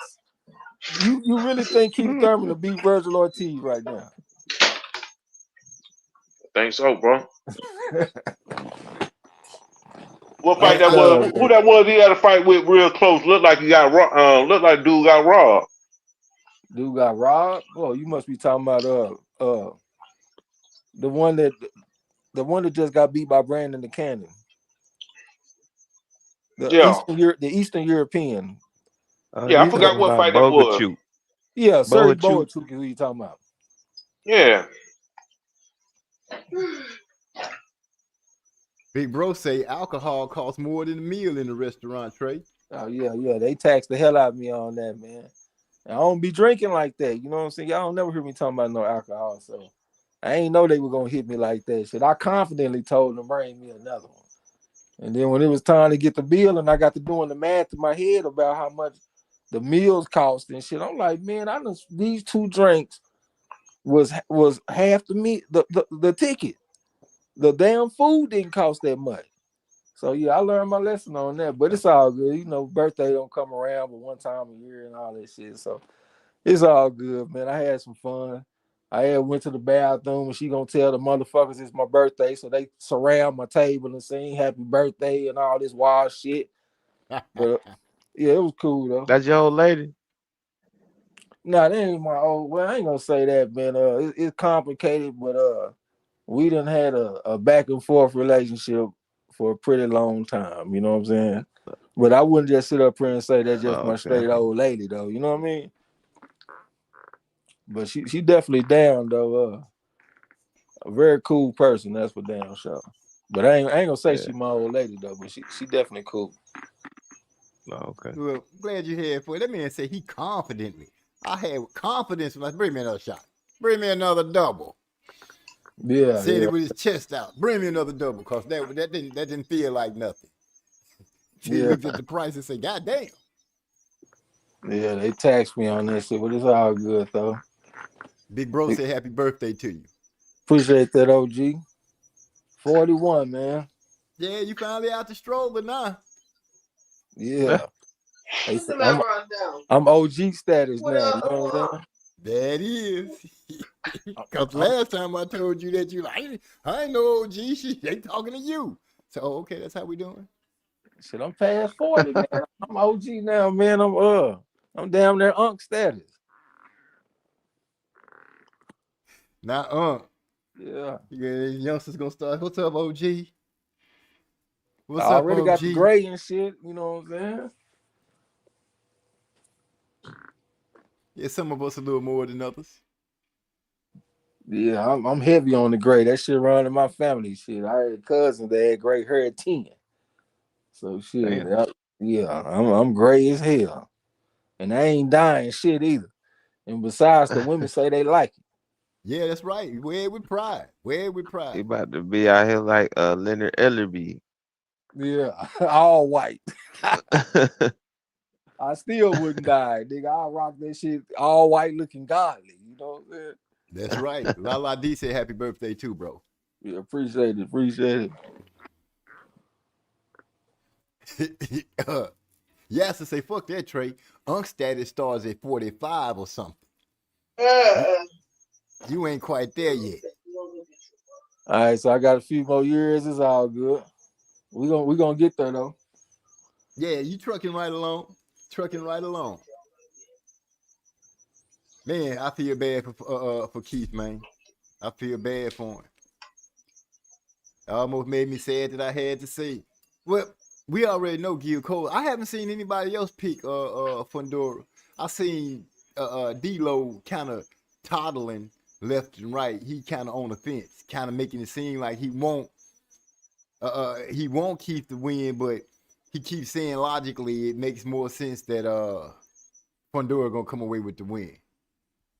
You really think Keith Thurman will beat Virgil Ortiz right now? Think so, bro. What fight Hey, that was? Who that was? He had a fight with real close. Looked like he got looked like dude got robbed. Dude got robbed. Oh, you must be talking about the one that just got beat by Brandon the Cannon. Yeah, The Eastern European. yeah. I You forgot talking what about fight that was. Bogachuk. Yeah, Sergey Bohachuk. Boachuk is who you talking about. Yeah. Big bro say alcohol costs more than a meal in the restaurant, Trey. Oh yeah. They taxed the hell out of me on that, man. I don't be drinking like that. You know what I'm saying? Y'all don't never hear me talking about no alcohol. So I ain't know they were gonna hit me like that shit. I confidently told them to bring me another one. And then when it was time to get the bill and I got to doing the math in my head about how much the meals cost and shit. I'm like, man, I know these 2 drinks was half the meat, the ticket. The damn food didn't cost that much. So yeah, I learned my lesson on that. But it's all good. You know, birthday don't come around but one time a year and all that shit. So it's all good, man. I had some fun. I had went to the bathroom and she gonna tell the motherfuckers it's my birthday, so they surround my table and sing happy birthday and all this wild shit. But yeah, it was cool though. That's your old lady. Nah, that ain't my old. Well, I ain't gonna say that, man. It's complicated, but we done had a back and forth relationship for a pretty long time. You know what I'm saying? But I wouldn't just sit up here and say that's just my Okay. straight old lady, though. You know what I mean? But she definitely down though. A very cool person, that's for damn sure. But I ain't gonna say Yeah. she my old lady though. But she definitely cool. Okay. Well, glad you here for it. That man said he confidently. I had confidence when I bring me another shot. Bring me another double. Yeah, Said yeah, it with his chest out. Bring me another double, cause that didn't feel like nothing. He yeah, looked at the price and said, "God damn." yeah. They taxed me on that shit, but it's all good though. Big bro said happy birthday to you. Appreciate that, OG. 41, man. Yeah, you finally out the stroller now. Yeah. I'm OG status now. You know what I'm saying? That is. Cause I'm, last time I told you that you like, I ain't no OG. They talking to you. So okay, that's how we doing. shit, I'm past 40, man. I'm OG now, man. I'm down there unk status. Now, Yeah. youngsters gonna start. What's up, OG? I What's up, already got the OG? gray and shit. You know what I'm saying? Yeah, some of us a little more than others. Yeah, I'm heavy on the gray. That shit run in my family. Shit, I had cousins that had gray hair at 10. So shit, Damn. yeah, I'm gray as hell, and I ain't dying shit either. And besides, the women say they like it. Yeah, that's right. Wear it with pride. Wear it with He pride. about to be out here like Leonard Ellerby. Yeah, all white. I still wouldn't die, nigga. I rock that shit all white, looking godly. You know what I'm saying? That's right. La D said happy birthday too, bro. Yeah, appreciate it. Appreciate Yasser say, fuck that, Trey. Unk status starts at 45 or something. You ain't quite there yet. All right, so I got a few more years. It's all good. We gonna get there though. Yeah, you trucking right along. Trucking right along. Man, I feel bad for Keith, man. I feel bad for him. It almost made me sad that I had to say. Well, we already know Gil Cole. I haven't seen anybody else pick Fundora. I seen D-Lo kind of toddling left and right. He kind of on the fence, kind of making it seem like he won't keep the win, but he keeps saying logically it makes more sense that Fundora gonna come away with the win.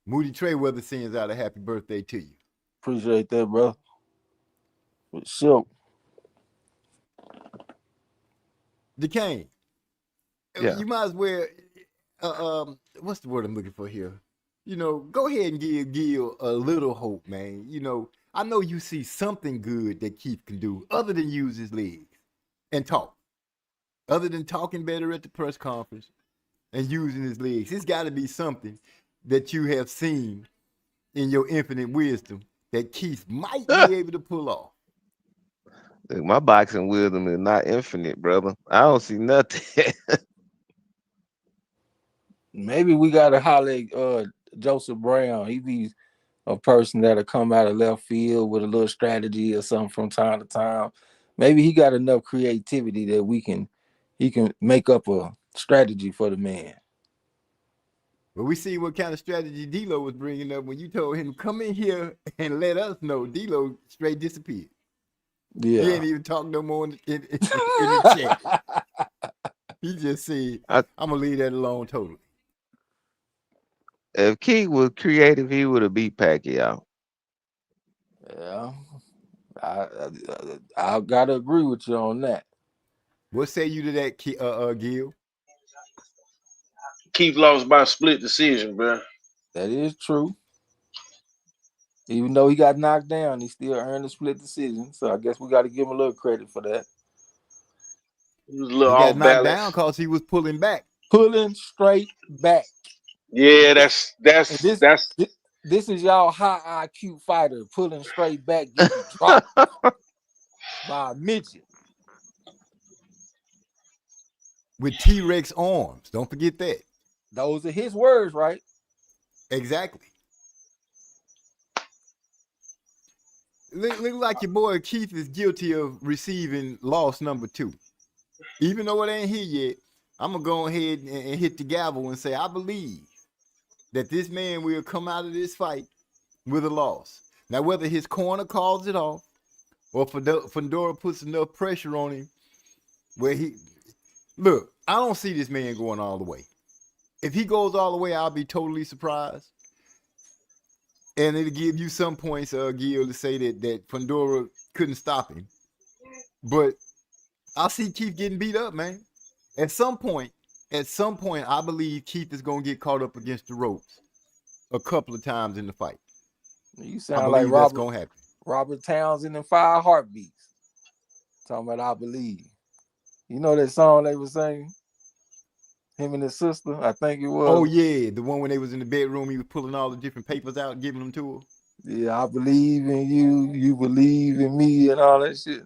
Moody Treyweather sends out a happy birthday to you. Appreciate that, bro. For sure. DeCane, Yeah. you might as well. What's the word I'm looking for here? You know, go ahead and give Gil a little hope, man. You know, I know you see something good that Keith can do other than use his legs and talk. Other than talking better at the press conference and using his legs, it's got to be something that you have seen in your infinite wisdom that Keith might be able to pull off. Look, my boxing wisdom is not infinite, brother. I don't see nothing. Maybe we gotta holler at Joseph Brown. He be a person that'll come out of left field with a little strategy or something from time to time. Maybe he got enough creativity that he can make up a strategy for the man. But we see what kind of strategy D-Lo was bringing up when you told him, come in here and let us know. D-Lo straight disappeared. He Yeah. ain't even talk no more in the chat. He just said, I, I'm going to leave that alone totally. if Keith was creative, he would have beat Pacquiao. Yeah. I gotta agree with you on that. What say you to that, Gil? Keith lost by a split decision, bro. That is true. Even though he got knocked down, he still earned a split decision. So I guess we got to give him a little credit for that. He was a little He got off knocked down balance. because he was pulling back. Pulling straight back. Yeah, And that's this is y'all high IQ fighter pulling straight back, getting dropped by a midget. With T-Rex arms. Don't forget that. Those are his words, right? Exactly. Look like your boy Keith is guilty of receiving loss number 2. Even though it ain't here yet, I'm going to go ahead and hit the gavel and say, I believe that this man will come out of this fight with a loss. Now, whether his corner calls it off or Fundora puts enough pressure on him where look, I don't see this man going all the way. If he goes all the way, I'll be totally surprised. And it'll give you some points, Gil, to say that Fundora couldn't stop him. But I see Keith getting beat up, man. At some point, I believe Keith is going to get caught up against the ropes a couple of times in the fight. You sound like that's going to happen. Robert Townsend and 5 Heartbeats. Talking about I believe. You know that song they were singing? Him and his sister, I think it was. Oh, yeah. The one when they was in the bedroom, he was pulling all the different papers out and giving them to her. Yeah, I believe in you. You believe in me and all that shit.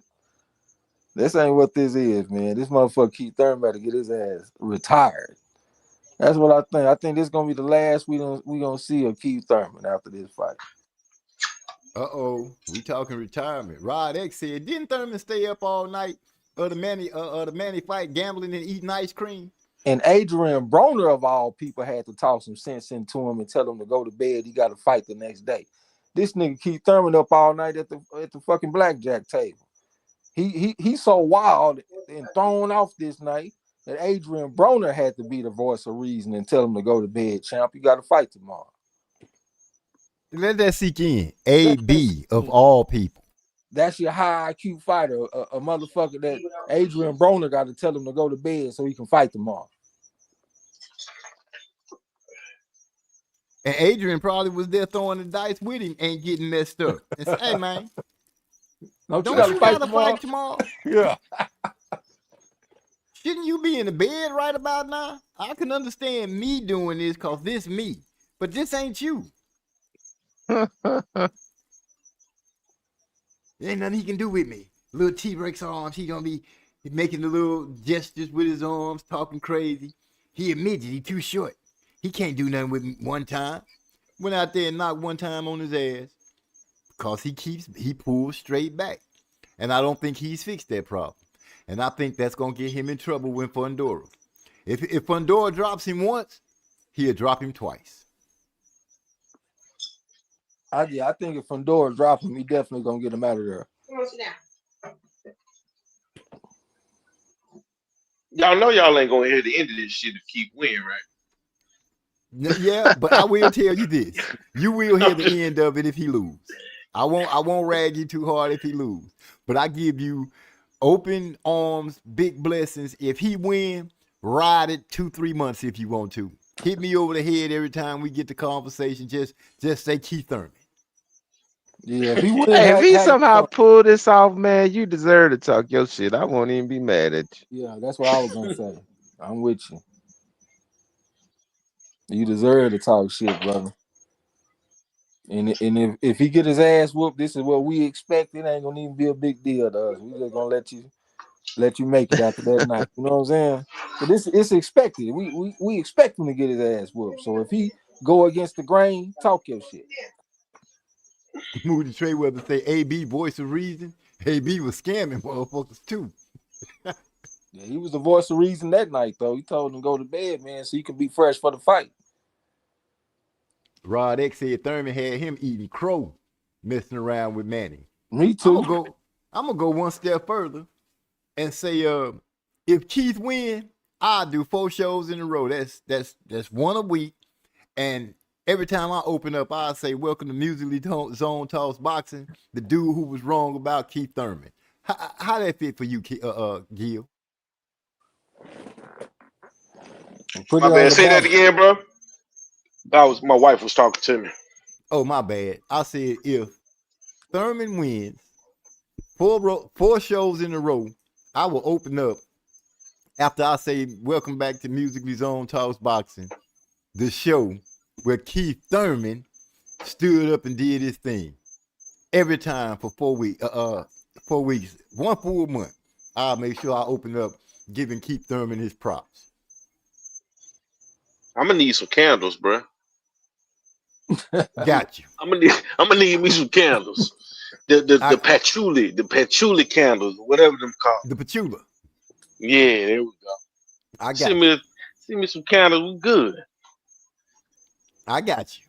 This ain't what this is, man. This motherfucker Keith Thurman better get his ass retired. That's what I think. I think this is gonna be the last we gonna see of Keith Thurman after this fight. We talking retirement. Rod X said, didn't Thurman stay up all night of the Manny fight, gambling and eating ice cream? And Adrian Broner of all people had to talk some sense into him and tell him to go to bed. He got to fight the next day. This nigga Keith Thurman up all night at the fucking blackjack table. He's so wild and thrown off this night that Adrian Broner had to be the voice of reason and tell him to go to bed, champ. You got to fight tomorrow. Let that sink in. AB of all people. That's your high IQ fighter, a motherfucker that Adrian Broner got to tell him to go to bed so he can fight tomorrow. And Adrian probably was there throwing the dice with him and getting messed up. And say, hey, man, don't you gotta fight tomorrow? Yeah. Shouldn't you be in the bed right about now? I can understand me doing this because this me, but this ain't you. There ain't nothing he can do with me. Little T-Rex arms, he gonna be making the little gestures with his arms, talking crazy. He a midget, he too short. He can't do nothing with me one time. Went out there and knocked one time on his ass because he pulls straight back. And I don't think he's fixed that problem. And I think that's going to get him in trouble with Fundora. If Fundora drops him once, he'll drop him twice. I think if Fundora drops him, he definitely going to get him out of there. Y'all know y'all ain't going to hear the end of this shit if Keith win, right? Yeah, but I will tell you this. You will hear the end of it if he lose. I won't rag you too hard if he lose. But I give you open arms, big blessings. If he win, ride it 2-3 months if you want to. Hit me over the head every time we get the conversation. Just say Keith Thurman. Yeah, if he win, hey, if he somehow pull this off, man, you deserve to talk your shit. I won't even be mad at you. Yeah, that's what I was gonna say. I'm with you. You deserve to talk shit, brother. And if he get his ass whooped, this is what we expect. It ain't gonna even be a big deal to us. We just gonna let you make it after that night. You know what I'm saying? But it's expected. We expect him to get his ass whooped. So if he go against the grain, talk your shit. Moody Trayweather say AB voice of reason. AB was scamming motherfuckers too. Yeah, he was the voice of reason that night, though. He told him to go to bed, man, so he can be fresh for the fight. Rod X said Thurman had him eating crow, messing around with Manny. Me too. I'm gonna go one step further and say, if Keith win, I'll do 4 shows in a row. That's one a week, and every time I open up, I'll say, "Welcome to Musically Zone Toss Boxing." The dude who was wrong about Keith Thurman. How that fit for you, Gil? And put My it on bad. the Say that balance. again, bro. That was my wife was talking to me. Oh, my bad. I said if Thurman wins 4 shows in a row, I will open up after I say welcome back to Musically Zone Talks Boxing, the show where Keith Thurman stood up and did his thing every time for 4 weeks. 4 weeks, 1 full month. I'll make sure I open up giving Keith Thurman his props. I'm gonna need some candles, bro. Got you. I'm gonna need me some candles. The I patchouli candles, whatever them called. the patchouli. Yeah, there we go. I Send got you. me send me some candles. We good. I got you.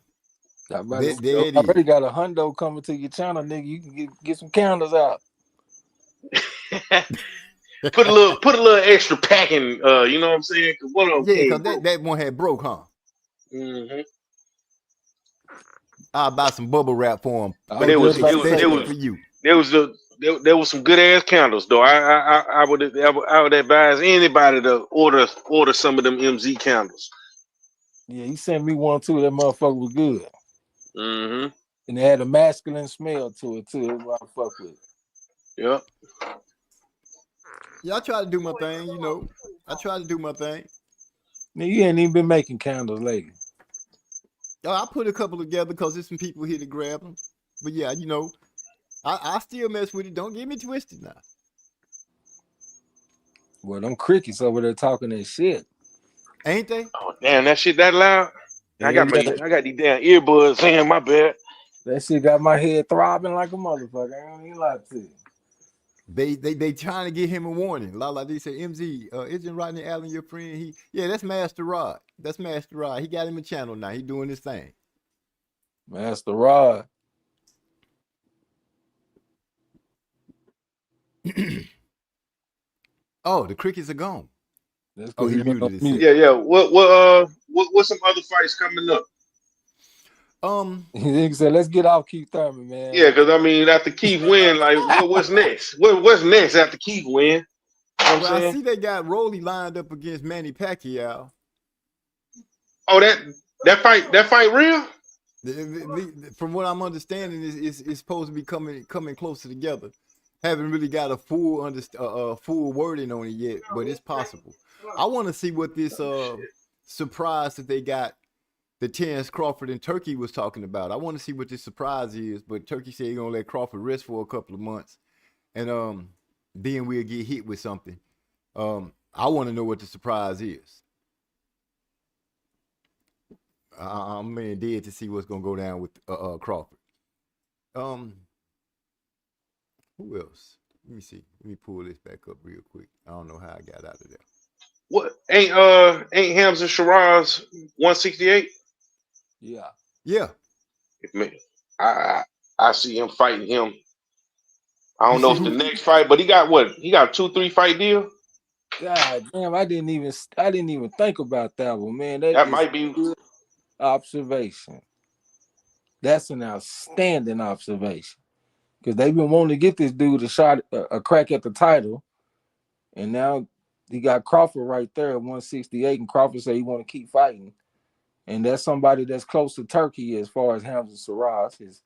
I about to There, say, there I it already is. got a hundo coming to your channel, nigga. You can get some candles out. Put a little extra packing. You know what I'm saying? Cause one of them Yeah, came because broke. that one had broke, huh? Hmm. I'll buy some bubble wrap for him, I But was just about to say especially that. for you. there was some good ass candles though. I would advise anybody to order some of them MZ candles. Yeah, he sent me one too. That motherfucker was good. Hmm. And it had a masculine smell to it too. That's what I fuck with. Yep. Yeah, I try to do my thing, I try to do my thing. Nigga, you ain't even been making candles lately. I put a couple together because there's some people here to grab them. But yeah, I still mess with it. Don't get me twisted now. Well, them crickets over there talking that shit. Ain't they? Oh damn, that shit that loud. Yeah, yeah. I got these damn earbuds in my bed. That shit got my head throbbing like a motherfucker. I don't even lie to you. They trying to get him a warning. Like they say, MZ, isn't Rodney Allen your friend? That's Master Rod. That's Master Rod. He got him a channel now. He doing his thing. Master Rod. Oh, the crickets are gone. That's Oh, because he he been on muted mute. himself. Yeah. What some other fights coming up? He said, "Let's get off Keith Thurman, man." Yeah, because I mean, after Keith win, like what's next? What's next after Keith win? You know what I'm Well, I saying? see they got Rolly lined up against Manny Pacquiao. Oh, that fight real? From what I'm understanding, is supposed to be coming closer together. Haven't really got a full wording on it yet, but it's possible. I want to see what this surprise that they got that Terrence Crawford and Turkey was talking about. I want to see what this surprise is, but Turkey said he's gonna let Crawford rest for a couple of months, and then we'll get hit with something. I want to know what the surprise is. I'm man dead to see what's gonna go down with Crawford. Um, who else? Let me see. Let me pull this back up real quick. I don't know how I got out of there. What ain't Hamza Shiraz 168? Yeah. Yeah, Man, I I see him fighting him. I you don't know see if the who? next fight, but he got what? He got a 2-3 fight deal. God damn, I didn't even think about that one, man. That That is might be. good observation. That's an outstanding observation. Because they've been wanting to get this dude a crack at the title, and now he got Crawford right there at 168, and Crawford said he want to keep fighting, and that's somebody that's close to Turkey as far as Hamza Saraz, his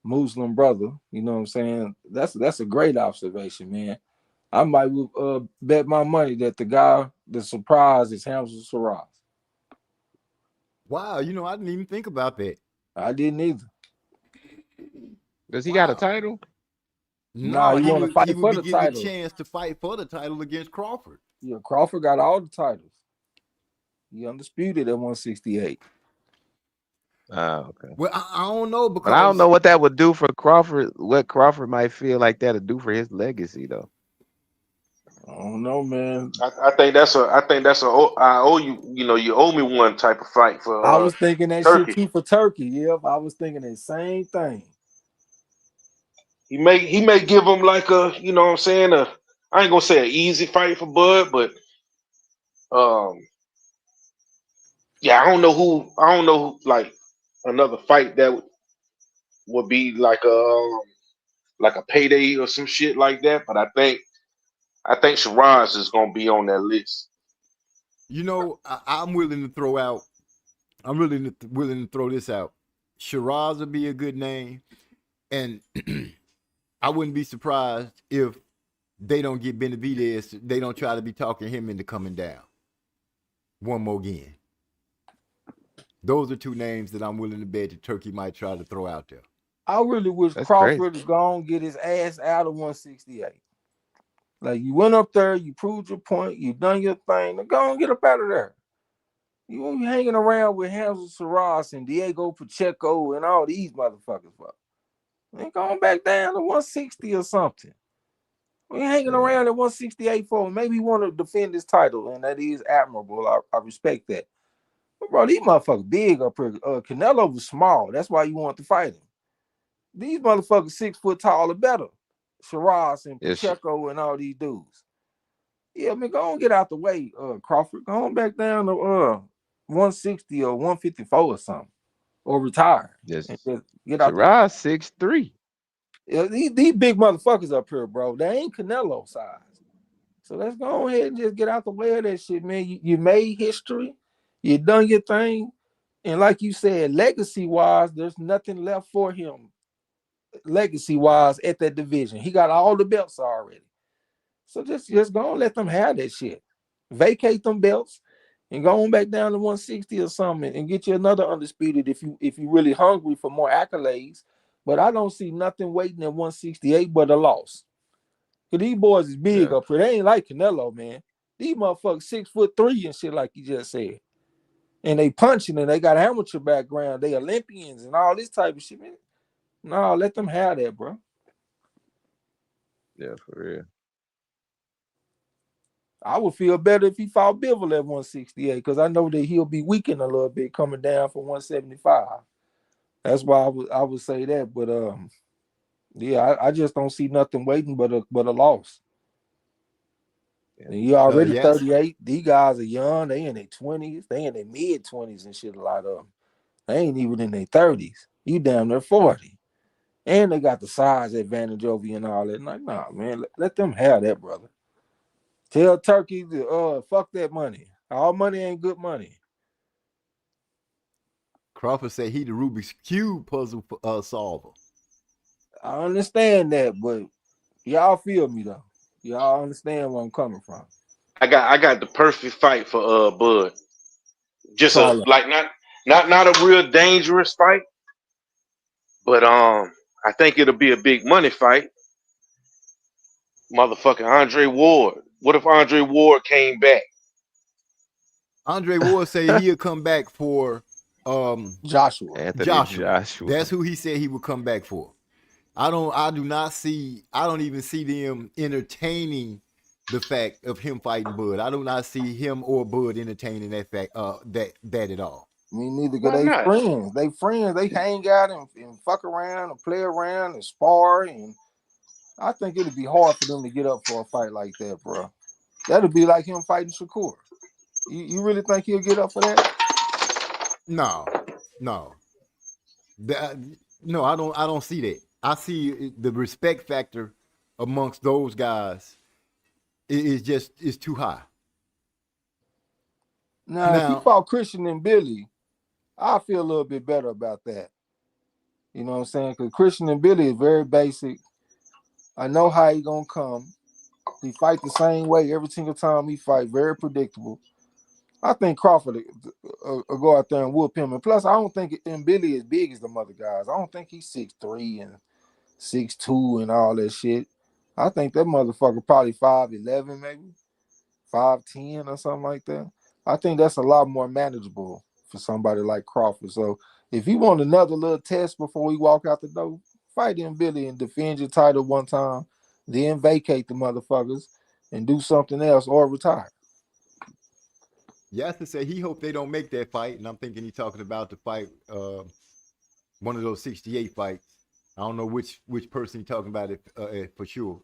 Muslim brother. You know what I'm saying? That's a great observation, man. I might bet my money that the surprise is Hamza Saraz. Wow, I didn't even think about that. I didn't either. Does he got a Wow. title? Nah, No, he want to he fight would for be the getting a title. chance to fight for the title against Crawford. Yeah, Crawford got all the titles. He undisputed at 168. Okay. Well, I don't know But I don't because know what that would do for Crawford. What Crawford might feel like that would do for his legacy, though. I don't know, man. I think that's a. I owe you. You know, you owe me one type of fight I for was thinking that shit Turkey. too for Turkey. Yep, I was thinking the same thing. He may give him like a. You know what I'm saying? I ain't gonna say an easy fight for Bud, but um, yeah, I don't know who, like another fight that would be like a payday or some shit like that. But I think Shiraz is gonna be on that list. You know, I'm willing to throw out. I'm really willing to throw this out. Shiraz would be a good name, and I wouldn't be surprised if they don't get Benavidez. They don't try to be talking him into coming down. One more again. Those are two names that I'm willing to bet that Turkey might try to throw out there. I really wish That's crazy. Crawford to go and get his ass out of 168. Like you went up there, you proved your point, you done your thing. Now go and get up out of there. You won't be hanging around with Hansel Saras and Diego Pacheco and all these motherfuckers. Ain't going back down to 160 or something. We hanging around at 168 for him. Maybe he want to defend his title, and that is admirable. I respect that. But bro, these motherfuckers big up here. Canelo was small. That's why you want to fight him. These motherfuckers 6 foot tall or better. Shiraz and Pacheco and all these dudes. Yeah, man, go on, get out the way, Crawford. Go on back down to 160 or 154 or something, or retire. Yes. And just get out. Shiraz 6'3". Yeah, these big motherfuckers up here, bro. They ain't Canelo size. So let's go ahead and just get out the way of that shit, man. You made history. You done your thing. And like you said, legacy-wise, there's nothing left for him legacy-wise at that division. He got all the belts already. So just go and let them have that shit. Vacate them belts and go on back down to 160 or something and get you another undisputed if you really hungry for more accolades. But I don't see nothing waiting at 168 but a loss. Because these boys is big up here. They ain't like Canelo, man. These motherfuckers 6'3" and shit, like you just said. And they punching and they got amateur background. They Olympians and all this type of shit, man. No, let them have that, bro. Yeah, for real. I would feel better if he fought Bivol at 168 because I know that he'll be weakened a little bit coming down from 175. That's why I would say that. But yeah, I just don't see nothing waiting but a loss. And you already 38. These guys are young. They in their 20s. They in their mid-20s and shit, a lot of them. They ain't even in their 30s. You damn near 40. And they got the size advantage over you and all that. Like, nah, man, let them have that, brother. Tell Turkey to fuck that money. All money ain't good money. Crawford said he the Rubik's Cube puzzle solver. I understand that, but y'all feel me though. Y'all understand where I'm coming from. I got the perfect fight for Bud. Just like not a real dangerous fight, but I think it'll be a big money fight. Motherfucking Andre Ward. What if Andre Ward came back? Andre Ward said he'll come back for Joshua. Anthony Joshua. That's who he said he would come back for. I don't even see them entertaining the fact of him fighting Bud. I do not see him or Bud entertaining that fact that at all. Me neither, because they friends. They friends. They hang out and fuck around and play around and spar. And I think it'd be hard for them to get up for a fight like that, bro. That'd be like him fighting Shakur. You really think he'll get up for that? No. No, I don't see that. I see the respect factor amongst those guys is too high. Now, if he fought Christian and Billy, I feel a little bit better about that. You know what I'm saying? Because Christian and Billy is very basic. I know how he gonna come. He fight the same way every single time he fight. Very predictable. I think Crawford will go out there and whoop him. And plus, I don't think Billy is big as the other guys. I don't think he's 6'3" and 6'2" and all that shit. I think that motherfucker probably 5'11", maybe 5'10" or something like that. I think that's a lot more manageable for somebody like Crawford. So if you want another little test before we walk out the door, fight him, Billy, and defend your title one time, then vacate the motherfuckers and do something else or retire. Yasser said he hoped they don't make that fight, and I'm thinking he's talking about the fight, one of those 68 fights. I don't know which person he's talking about it for sure.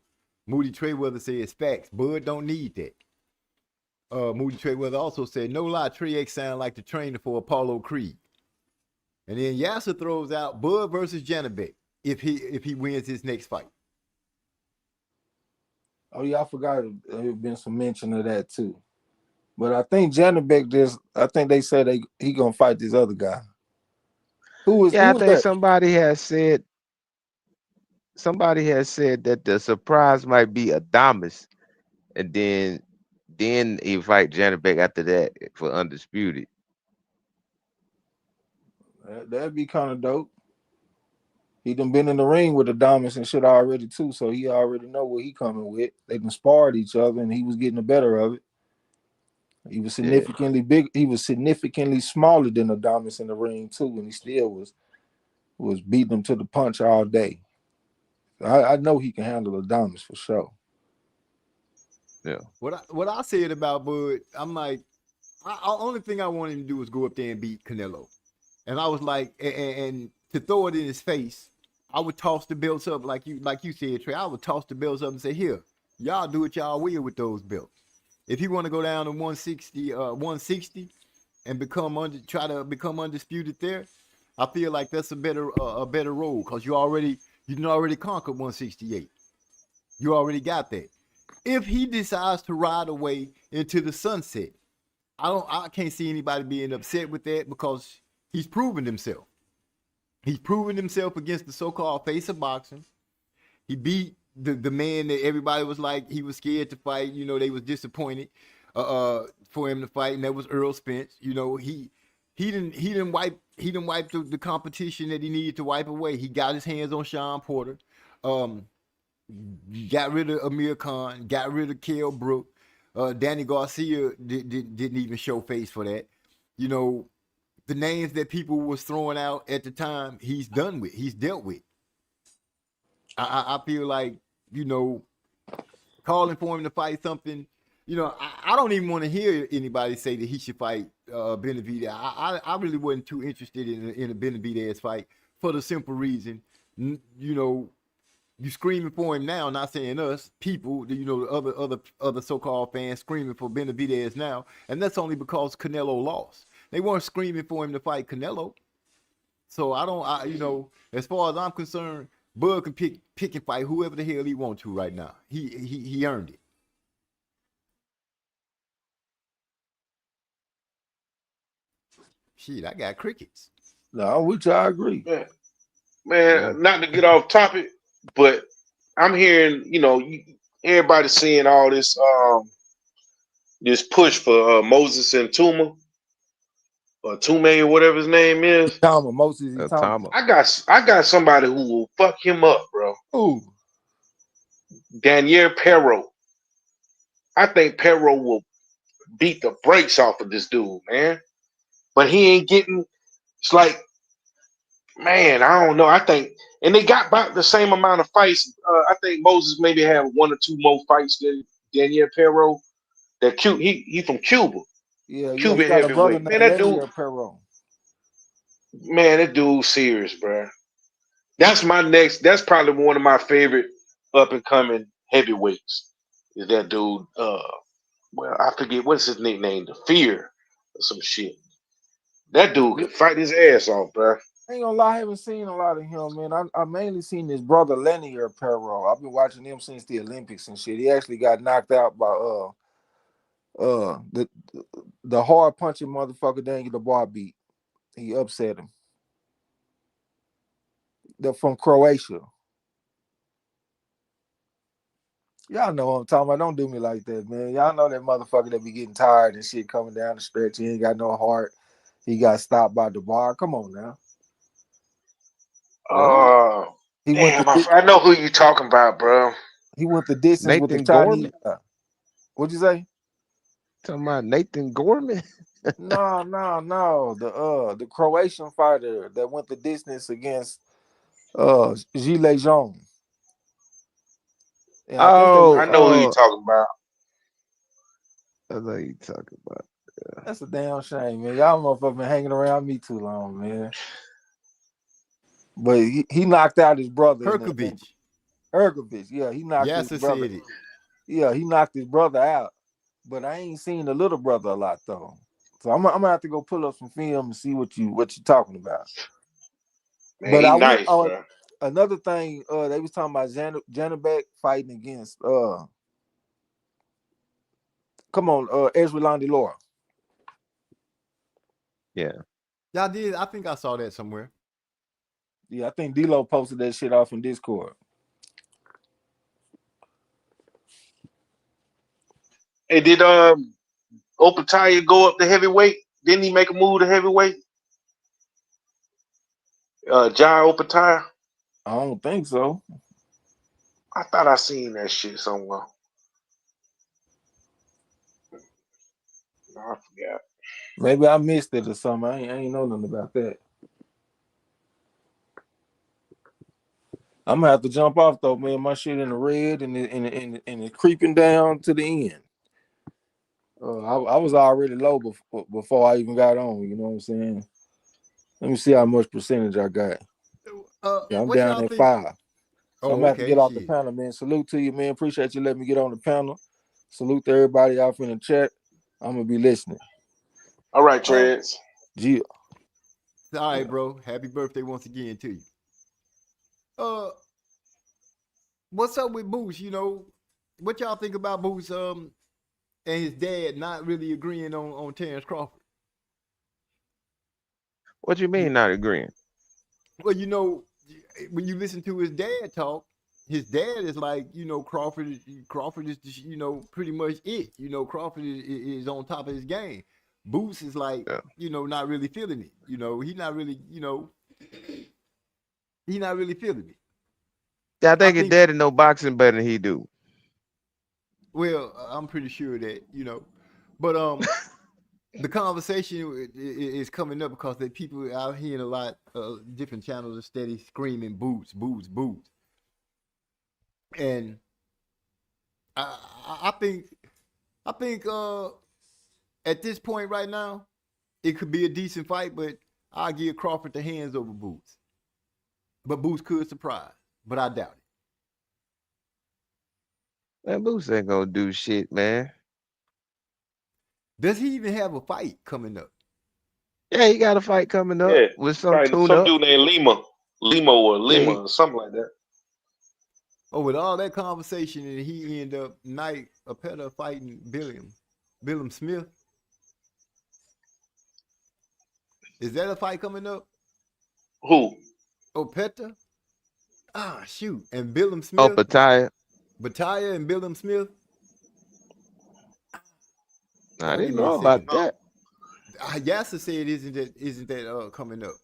Moody Trayweather says facts. Bud don't need that. Moody Trayweather also said, no lie, Trey X sound like the trainer for Apollo Creed. And then Yasser throws out Bud versus Janabek if he wins his next fight. Oh yeah, I forgot there had been some mention of that too. But I think Janabek I think they said he gonna fight this other guy. Who Yeah, I was think that? somebody has said that the surprise might be Adamas, and then he fight Janet Beck after that for undisputed. That'd be kind of dope. He done been in the ring with the Adonis and shit already too, so he already know what he coming with. They done sparred each other, and he was getting the better of it. He was Yeah, significantly big. He was significantly smaller than Adonis in the ring too, and he still was beating him to the punch all day. I know he can handle Adonis for sure. yeah, What I said about Bud, I'm like, only thing I wanted him to do was go up there and beat Canelo, and I was like, and to throw it in his face, I would toss the belts up like you said, Trey. I would toss the belts up and say, here, y'all do what y'all will with those belts. If he want to go down to 160 and try to become undisputed there, I feel like that's a better road because you already conquered 168. You already got that. If he decides to ride away into the sunset, I can't see anybody being upset with that because he's proven himself. He's proven himself against the so-called face of boxing. He beat the man that everybody was like he was scared to fight. You know, they was disappointed for him to fight, and that was Earl Spence. You know, he didn't wipe the competition that he needed to wipe away. He got his hands on Sean Porter. Got rid of Amir Khan, got rid of Kell Brook. Danny Garcia didn't even show face for that. You know, the names that people was throwing out at the time, he's done with. He's dealt with. I feel like, you know, calling for him to fight something, you know, I don't even want to hear anybody say that he should fight Benavidez. I really wasn't too interested in a Benavidez fight for the simple reason, you know, you screaming for him now, not saying us, people, you know, other so-called fans screaming for Benavidez now, and that's only because Canelo lost. They weren't screaming for him to fight Canelo. So you know, as far as I'm concerned, Bud can pick and fight whoever the hell he wants to right now. He earned it. Shit, I got crickets. No, which I agree. Man, yeah. man, not to get off topic, but I'm hearing, everybody seeing all this push for Moses and Tuma or Tume or whatever his name is. Tama, Moses Tama. Tama. I got somebody who will fuck him up, bro. Ooh, Daniel Perro. I think Perro will beat the brakes off of this dude, man. But he ain't getting. It's like, man, I don't know. I think, and they got about the same amount of fights. I think Moses maybe had one or two more fights than Daniel Perro. That cute. He from Cuba, yeah. He Cuban got a brother heavyweight. named Man, that dude. Lenier Perron. Man, that dude's serious, bro. That's my next. That's probably one of my favorite up and coming heavyweights. Is that dude? Well, I forget what's his nickname. The Fear or some shit. That dude can fight his ass off, bro. I ain't gonna lie, I haven't seen a lot of him, man. I mainly seen his brother Lenier Perron. I've been watching him since the Olympics and shit. He actually got knocked out by the hard punching motherfucker didn't get the bar beat. He upset him. They're from Croatia. Y'all know what I'm talking about. Don't do me like that, man. Y'all know that motherfucker that be getting tired and shit coming down the stretch. He ain't got no heart. He got stopped by the bar. Come on now. What? He went Damn, the I know who you talking about, bro. he went the distance with the Nathan Chinese Gorman? guy. What'd you say? Talking about Nathan Gorman? No. The Croatian fighter that went the distance against Gilles Jean. And I think Oh, I know who you talking about. I know you talking about. that's a damn shame, man. Y'all motherfuckers been hanging around me too long, man. But he knocked out his brother in the Herkovich. Ergovich. Yeah, he knocked his Yasser brother. said it. Yeah, he knocked his brother out. But I ain't seen the little brother a lot though. So I'm gonna have to go pull up some film and see what you talking about. Man, But he I will. nice, bro. Another thing, they was talking about Janabek fighting against Come on, Ezra Londy Laura. Yeah. Y'all did. I think I saw that somewhere. Yeah, I think D-Lo posted that shit off in Discord. Hey, did Opataya go up to heavyweight? Didn't he make a move to heavyweight? Jai Opataya? I don't think so. I thought I seen that shit somewhere. No, I forgot. Maybe I missed it or something. I ain't know nothing about that. I'm gonna have to jump off though, man. My shit in the red and it creeping down to the end. I was already low before I even got on. You know what I'm saying? Let me see how much percentage I got. Yeah, I'm What down y'all at think? 5. So I'm Oh, gonna have to okay, get off the shit. panel, man. Salute to you, man. Appreciate you letting me get on the panel. Salute to everybody out in the chat. I'm gonna be listening. All right, Treds. Yeah. All right, bro. Happy birthday once again to you. What's up with Boots? You know, what y'all think about Boots? And his dad not really agreeing on Terrence Crawford. What you mean not agreeing? Well, you know, when you listen to his dad talk, his dad is like, you know, Crawford is, you know, pretty much it. You know, Crawford is on top of his game. Boots is like, Yeah. you know, not really feeling it. You know, he's not really feeling it. Yeah, I I think his think, daddy know boxing better than he do. well, I'm pretty sure that, you know, but the conversation is coming up because the people out here in a lot of different channels are steady screaming Boots, Boots, Boots. And I think at this point right now, it could be a decent fight, but I'll give Crawford the hands over Boots. But Boots could surprise, but I doubt it. Man, Boots ain't gonna do shit, man. Does he even have a fight coming up? Yeah, he got a fight coming up Yeah, with some fighting tune some up. dude named Yeah, Lima or something like that. Oh, with all that conversation, and he ended up Knight Apeta fighting Billam Smith. Is that a fight coming up? Who? Opeta? Ah, shoot. And Billam oh, Smith? Pattaya. Battaya and Billam Smith? I Give didn't me a know about second. No, that. Yassa said, isn't that coming up?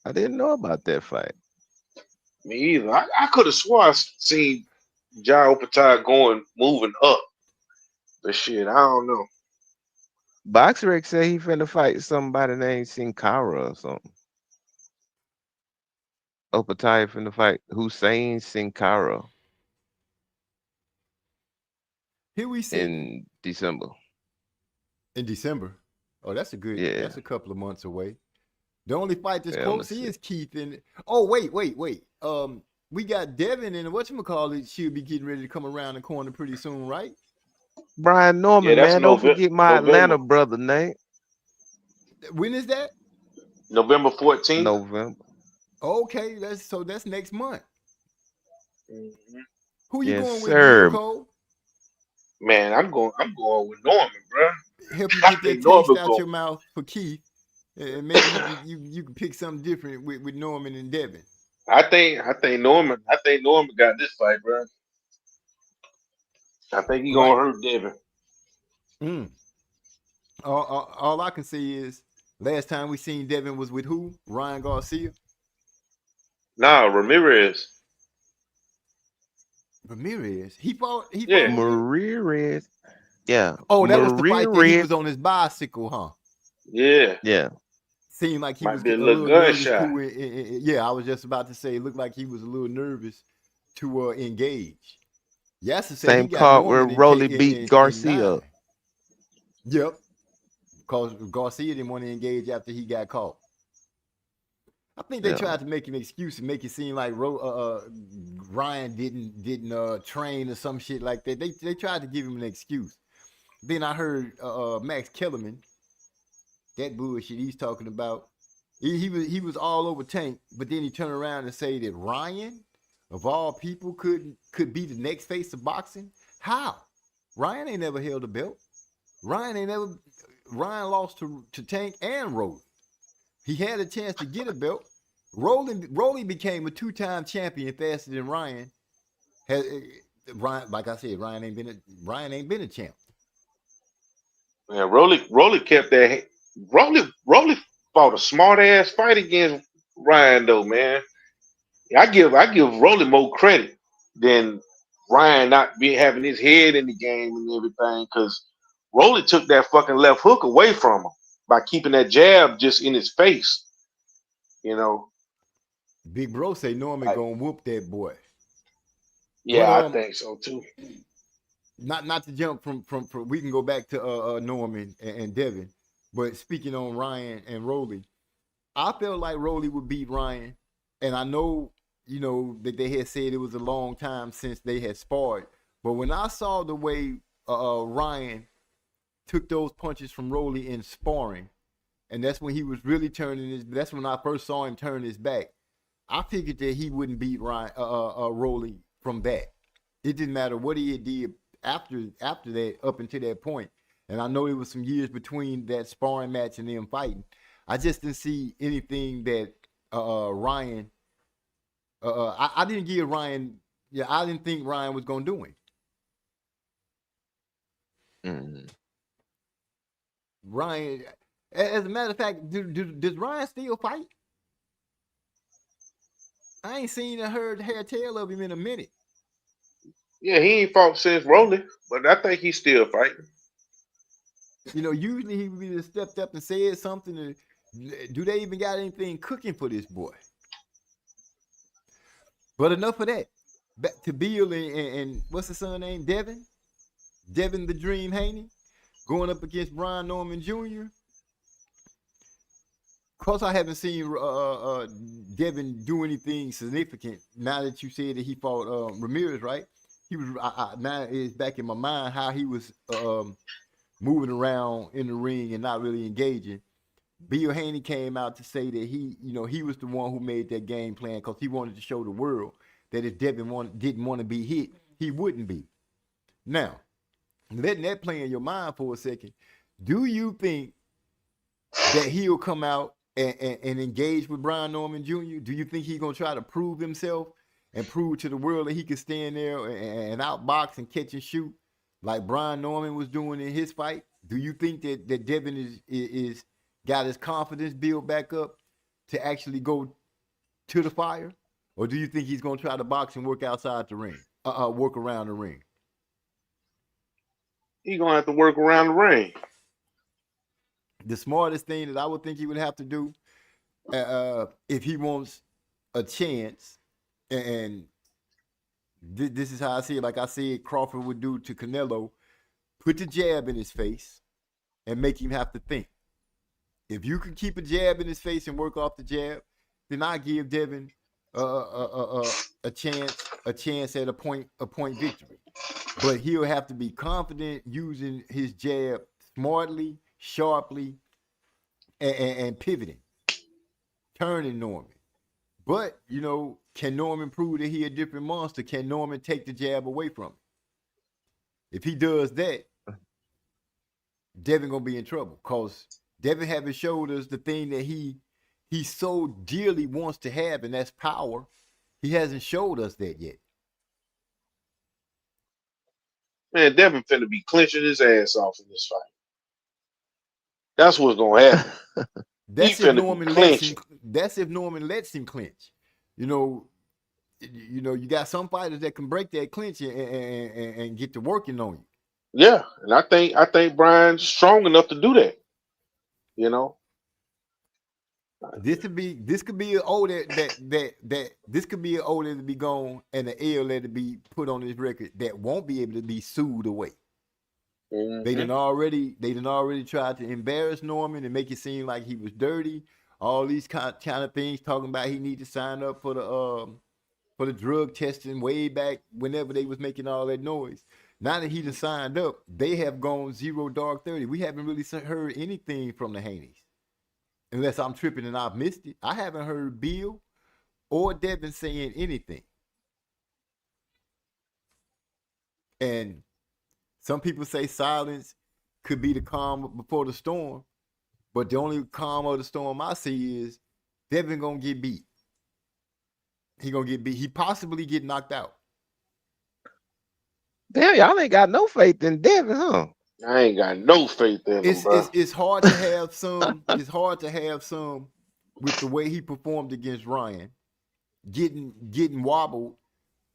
I didn't know about that fight. me either. I could have swore I seen Jai Opataya moving up. But shit, I don't know. BoxRec said he finna fight somebody named Sin Cara or something. Opatai finna fight Hussein Sin Cara Here we sit in December. in December. Oh, that's Yeah, that's a couple of months away. The only fight that's yeah, I'm gonna close see. is Keith and oh wait. We got Devin and whatchamacallit should be getting ready to come around the corner pretty soon, right? Brian Yeah, Norman, that's man, don't forget my November. Atlanta brother name. When is that? November 14th. November. Okay, that's next month. Mhm. Who you Yes, going with, D or sir. Cole? Man, I'm going with Norman, bro. Help you I get that think taste Norman out go. your mouth for Keith. And maybe you can pick something different with Norman and Devin. I think Norman got this fight, bro. I think he gonna Right. hurt Devin. Mm. All I can say is last time we seen Devin was with who? Ryan Garcia. Nah, Ramirez. Ramirez. He fought Yeah, Ramirez. Maria Red. Yeah, Oh, that was the Maria fight that he Red. was on his bicycle, huh? yeah. Yeah, Seemed like he Might was be a a little little nervous gunshot. too. Yeah, I was just about to say, it looked like he was a little nervous to engage. Yasser said he same got card where Norman Rolly beat in Garcia. 9. Yep, because Garcia didn't want to engage after he got caught. I think they Yeah, tried to make an excuse and make it seem like Ryan didn't train or some shit like that. They tried to give him an excuse. Then I heard Max Kellerman, that bullshit he's talking about. He was all over Tank, but then he turned around and say that Ryan, of all people, could be the next face of boxing. How? Ryan ain't never held a belt. Ryan lost to Tank and Rolly. He had a chance to get a belt. Rolly became a 2-time champion faster than Ryan. Ryan, like I said, Ryan ain't been a champ. Man, Rolly kept that. Rolly fought a smart ass fight against Ryan though, man. I give Rolly more credit than Ryan not be having his head in the game and everything, because Rolly took that fucking left hook away from him by keeping that jab just in his face. You know, Big Bro say Norman like, gonna whoop that boy. But yeah, I think so too. not to jump from we can go back to Norman and Devin, but speaking on Ryan and Rolly, I felt like Rolly would beat Ryan, and I know that they had said it was a long time since they had sparred, but when I saw the way Ryan took those punches from Rolly in sparring, and that's when he was really that's when I first saw him turn his back. I figured that he wouldn't beat Rolly from that. It didn't matter what he had did after that, up until that point. And I know it was some years between that sparring match and them fighting. I just didn't see anything that Ryan. I didn't give Ryan. Yeah, I didn't think Ryan was gonna do him. Mm-hmm. Ryan, as a matter of fact, does Ryan still fight? I ain't seen or heard hair tail of him in a minute. Yeah, he ain't fought since Rolly, but I think he's still fighting. Usually he would be stepped up and said something. Do they even got anything cooking for this boy? But enough of that. Back to Bill and what's his son name? Devin the Dream Haney, going up against Brian Norman Jr. Of course, I haven't seen Devin do anything significant. Now that you said that he fought Ramirez, right? He was. Now it's back in my mind how he was moving around in the ring and not really engaging. Bill Haney came out to say that he was the one who made that game plan because he wanted to show the world that if Devin didn't want to be hit, he wouldn't be. Now, letting that play in your mind for a second, do you think that he'll come out and engage with Brian Norman Jr.? Do you think he's going to try to prove himself and prove to the world that he could stand there and outbox and catch and shoot like Brian Norman was doing in his fight? Do you think that Devin is got his confidence built back up to actually go to the fire? Or do you think he's going to try to box and work outside the ring, work around the ring? He's going to have to work around the ring. The smartest thing that I would think he would have to do if he wants a chance, and this is how I see it, like I said Crawford would do to Canelo, put the jab in his face and make him have to think. If you can keep a jab in his face and work off the jab, then I give Devin a chance at a point victory. But he'll have to be confident using his jab smartly, sharply, and pivoting, turning Norman. But, can Norman prove that he a different monster? Can Norman take the jab away from him? If he does that, Devin gonna be in trouble because Devin haven't showed us the thing that he so dearly wants to have, and that's power. He hasn't showed us that yet. Man, Devin finna be clenching his ass off in this fight. That's what's gonna happen. That's if Norman lets him clinch. You got some fighters that can break that clinch and get to working on you. Yeah, and I think Brian's strong enough to do that. This could be an O this could be an O that be gone and an L that be put on his record that won't be able to be sued away. Mm-hmm. They done already tried to embarrass Norman and make it seem like he was dirty. All these kind of things, talking about he need to sign up for the drug testing way back whenever they was making all that noise. Now that he done signed up, they have gone 0 dark 30. We haven't really heard anything from the Haneys. Unless I'm tripping and I've missed it. I haven't heard Bill or Devin saying anything. And Some people say silence could be the calm before the storm, but the only calm of the storm I see is Devin gonna get beat. He gonna get beat. He possibly get knocked out. Damn, y'all ain't got no faith in Devin, huh? I ain't got no faith in him, bro. It's hard to have some. It's hard to have some with the way he performed against Ryan, getting wobbled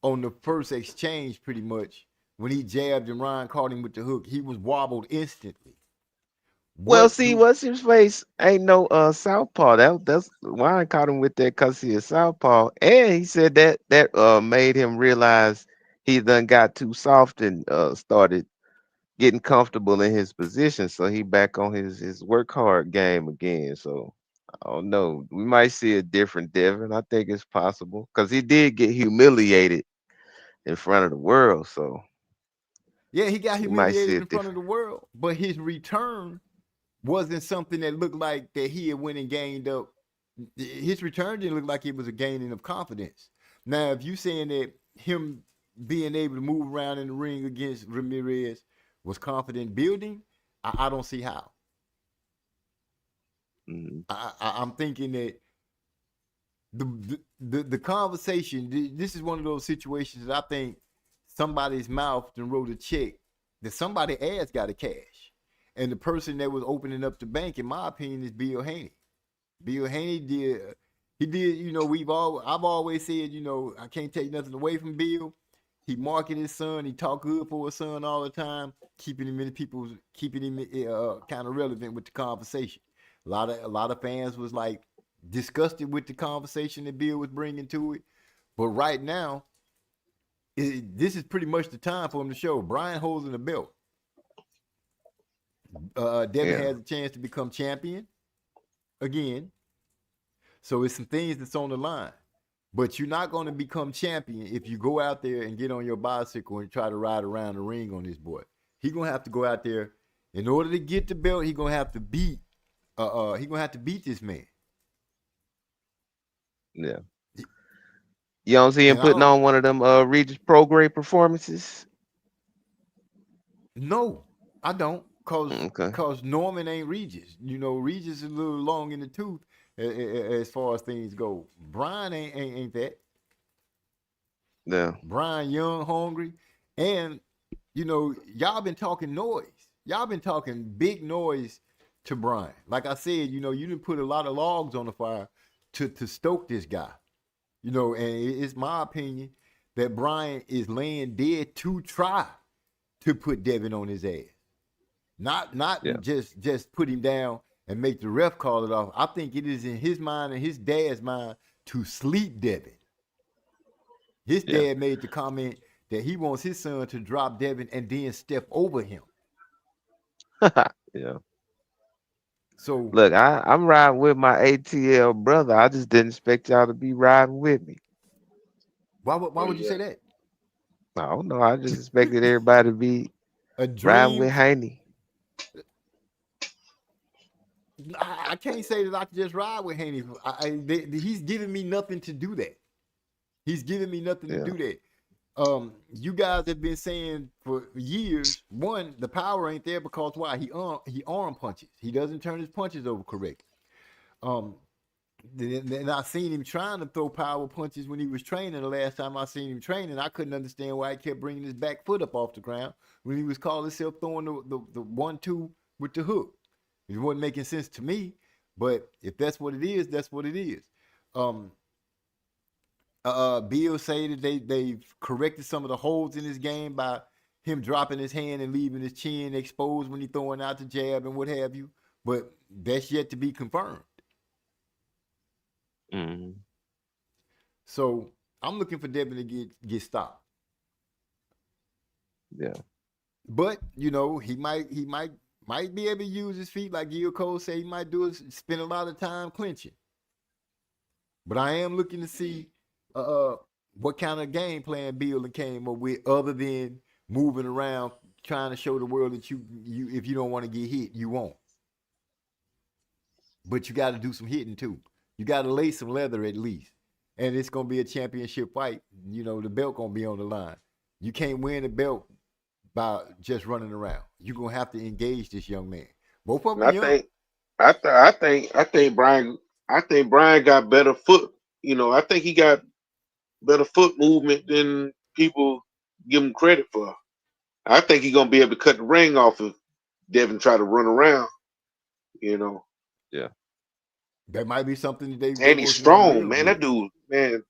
on the first exchange pretty much when he jabbed and Ryan caught him with the hook. He was wobbled instantly. Well, see, what's his face? Ain't no southpaw. That's Ryan caught him with that because he is southpaw, and he said that made him realize he done got too soft and started getting comfortable in his position. So he back on his work hard game again. So I don't know. We might see a different Devin. I think it's possible because he did get humiliated in front of the world. So yeah, he got we might see humiliated it in front of the world, but his return wasn't something that looked like that he had went and gained up. His return didn't look like it was a gaining of confidence. Now, if you saying that him being able to move around in the ring against Ramirez was confident building, I don't see how. I'm thinking that the conversation. This is one of those situations that I think somebody's mouth and wrote a check that somebody ass got to cash. And the person that was opening up the bank, in my opinion, is Bill Haney. Bill Haney did, I've always said, I can't take nothing away from Bill. He marketed his son. He talked good for his son all the time, keeping him kind of relevant with the conversation. A lot of fans was like disgusted with the conversation that Bill was bringing to it. But right now, this is pretty much the time for him to show. Brian holding the belt. Devin has a chance to become champion again. So it's some things that's on the line. But you're not going to become champion if you go out there and get on your bicycle and try to ride around the ring on this boy. He's going to have to go out there in order to get the belt. He's going to have to beat this man. Yeah. You don't see him putting on one of them Regis Pro Grade performances? No, I don't. Cause Norman ain't Regis. Regis is a little long in the tooth as far as things go. Brian ain't that. Yeah. Brian young, hungry, and y'all been talking noise. Y'all been talking big noise to Brian. Like I said, you didn't put a lot of logs on the fire to stoke this guy. And it's my opinion that Brian is laying dead to try to put Devin on his ass. Not just put him down and make the ref call it off. I think it is in his mind and his dad's mind to sleep Devin. His dad made the comment that he wants his son to drop Devin and then step over him. Yeah. So look, I'm riding with my ATL brother. I just didn't expect y'all to be riding with me. Why would you say that? I don't know. I just expected everybody to be riding with Haney. I can't say that I can just ride with Haney. He's giving me nothing to do that. He's giving me nothing to do that. You guys have been saying for years, one, the power ain't there because why? He arm punches. He doesn't turn his punches over correct. Then I seen him trying to throw power punches when he was training. The last time I seen him training, I couldn't understand why he kept bringing his back foot up off the ground when he was calling himself throwing the 1-2 with the hook. It wasn't making sense to me, but if that's what it is, that's what it is. Bill say that they've corrected some of the holes in his game by him dropping his hand and leaving his chin exposed when he's throwing out the jab and what have you, but that's yet to be confirmed. Mm-hmm. So I'm looking for Devin to get stopped. Yeah. But he might be able to use his feet like Gil Cole said he might do is spend a lot of time clinching. But I am looking to see what kind of game plan Bill came up with other than moving around trying to show the world that you if you don't want to get hit, you won't. But you got to do some hitting too. You got to lay some leather at least. And it's going to be a championship fight. The belt going to be on the line. You can't win the belt by just running around. You're gonna have to engage this young man. Both of And them young. I think Brian got better foot. You know, I think he got better foot movement than people give him credit for. I think he's gonna be able to cut the ring off if Devin try to run around. You know, Yeah. That might be something that they and he's working on strong, real man. good. That dude, man,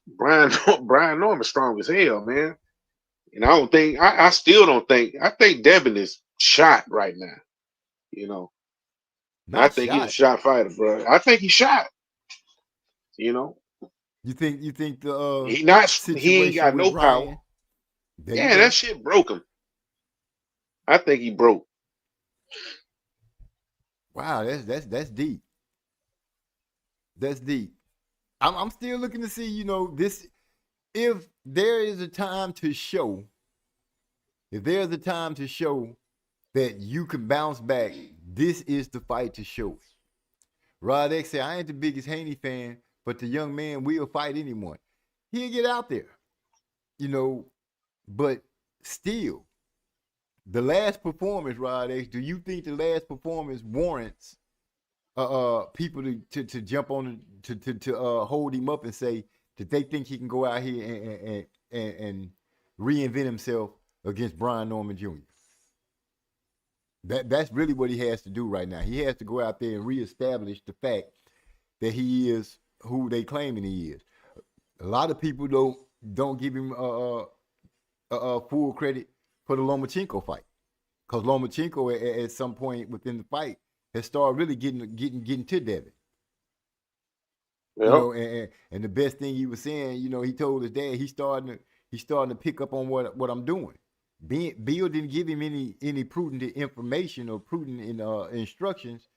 Brian Brian Norman's strong as hell, man. And I still don't think I think Devin is shot right now. You know, I Not think he's a shot. shot fighter, bro. I think he's shot. You know, You think the he ain't situation got with no power. Ryan? There you Yeah, that go. shit broke him. I think he broke. Wow, that's deep. That's deep. I'm still looking to see, this if there is a time to show, if there's a time to show that you can bounce back, this is the fight to show it. Rod X said, I ain't the biggest Haney fan, but the young man will fight anyone. He'll get out there, but still, the last performance, Rod X, do you think the last performance warrants people to jump on to hold him up and say that they think he can go out here and reinvent himself against Brian Norman Jr.? That's really what he has to do right now. He has to go out there and reestablish the fact that he is who they claiming he is. A lot of people don't give him full credit for the Lomachenko fight, because Lomachenko at some point within the fight has started really getting to Devin. Yep. And the best thing he was saying, he told his dad he's starting to pick up on what I'm doing. Bill didn't give him any prudent information or prudent instructions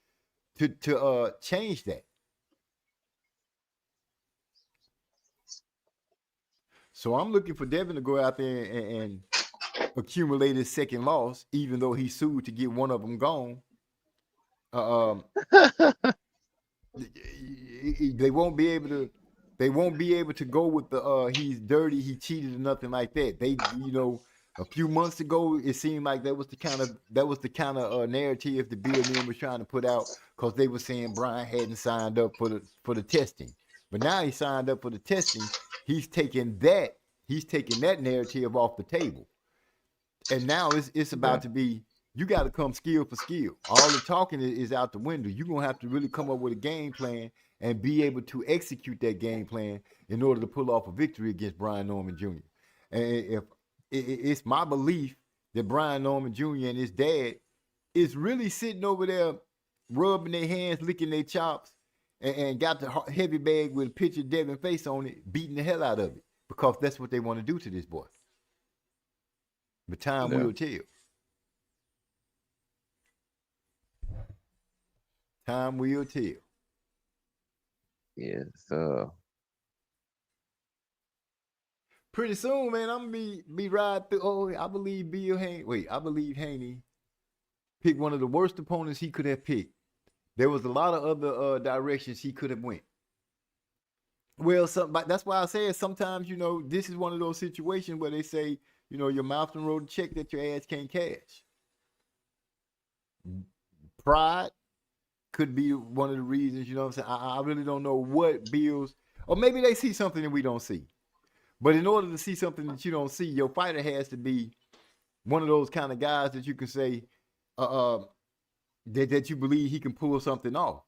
to change that. So I'm looking for Devin to go out there and accumulate his second loss, even though he sued to get one of them gone. They won't be able to. They won't be able to go with the he's dirty, he cheated, or nothing like that. They, a few months ago, it seemed like that was the kind of narrative the Bill and them was trying to put out, because they were saying Brian hadn't signed up for the testing. But now he signed up for the testing. He's taking that narrative off the table, and now it's about to be, you got to come skill for skill. All the talking is out the window. You're gonna have to really come up with a game plan and be able to execute that game plan in order to pull off a victory against Brian Norman Jr. And if it's my belief that Brian Norman Jr. and his dad is really sitting over there rubbing their hands, licking their chops, and got the heavy bag with a picture of Devin face on it, beating the hell out of it, because that's what they want to do to this boy. But time will tell. Time will tell. Yes. Pretty soon, man, I'm gonna be riding through. Oh, I believe Haney picked one of the worst opponents he could have picked. There was a lot of other directions he could have went. Well, that's why I said sometimes, this is one of those situations where they say, your mouth and wrote a check that your ass can't cash. Pride could be one of the reasons, what I'm saying? I really don't know what Bills, or maybe they see something that we don't see. But in order to see something that you don't see, your fighter has to be one of those kind of guys that you can say that you believe he can pull something off.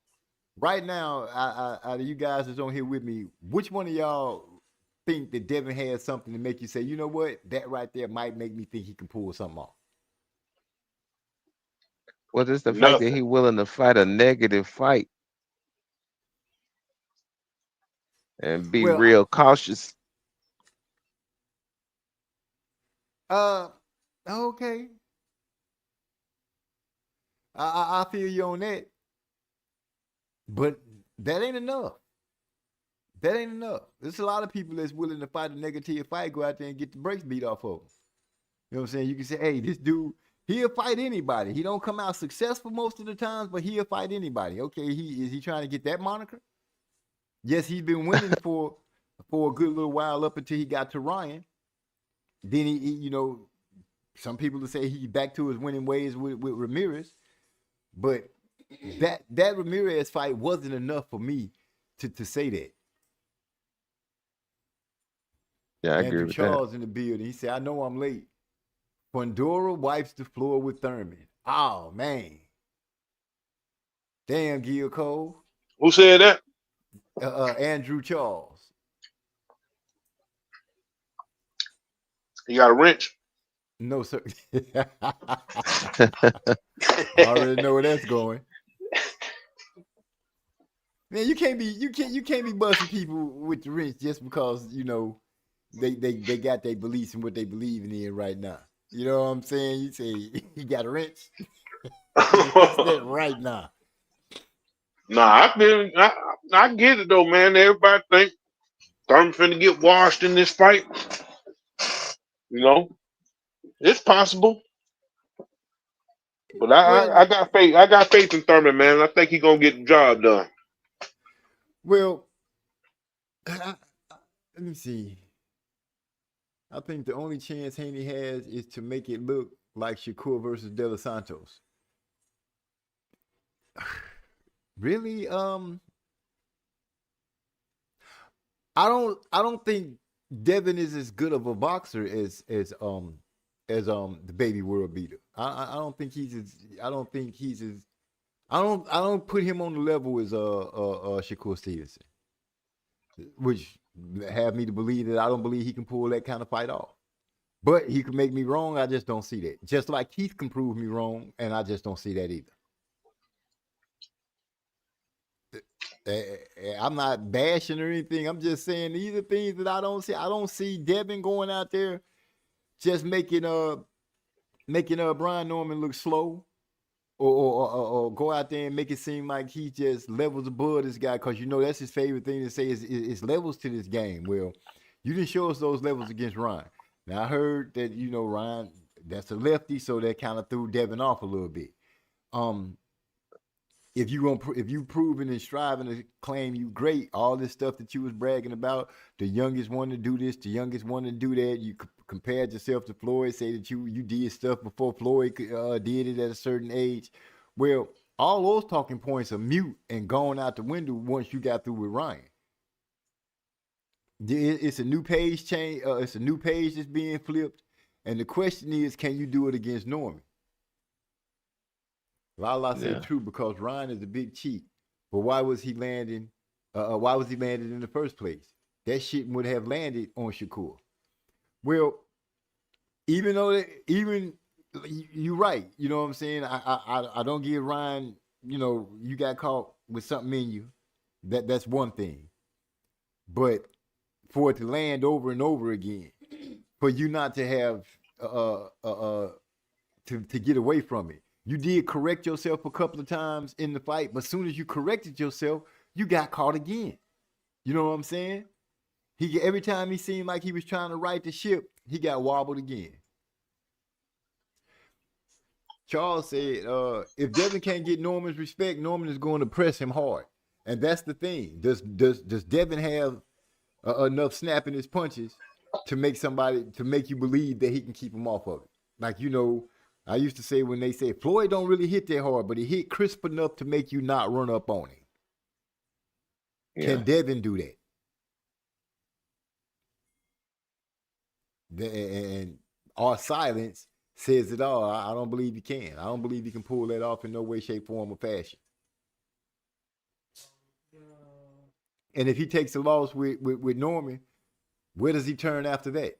Right now, out of you guys that's on here with me, which one of y'all think that Devin has something to make you say, you know what, that right there might make me think he can pull something off? Well, it's the fact that he's willing to fight a negative fight and be real cautious. Okay. I feel you on that. But that ain't enough. That ain't enough. There's a lot of people that's willing to fight a negative fight, go out there and get the brakes beat off of them. You know what I'm saying? You can say, hey, this dude, he'll fight anybody. He don't come out successful most of the times, but he'll fight anybody. Okay, is he trying to get that moniker? Yes, he's been winning for a good little while up until he got to Ryan. Then he some people will say he's back to his winning ways with Ramirez, but that Ramirez fight wasn't enough for me to say that. Yeah, I agree Andrew with that. Charles in the building. He said, "I know I'm late. Fundora wipes the floor with Thurman." Oh man, damn, Gil Cole. Who said that? Andrew Charles. He got a wrench. No, sir. I already know where that's going. Man, you can't be busting people with the wrench just because they got their beliefs and what they believe in right now. You know what I'm saying? You say he got a wrench. Fix that right now. Nah, I get it though, man. Everybody think Thurman finna get washed in this fight. You know, it's possible. But Well, I got faith. I got faith in Thurman, man. I think he's gonna get the job done. well, let me see. I think the only chance Haney has is to make it look like Shakur versus De Los Santos. Really? I don't think Devin is as good of a boxer as the baby world beater. I don't think he's as I don't put him on the level as Shakur Stevenson, which have me to believe that I don't believe he can pull that kind of fight off. But he can make me wrong. I just don't see that. Just like Keith can prove me wrong, and I just don't see that either. I'm not bashing or anything. I'm just saying these are things that I don't see. I don't see Devin going out there just making Brian Norman look slow, or go out there and make it seem like he just levels above this guy, because that's his favorite thing to say is levels to this game. Well, you didn't show us those levels against Ryan. Now I heard that Ryan, that's a lefty, so that kind of threw Devin off a little bit. If you proving and striving to claim you great, all this stuff that you was bragging about, the youngest one to do this, the youngest one to do that, you compared yourself to Floyd, say that you did stuff before Floyd did it at a certain age. Well, all those talking points are mute and gone out the window once you got through with Ryan. It's a new page change. It's a new page that's being flipped, and the question is, can you do it against Norman? Lala said true, because Ryan is a big cheat. But why was he landing? Why was he landed in the first place? That shit would have landed on Shakur. Well, even though you're right, you know what I'm saying. I don't give Ryan. You got caught with something in you. That's one thing. But for it to land over and over again, for you not to have to get away from it. You did correct yourself a couple of times in the fight, but as soon as you corrected yourself, you got caught again. You know what I'm saying? Every time he seemed like he was trying to right the ship, he got wobbled again. Charles said, if Devin can't get Norman's respect, Norman is going to press him hard. And that's the thing. Does Devin have enough snap in his punches to make you believe that he can keep him off of it? Like, I used to say, when they say Floyd don't really hit that hard, but he hit crisp enough to make you not run up on him. Yeah. Can Devin do that? And our silence says it all. I don't believe he can. I don't believe he can pull that off in no way, shape, form, or fashion. And if he takes a loss with Norman, where does he turn after that?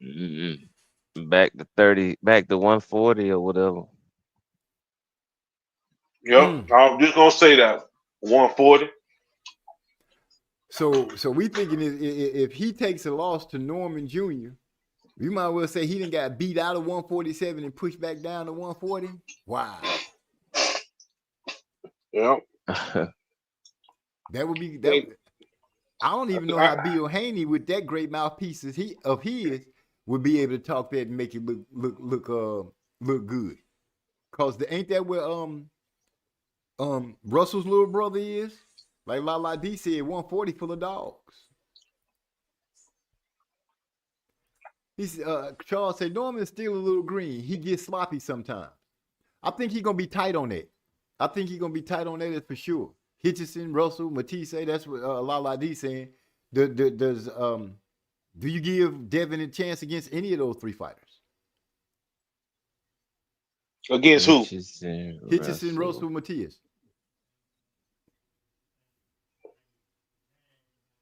Mm-hmm. Back to 30, back to 140 or whatever. Yep, I'm just gonna say that 140. So we thinking if he takes a loss to Norman Jr., you might well say he done got beat out of 147 and pushed back down to 140. Wow. Yep. That would be that. I don't even know how Bill Haney, with that great mouthpiece of his, would be able to talk that and make it look good. Cause ain't that where Russell's little brother is? Like La D said, 140 full of dogs. Charles said Norman is still a little green. He gets sloppy sometimes. I think he's gonna be tight on that. I think he's gonna be tight on that for sure. Hitchison, Russell, Matisse, that's what Lala D saying. Do you give Devin a chance against any of those three fighters? Against who? Hitchison, Russell, Matias.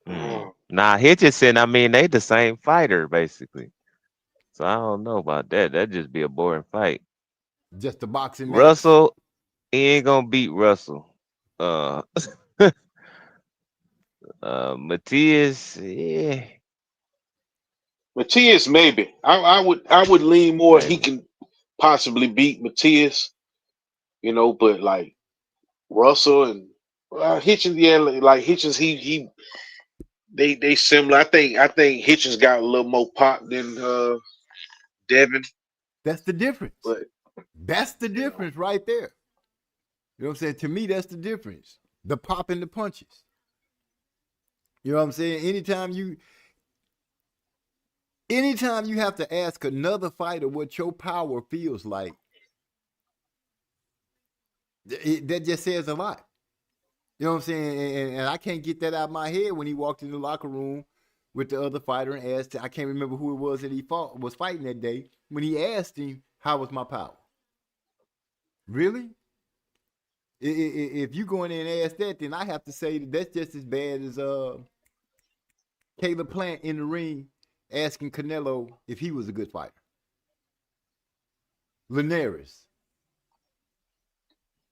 Nah, Hitchison, I mean, they the same fighter, basically. So I don't know about that. That'd just be a boring fight. Just a boxing match. Russell, he ain't gonna beat Russell. Matias, yeah. Matias, maybe. I would lean more. Maybe. He can possibly beat Matias, you know, but like Russell and Hitchens, yeah, like Hitchens, they similar. I think Hitchens got a little more pop than Devin. That's the difference. But that's the difference right there. You know what I'm saying? To me, that's the difference. The pop and the punches. You know what I'm saying? Anytime you have to ask another fighter what your power feels like, that just says a lot. You know what I'm saying? And I can't get that out of my head when he walked in the locker room with the other fighter and asked, I can't remember who it was that he was fighting that day, when he asked him, how was my power? Really? If you go in there and ask that, then I have to say that's just as bad as Caleb Plant in the ring asking Canelo if he was a good fighter. Linares.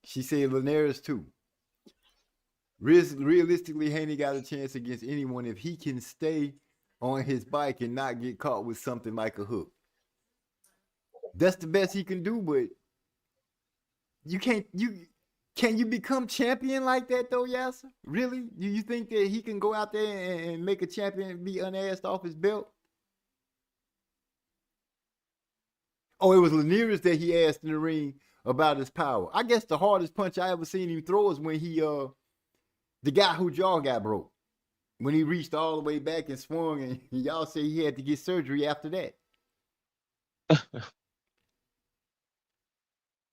She said Linares too. Realistically, Haney got a chance against anyone if he can stay on his bike and not get caught with something like a hook. That's the best he can do, but can you become champion like that though, Yasser? Really? Do you think that he can go out there and make a champion and be unasked off his belt? Oh, it was Linares that he asked in the ring about his power. I guess the hardest punch I ever seen him throw is when he the guy who jaw got broke. When he reached all the way back and swung, and y'all say he had to get surgery after that.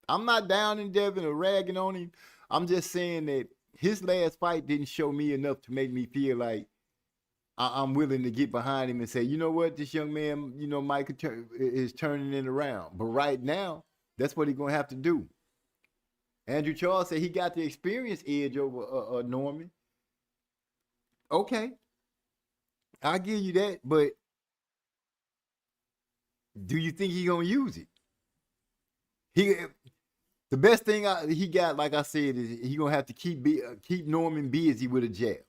I'm not down in Devin or ragging on him. I'm just saying that his last fight didn't show me enough to make me feel like I'm willing to get behind him and say, you know what, this young man, you know, Mike is turning it around. But right now, that's what he's going to have to do. Andrew Charles said he got the experience edge over Norman. Okay. I'll give you that, but do you think he's going to use it? The best thing he got, like I said, is he's going to have to keep Norman busy with a jab.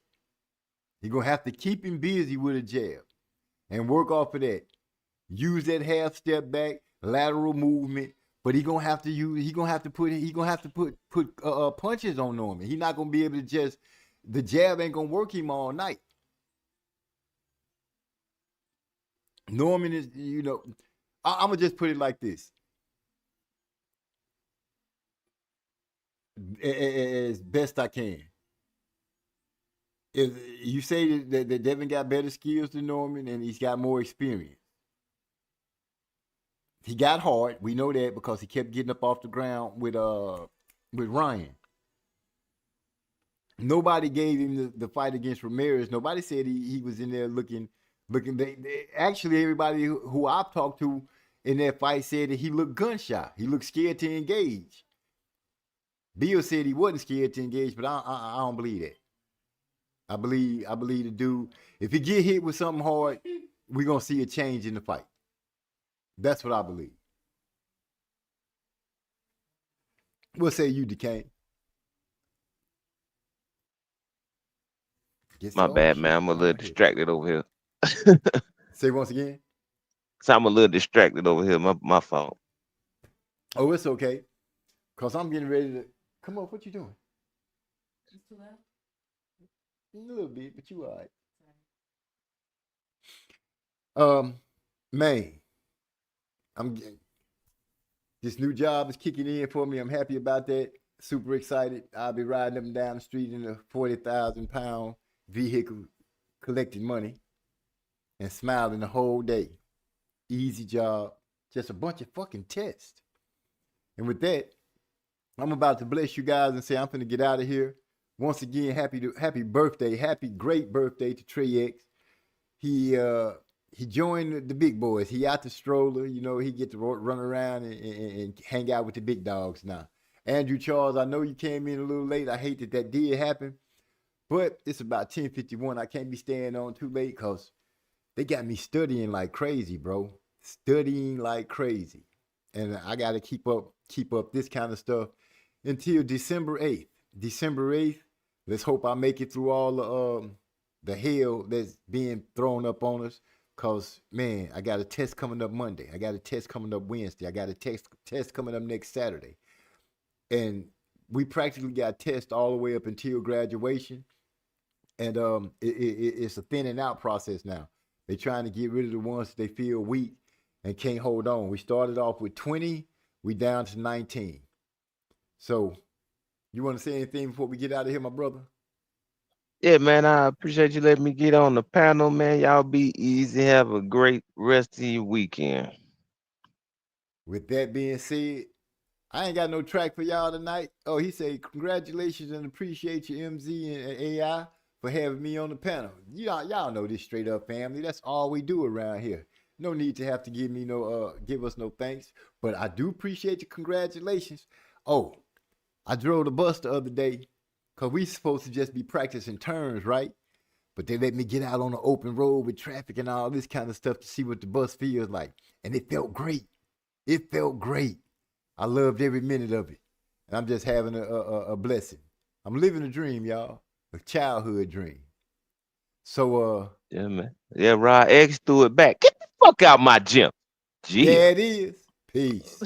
He's going to have to keep him busy with a jab and work off of that. Use that half step back, lateral movement, but he's going to have to put punches on Norman. He's not going to be able to the jab ain't going to work him all night. Norman is, you know, I'm going to just put it like this. As best I can. If you say that Devin got better skills than Norman and he's got more experience. He got hard. We know that because he kept getting up off the ground with Ryan. Nobody gave him the fight against Ramirez. Nobody said he was in there looking. Actually, everybody who I've talked to in that fight said that he looked gun-shy. He looked scared to engage. Bill said he wasn't scared to engage, but I don't believe that. I believe the dude, if he get hit with something hard, we're going to see a change in the fight. That's what I believe. What say you, DeCane? My bad, man. I'm a little distracted over here. Say once again? So I'm a little distracted over here. My fault. Oh, it's okay. Because I'm getting ready to... Come on, what you doing? It's too loud? A little bit, but you all right. Man, this new job is kicking in for me. I'm happy about that. Super excited. I'll be riding up and down the street in a 40,000-pound vehicle collecting money and smiling the whole day. easy job, just a bunch of fucking tests. And with that, I'm about to bless you guys and say I'm finna get out of here. Once again, happy birthday, happy great birthday to Trey X. He joined the big boys. He out the stroller, you know. He get to run around and hang out with the big dogs now. Andrew Charles, I know you came in a little late. I hate that did happen, but it's about 10:51. I can't be staying on too late because they got me studying like crazy, bro. Studying like crazy, and I got to keep up this kind of stuff until December 8th. December 8th. Let's hope I make it through all the hell that's being thrown up on us. Cause man, I got a test coming up Monday. I got a test coming up Wednesday. I got a test coming up next Saturday, and we practically got tests all the way up until graduation. And it's a thinning out process now. They're trying to get rid of the ones that they feel weak and can't hold on. We started off with 20, we down to 19. So, you want to say anything before we get out of here, my brother? Yeah, man, I appreciate you letting me get on the panel, man. Y'all be easy. Have a great rest of your weekend. With that being said, I ain't got no track for y'all tonight. Oh, he said, congratulations and appreciate you, MZ and AI, for having me on the panel. Y'all know this straight up family. That's all we do around here. No need to have to give us no thanks. But I do appreciate your congratulations. Oh, I drove the bus the other day because we supposed to just be practicing turns, right? But they let me get out on the open road with traffic and all this kind of stuff to see what the bus feels like. And it felt great. It felt great. I loved every minute of it. And I'm just having a blessing. I'm living a dream, y'all. A childhood dream. So, Yeah, man. Yeah, Rod X threw it back. Get the fuck out my gym. Yeah. there it is. Peace.